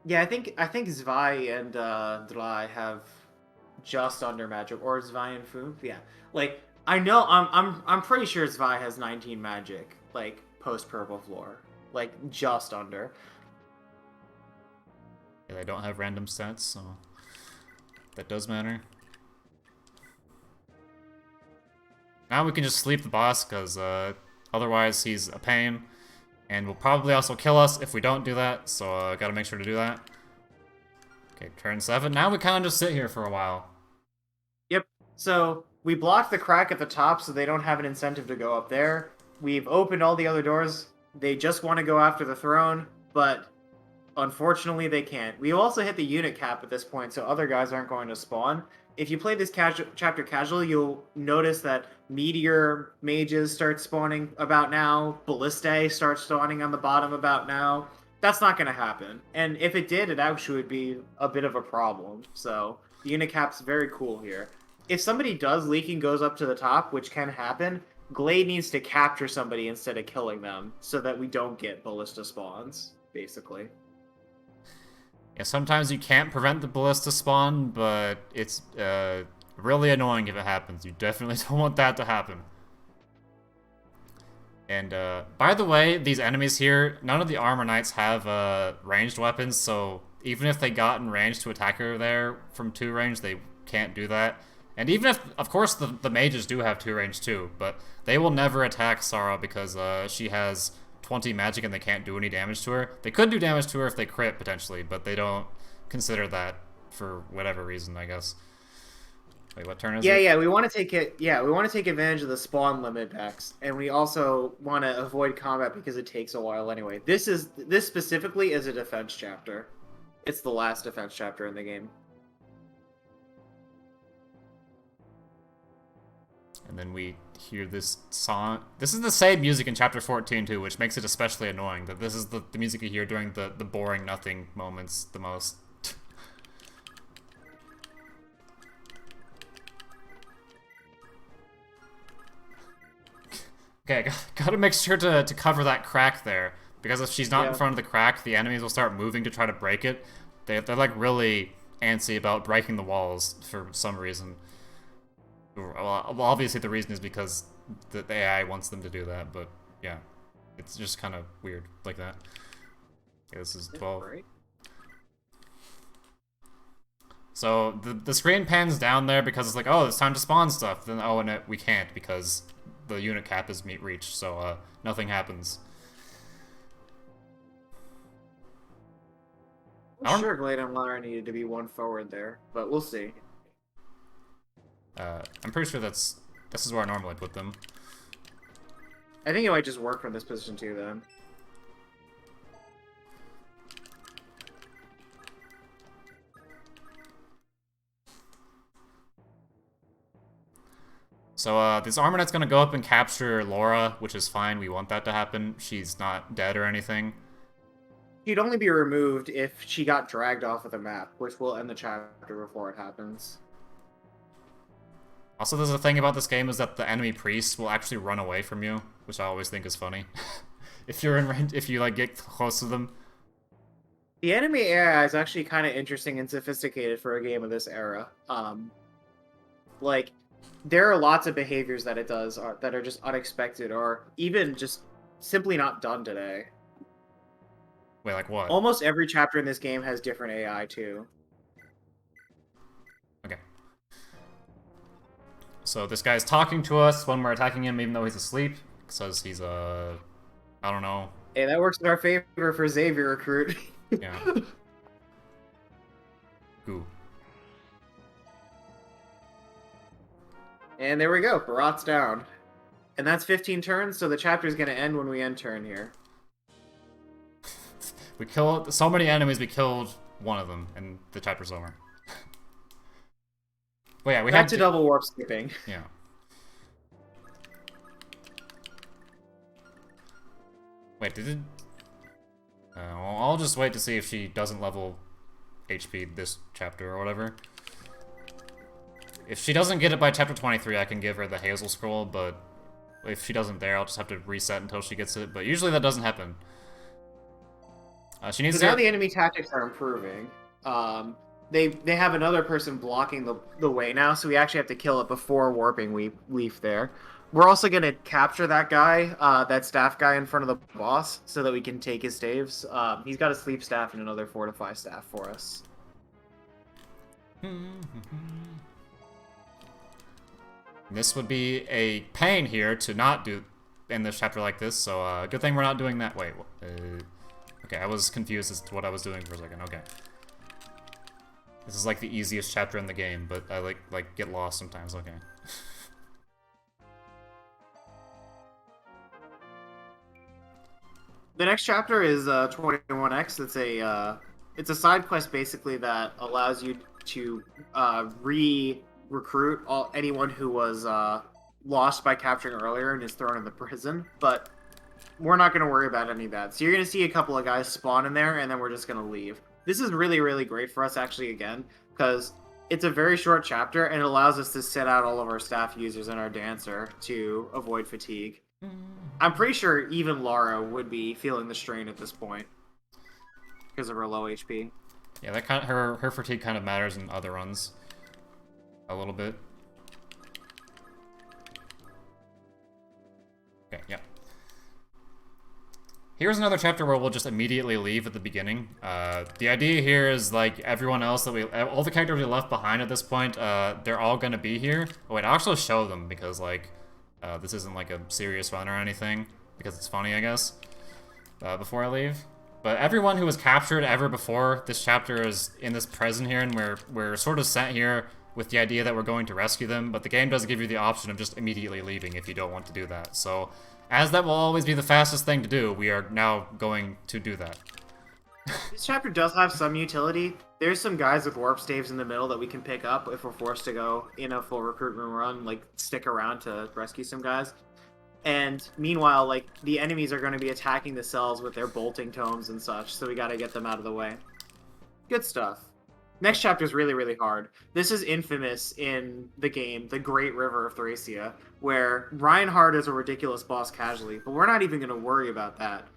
Yeah, I think Zwei and Dry have just under magic, or Zwei and Fu. Yeah, like I know I'm pretty sure Zwei has 19 magic, like post purple floor, like just under. Yeah, they don't have random stats, so that does matter. Now we can just sleep the boss, because otherwise he's a pain, and will probably also kill us if we don't do that, so gotta make sure to do that. Okay, turn 7. Now we kind of just sit here for a while. Yep, so we blocked the crack at the top so they don't have an incentive to go up there. We've opened all the other doors. They just want to go after the throne, but unfortunately they can't. We also hit the unit cap at this point, so other guys aren't going to spawn. If you play this chapter casually, you'll notice that Meteor Mages start spawning about now, Ballistae starts spawning on the bottom about now. That's not going to happen. And if it did, it actually would be a bit of a problem. So, the unit cap's very cool here. If somebody does leak and goes up to the top, which can happen, Glade needs to capture somebody instead of killing them, so that we don't get Ballista spawns, basically. Yeah, sometimes you can't prevent the ballista spawn, but it's really annoying if it happens. You definitely don't want that to happen. And by the way, these enemies here, none of the armor knights have ranged weapons, so even if they got in range to attack her there from 2 range, they can't do that. And even if, of course, the mages do have 2 range too, but they will never attack Sarah because she has 20 magic and they can't do any damage to her. They could do damage to her if they crit, potentially, but they don't consider that for whatever reason, I guess. Wait, what turn is it? Yeah, we want to take it. Yeah, we want to take advantage of the spawn limit packs, and we also want to avoid combat because it takes a while anyway. This specifically is a defense chapter. It's the last defense chapter in the game. And then we hear this song. This is the same music in chapter 14 too, which makes it especially annoying that this is the music you hear during the boring nothing moments the most. Okay, gotta make sure to cover that crack there, because if she's not in front of the crack, the enemies will start moving to try to break it. They're like really antsy about breaking the walls for some reason. Well, obviously the reason is because the AI wants them to do that, but yeah, it's just kind of weird like that. Okay, this is 12. So the screen pans down there because it's like, oh, it's time to spawn stuff. Then oh, and we can't because the unit cap is reached, so nothing happens. I'm sure Glade and Lara needed to be 1 forward there, but we'll see. I'm pretty sure this is where I normally put them. I think it might just work from this position too, then. So this Armor Knight's gonna go up and capture Laura, which is fine. We want that to happen. She's not dead or anything. She'd only be removed if she got dragged off of the map, which will end the chapter before it happens. Also, there's a thing about this game is that the enemy priests will actually run away from you, which I always think is funny. If you're in range, if you like get close to them. The enemy AI is actually kind of interesting and sophisticated for a game of this era. Like, there are lots of behaviors that it does that are just unexpected or even just simply not done today. Wait, like what? Almost every chapter in this game has different AI, too. Okay. So this guy's talking to us when we're attacking him, even though he's asleep. Says he's I don't know. Hey, that works in our favor for Xavier Recruit. Yeah. Goo. And there we go, Barat's down. And that's 15 turns, so the chapter's gonna end when we end turn here. We killed so many enemies, we killed one of them, and the chapter's over. Well, yeah, we Back had to double warp skipping. Yeah. Wait, did it... well, I'll just wait to see if she doesn't level HP this chapter or whatever. If she doesn't get it by chapter 23, I can give her the Hazel Scroll, but if she doesn't there, I'll just have to reset until she gets it. But usually that doesn't happen. She needs So to... now the enemy tactics are improving. They have another person blocking the way now, so we actually have to kill it before warping Leaf there. We're also going to capture that guy, that staff guy in front of the boss, so that we can take his staves. He's got a sleep staff and another fortify staff for us. This would be a pain here to not do in this chapter like this, so good thing we're not doing that. Wait, okay, I was confused as to what I was doing for a second. Okay. This is like the easiest chapter in the game, but I like get lost sometimes. Okay. The next chapter is 21X. It's a side quest basically that allows you to recruit anyone who was lost by capturing earlier and is thrown in the prison. But we're not going to worry about any of that. So you're going to see a couple of guys spawn in there, and then we're just going to leave. This is really, really great for us, actually, again, because it's a very short chapter, and it allows us to sit out all of our staff users and our dancer to avoid fatigue. I'm pretty sure even Lara would be feeling the strain at this point because of her low HP. Yeah, that her fatigue kind of matters in other runs a little bit. Okay, yeah. Here's another chapter where we'll just immediately leave at the beginning. The idea here is, like, everyone else that all the characters we left behind at this point, they're all gonna be here. Oh wait, I'll actually show them because, like, this isn't like a serious run or anything, because it's funny, I guess, before I leave. But everyone who was captured ever before this chapter is in this prison here, and we're sort of sent here with the idea that we're going to rescue them, but the game does give you the option of just immediately leaving if you don't want to do that. So, as that will always be the fastest thing to do, we are now going to do that. This chapter does have some utility. There's some guys with warp staves in the middle that we can pick up if we're forced to go in a full recruitment run, like stick around to rescue some guys. And meanwhile, like, the enemies are going to be attacking the cells with their bolting tomes and such, so we got to get them out of the way. Good stuff. Next chapter is really, really hard. This is infamous in the game, the Great River of Thracia, where Reinhardt is a ridiculous boss casualty, but we're not even going to worry about that.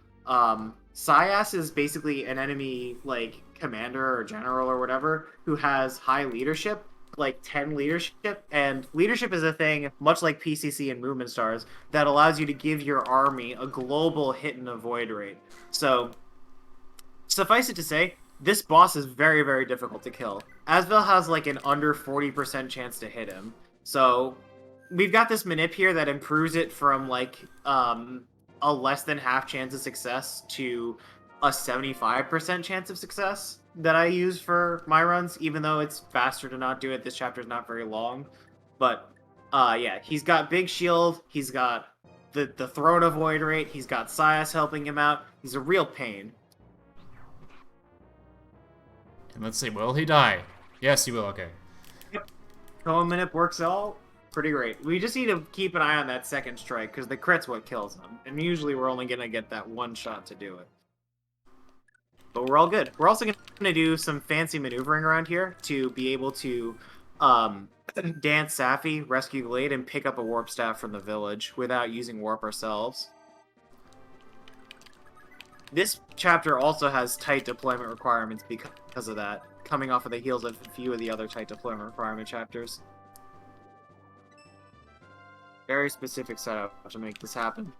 Syas is basically an enemy, like, commander or general or whatever, who has high leadership, like 10 leadership, and leadership is a thing, much like PCC and Movement Stars, that allows you to give your army a global hit and avoid rate. So, suffice it to say, this boss is very, very difficult to kill. Asvel has like an under 40% chance to hit him. So, we've got this manip here that improves it from like a less than half chance of success to a 75% chance of success that I use for my runs, even though it's faster to not do it. This chapter's not very long. But, yeah, he's got big shield, he's got the throne avoid rate, he's got Syas helping him out. He's a real pain. And let's see, will he die? Yes, he will, okay. Yep. Koa Minute works all pretty great. We just need to keep an eye on that second strike, because the crit's what kills him. And usually we're only going to get that one shot to do it. But we're all good. We're also going to do some fancy maneuvering around here to be able to dance Safi, rescue Glade, and pick up a warp staff from the village without using warp ourselves. This chapter also has tight deployment requirements because of that, coming off of the heels of a few of the other tight deployment requirement chapters. Very specific setup to make this happen.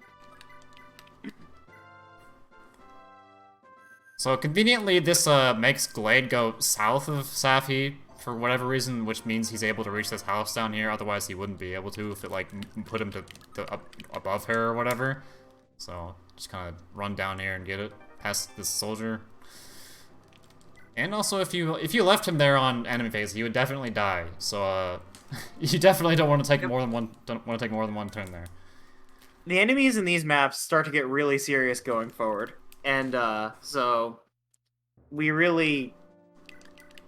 So conveniently, this makes Glade go south of Safi for whatever reason, which means he's able to reach this house down here. Otherwise, he wouldn't be able to if it like put him to up above her or whatever. So just kind of run down here and get it past this soldier. And also, if you left him there on enemy phase, he would definitely die. So you definitely don't want to take more than one. Don't want to take more than one turn there. The enemies in these maps start to get really serious going forward. And so we really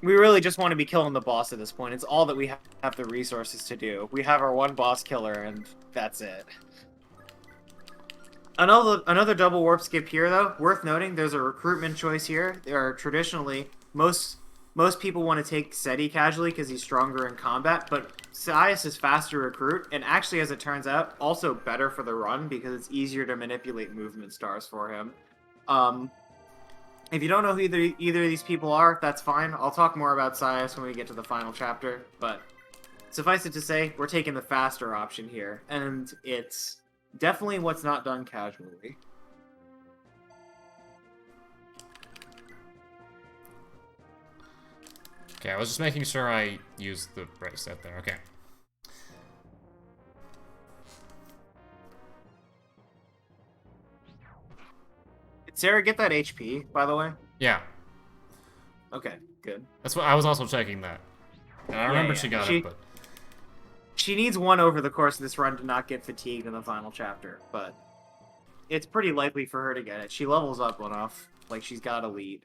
just want to be killing the boss at this point. It's all that we have the resources to do. We have our one boss killer, and that's it. Another double warp skip here, though. Worth noting, there's a recruitment choice here. There are traditionally most people want to take Seti casually because he's stronger in combat, but Sias is faster to recruit, and actually, as it turns out, also better for the run because it's easier to manipulate movement stars for him. If you don't know who either of these people are, that's fine. I'll talk more about Sias when we get to the final chapter, but suffice it to say, we're taking the faster option here, and it's definitely what's not done casually. Okay, I was just making sure I used the right set there. Okay. Did Sarah get that HP, by the way? Yeah. Okay, good. That's what I was also checking that. And I remember she got it, but she needs one over the course of this run to not get fatigued in the final chapter, but it's pretty likely for her to get it. She levels up enough, like she's got a lead.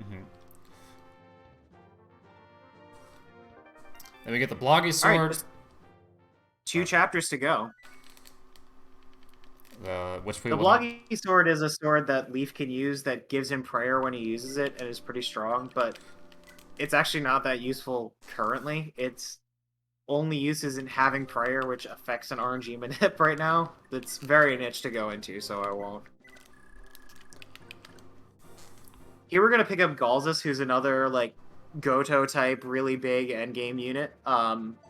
Mm-hmm. Then we get the Bloggy sword. All right, two chapters to go. The Bloggy sword is a sword that Leaf can use that gives him prayer when he uses it and is pretty strong, but it's actually not that useful currently. Its only use is in having prayer, which affects an RNG manip right now. That's very niche to go into, so I won't. Here we're gonna pick up Galzus, who's another like Goto type, really big endgame unit,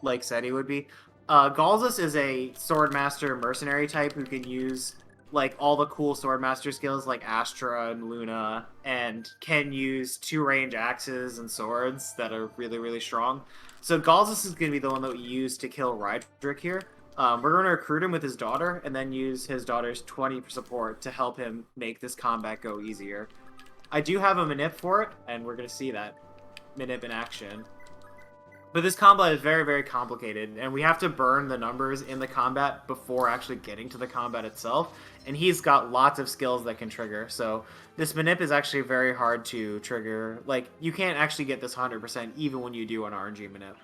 like Seti would be. Galzus is a Swordmaster mercenary type who can use like all the cool Swordmaster skills like Astra and Luna, and can use 2-range axes and swords that are really, really strong. So Galzus is going to be the one that we use to kill Rydrick here. We're going to recruit him with his daughter, and then use his daughter's 20 support to help him make this combat go easier. I do have a manip for it, and we're going to see that manip in action. But this combat is very, very complicated, and we have to burn the numbers in the combat before actually getting to the combat itself, and he's got lots of skills that can trigger, so this manip is actually very hard to trigger. Like, you can't actually get this 100% even when you do an RNG manip.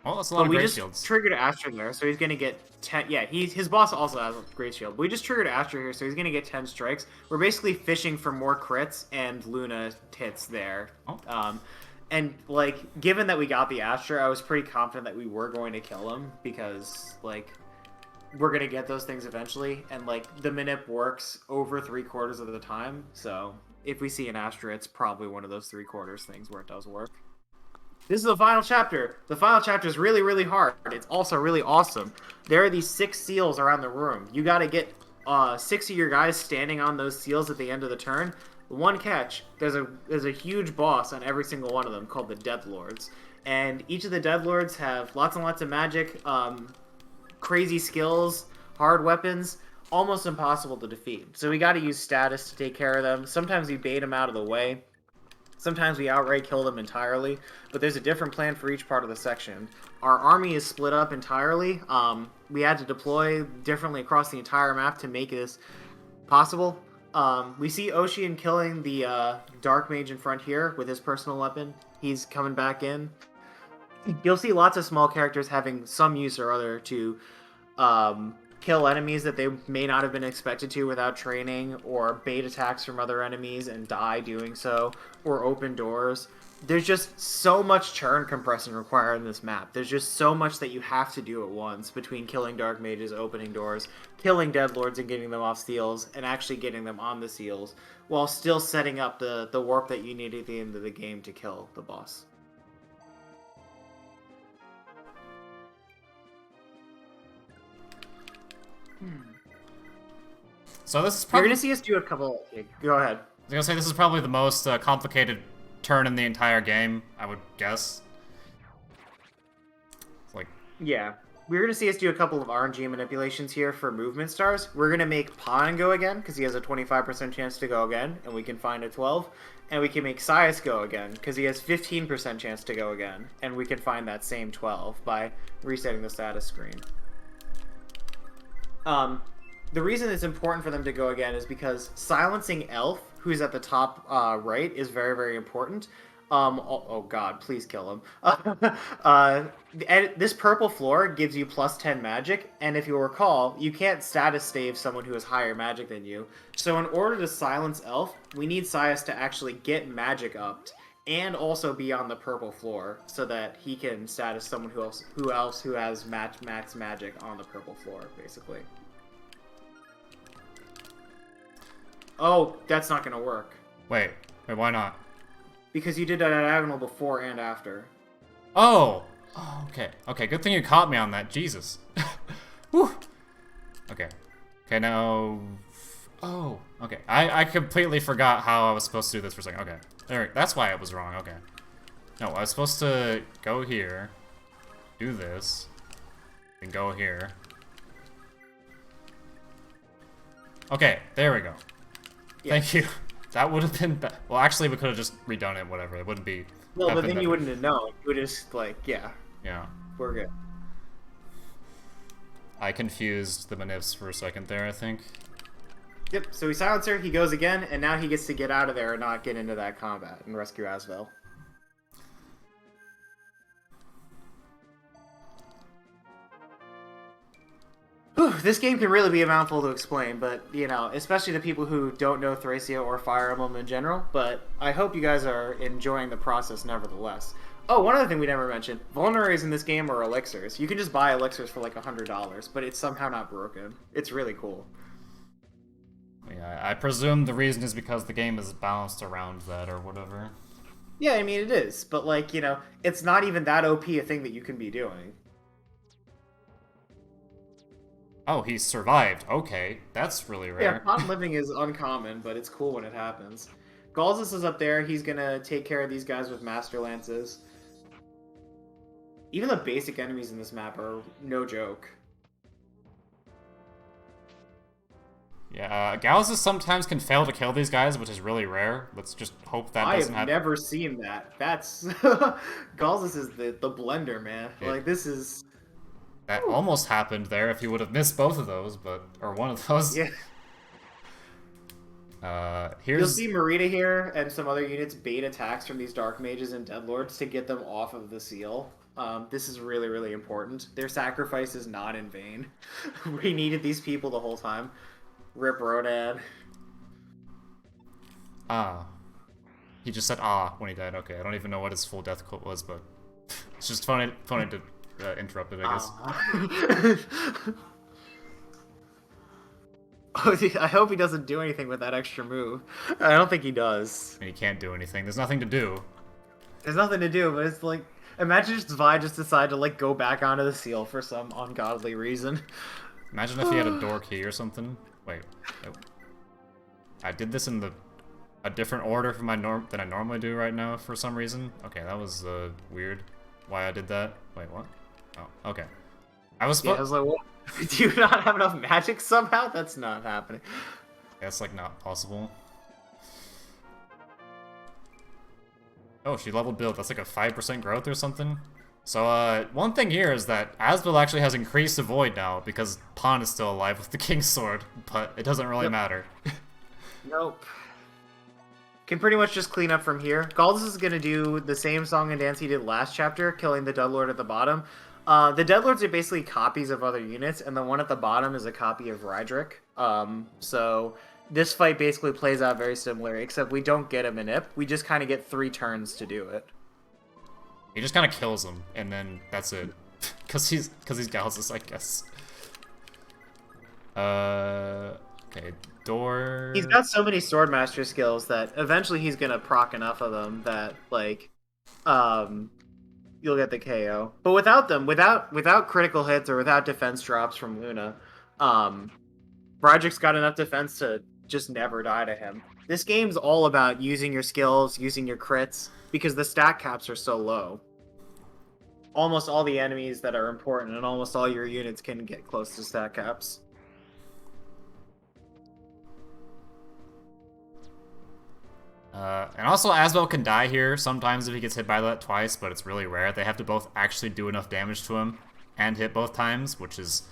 Oh, that's a lot of Great Shields. We just triggered Astra there, so he's going to get 10... Yeah, his boss also has a Great Shield. But we just triggered Astra here, so he's going to get 10 strikes. We're basically fishing for more crits and Luna hits there. Oh. And, like, given that we got the Astra, I was pretty confident that we were going to kill him, because, like, we're going to get those things eventually, and, like, the manip works over 3/4 of the time, so if we see an Astra, it's probably one of those 3/4 things where it does work. This is the final chapter. The final chapter is really, really hard. It's also really awesome. There are these 6 seals around the room. You got to get 6 of your guys standing on those seals at the end of the turn. One catch, there's a huge boss on every single one of them called the Deathlords. And each of the Deathlords have lots and lots of magic, crazy skills, hard weapons, almost impossible to defeat. So we got to use status to take care of them. Sometimes we bait them out of the way. Sometimes we outright kill them entirely, but there's a different plan for each part of the section. Our army is split up entirely. We had to deploy differently across the entire map to make this possible. We see Ocean killing the Dark Mage in front here with his personal weapon. He's coming back in. You'll see lots of small characters having some use or other to kill enemies that they may not have been expected to without training, or bait attacks from other enemies and die doing so, or open doors. There's just so much churn compressing required in this map. There's just so much that you have to do at once between killing dark mages, opening doors, killing dead lords and getting them off seals, and actually getting them on the seals, while still setting up the warp that you need at the end of the game to kill the boss. So this is You're probably... gonna see us do a couple... Go ahead. I was gonna say, this is probably the most complicated turn in the entire game, I would guess. It's like... Yeah. We're gonna see us do a couple of RNG manipulations here for movement stars. We're gonna make Pawn go again, because he has a 25% chance to go again, and we can find a 12. And we can make Sias go again, because he has 15% chance to go again, and we can find that same 12 by resetting the status screen. The reason it's important for them to go again is because silencing Elf, who's at the top right, is very, very important. Oh god, please kill him. This purple floor gives you plus 10 magic, and if you recall, you can't status save someone who has higher magic than you. So in order to silence Elf, we need Sias to actually get magic upped, and also be on the purple floor, so that he can status someone who has max magic on the purple floor, basically. Oh, that's not gonna work. Wait, why not? Because you did a diagonal before and after. Oh! Okay, good thing you caught me on that, Jesus. Whew! Okay, now... Oh, okay. I completely forgot how I was supposed to do this for a second. Okay, there, that's why it was wrong, okay. No, I was supposed to go here, do this, then go here. Okay, there we go. Yeah. Thank you. That would have been well, actually, we could have just redone it, whatever. It wouldn't be... Well, but then you wouldn't have known. You would just, like, yeah. Yeah. We're good. I confused the manifs for a second there, I think. Yep, so we silence her, he goes again, and now he gets to get out of there and not get into that combat and rescue Asvel. Whew, this game can really be a mouthful to explain, but, you know, especially to people who don't know Thracia or Fire Emblem in general, but I hope you guys are enjoying the process nevertheless. Oh, one other thing we never mentioned, vulneraries in this game are elixirs. You can just buy elixirs for like $100, but it's somehow not broken. It's really cool. Yeah, I presume the reason is because the game is balanced around that or whatever. Yeah, I mean, it is, but, like, you know, it's not even that OP a thing that you can be doing. Oh, he survived. Okay, that's really rare. Yeah, pawn living is uncommon, but it's cool when it happens. Galzus is up there. He's gonna take care of these guys with Master Lances. Even the basic enemies in this map are no joke. Yeah, Galzus sometimes can fail to kill these guys, which is really rare. Let's just hope that doesn't happen. I have never seen that. That's... Galzus is the blender, man. Like, this is... That almost happened there if he would have missed both of those, but... Or one of those. Yeah. You'll see Marita here and some other units bait attacks from these Dark Mages and Deadlords to get them off of the seal. This is really, really important. Their sacrifice is not in vain. We needed these people the whole time. Rip Rodan. Ah. He just said ah when he died. Okay, I don't even know what his full death quote was, but... It's just funny to interrupt it, I guess. Oh, I hope he doesn't do anything with that extra move. I don't think he does. And he can't do anything. There's nothing to do. There's nothing to do, but it's like... Imagine if Vi just decided to, like, go back onto the seal for some ungodly reason. Imagine if he had a door key or something. Wait. I did this in a different order from than I normally do right now for some reason. Okay, that was weird. Why I did that? Wait, what? Oh, okay. I was supposed... Yeah, I was like, what? Do you not have enough magic somehow? That's not happening. That's, like, not possible. Oh, she leveled build. That's like a 5% growth or something. So, one thing here is that Asvel actually has increased the void now because Pawn is still alive with the King's Sword, but it doesn't really matter. Nope. Can pretty much just clean up from here. Galzus is going to do the same song and dance he did last chapter, killing the Deadlord at the bottom. The Deadlords are basically copies of other units, and the one at the bottom is a copy of Rydrick. So this fight basically plays out very similar, except we don't get a manip. We just kind of get 3 turns to do it. He just kind of kills him, and then that's it. Cause he's Galzus, I guess. Okay, door. He's got so many Swordmaster skills that eventually he's gonna proc enough of them that like, you'll get the KO. But without them, without critical hits or without defense drops from Luna, Broderick's got enough defense to just never die to him. This game's all about using your skills, using your crits, because the stat caps are so low. Almost all the enemies that are important and almost all your units can get close to stat caps. And also, Asbel can die here sometimes if he gets hit by that twice, but it's really rare. They have to both actually do enough damage to him and hit both times, which is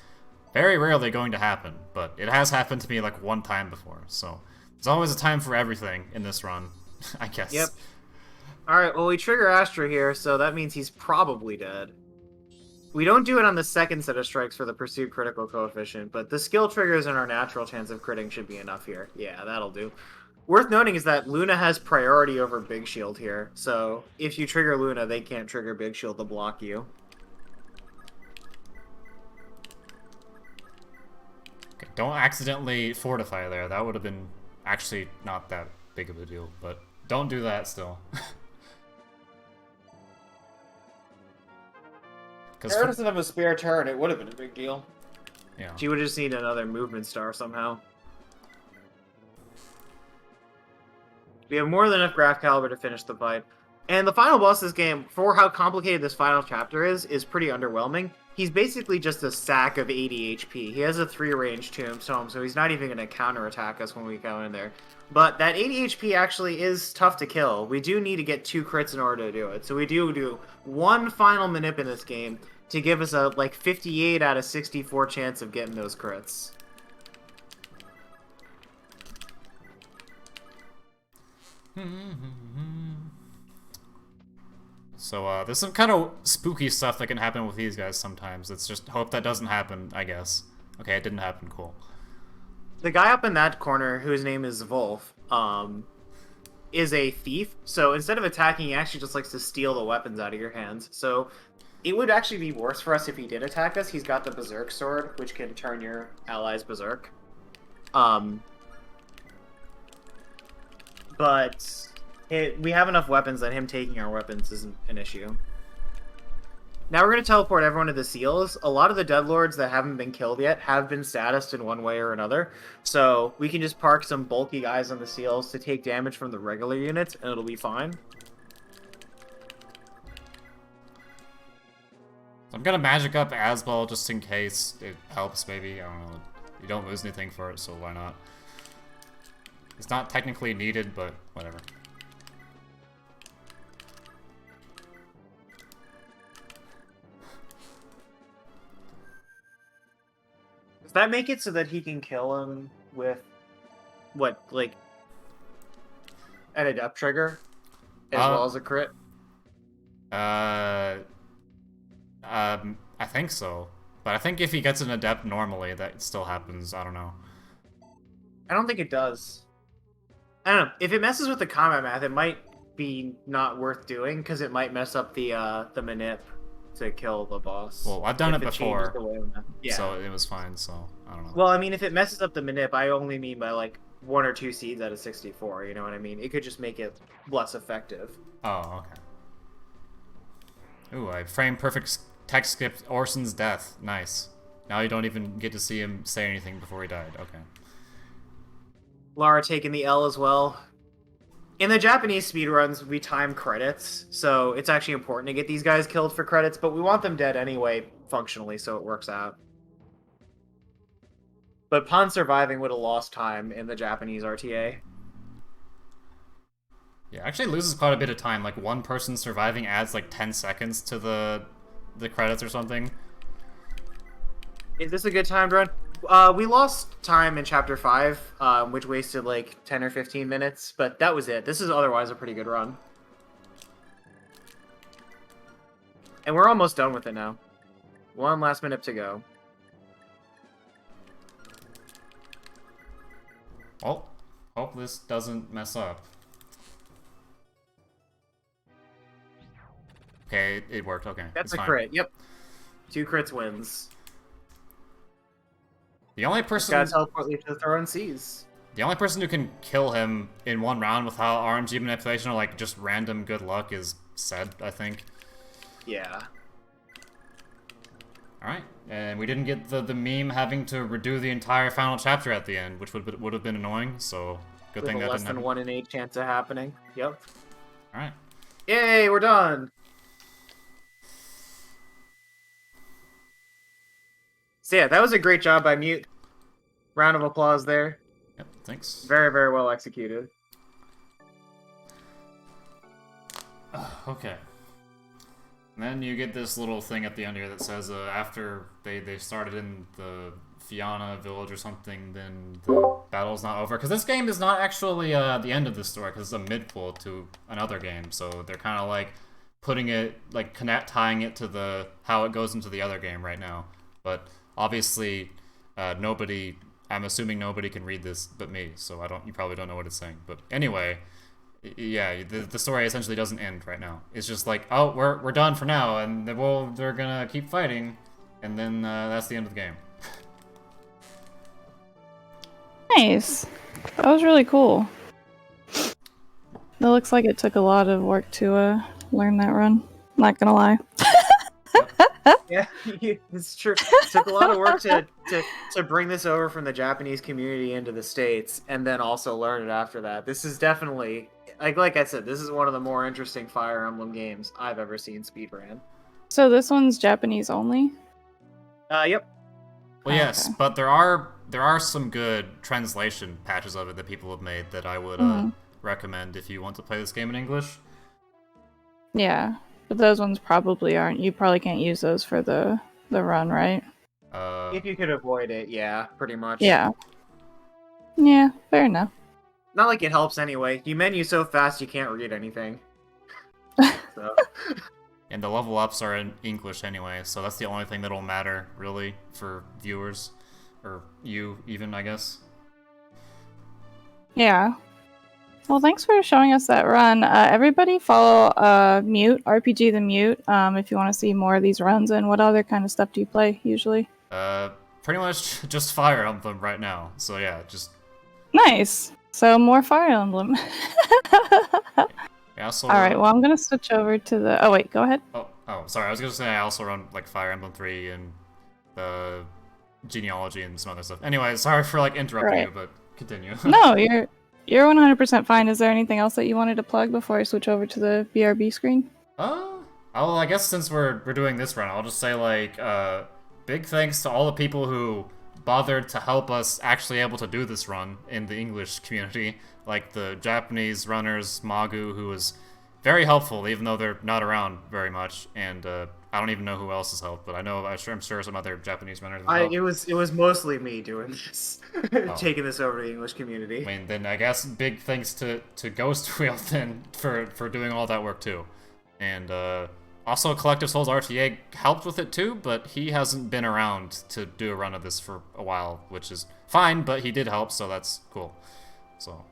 very rarely going to happen. But it has happened to me like 1 time before, so there's always a time for everything in this run, I guess. Yep. Alright, well we trigger Astra here, so that means he's probably dead. We don't do it on the second set of strikes for the pursuit critical coefficient, but the skill triggers and our natural chance of critting should be enough here. Yeah, that'll do. Worth noting is that Luna has priority over Big Shield here, so if you trigger Luna, they can't trigger Big Shield to block you. Okay, don't accidentally fortify there. That would have been actually not that big of a deal, but don't do that still. Terra doesn't have a spare turn, it would have been a big deal. Yeah. She would just need another movement star somehow. We have more than enough Graph Caliber to finish the fight. And the final boss of this game, for how complicated this final chapter is pretty underwhelming. He's basically just a sack of 80 HP. He has a 3-range tombstone, so he's not even going to counterattack us when we go in there. But that 80 HP actually is tough to kill. We do need to get 2 crits in order to do it. So we do 1 final manip in this game to give us a like 58 out of 64 chance of getting those crits. So, there's some kind of spooky stuff that can happen with these guys sometimes. Let's just hope that doesn't happen, I guess. Okay, it didn't happen, cool. The guy up in that corner, whose name is Wolf, is a thief. So instead of attacking, he actually just likes to steal the weapons out of your hands. So it would actually be worse for us if he did attack us. He's got the Berserk Sword, which can turn your allies Berserk. But we have enough weapons that him taking our weapons isn't an issue. Now we're going to teleport everyone to the seals. A lot of the Deadlords that haven't been killed yet have been statused in one way or another. So we can just park some bulky guys on the seals to take damage from the regular units, and it'll be fine. I'm gonna magic up Asbel just in case it helps, maybe. I don't know. You don't lose anything for it, so why not? It's not technically needed, but whatever. Does that make it so that he can kill him with, what, like, an adept trigger? As well as a crit? I think so. But I think if he gets an adept normally, that still happens. I don't know. I don't think it does. I don't know. If it messes with the combat math, it might be not worth doing, because it might mess up the manip to kill the boss. Well, I've done it before, yeah. so it was fine, so I don't know. Well, I mean, if it messes up the manip, I only mean by, like, 1 or 2 seeds out of 64, you know what I mean? It could just make it less effective. Oh, okay. Ooh, I frame perfect text skipped Orson's death. Nice. Now you don't even get to see him say anything before he died. Okay. Lara taking the L as well. In the Japanese speedruns, we time credits, so it's actually important to get these guys killed for credits, but we want them dead anyway, functionally, so it works out. But Pun surviving would have lost time in the Japanese RTA. Yeah, actually loses quite a bit of time. Like, one person surviving adds like 10 seconds to the credits or something. Is this a good time to run? We lost time in Chapter 5, which wasted like 10 or 15 minutes, but that was it. This is otherwise a pretty good run. And we're almost done with it now. One last minute to go. Oh, hope this doesn't mess up. Okay, it worked. Okay, That's it's a fine. crit. Yep. 2 crits wins. The only This person guy teleport leaf to the Throne Seas. The only person who can kill him in one round without RNG manipulation or like just random good luck is Sed, I think. Yeah. Alright, and we didn't get the meme having to redo the entire final chapter at the end, which would have been annoying, so good With thing a that less didn't than happen. 1 in 8 chance of happening. Yep. Alright. Yay, we're done! So yeah, that was a great job by Mute. Round of applause there. Yep, thanks. Very, very well executed. Okay. And then you get this little thing at the end here that says after they started in the Fianna village or something, then the battle's not over. Because this game is not actually the end of the story, because it's a midpool to another game. So they're kind of like putting it, like tying it to the how it goes into the other game right now. But obviously, I'm assuming nobody can read this but me, so you probably don't know what it's saying. But anyway, yeah, the story essentially doesn't end right now. It's just like, oh, we're done for now, and they're gonna keep fighting, and then that's the end of the game. Nice. That was really cool. It looks like it took a lot of work to learn that run. Not gonna lie. Yeah, it's true. It took a lot of work to bring this over from the Japanese community into the States, and then also learn it after that. This is definitely, like I said, this is one of the more interesting Fire Emblem games I've ever seen speedran. So this one's Japanese only? Yep. Well, yes, Okay. but there are some good translation patches of it that people have made that I would recommend if you want to play this game in English. Yeah. But those ones probably aren't. You probably can't use those for the run, right? If you could avoid it, yeah, pretty much. Yeah. Yeah, fair enough. Not like it helps anyway. You menu so fast you can't read anything. So. And the level ups are in English anyway, so that's the only thing that'll matter, really, for viewers. Or you, even, I guess. Yeah. Well, thanks for showing us that run. Everybody follow Mute, RpgtheMute, if you want to see more of these runs. And what other kind of stuff do you play, usually? Pretty much just Fire Emblem right now, so yeah, just... Nice! So, more Fire Emblem. I also Alright, well, I'm gonna switch over to the... Oh, wait, go ahead. Oh, sorry, I was gonna say I also run, like, Fire Emblem 3 and the genealogy and some other stuff. Anyway, sorry for, like, interrupting you, but continue. No, you're 100% fine. Is there anything else that you wanted to plug before I switch over to the BRB screen? Well, I guess since we're doing this run, I'll just say, like, big thanks to all the people who bothered to help us actually able to do this run in the English community. Like the Japanese runners, Magu, who was very helpful, even though they're not around very much, and I don't even know who else has helped, but I'm sure some other Japanese runners have helped. It was mostly me doing this, taking this over to the English community. I mean, then I guess big thanks to Ghost Wheel then for doing all that work too, and also Collective Souls RTA helped with it too, but he hasn't been around to do a run of this for a while, which is fine, but he did help, so that's cool. So,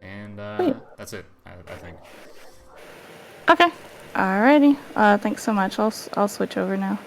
and that's it, I think. Okay. Alrighty. Thanks so much. I'll switch over now.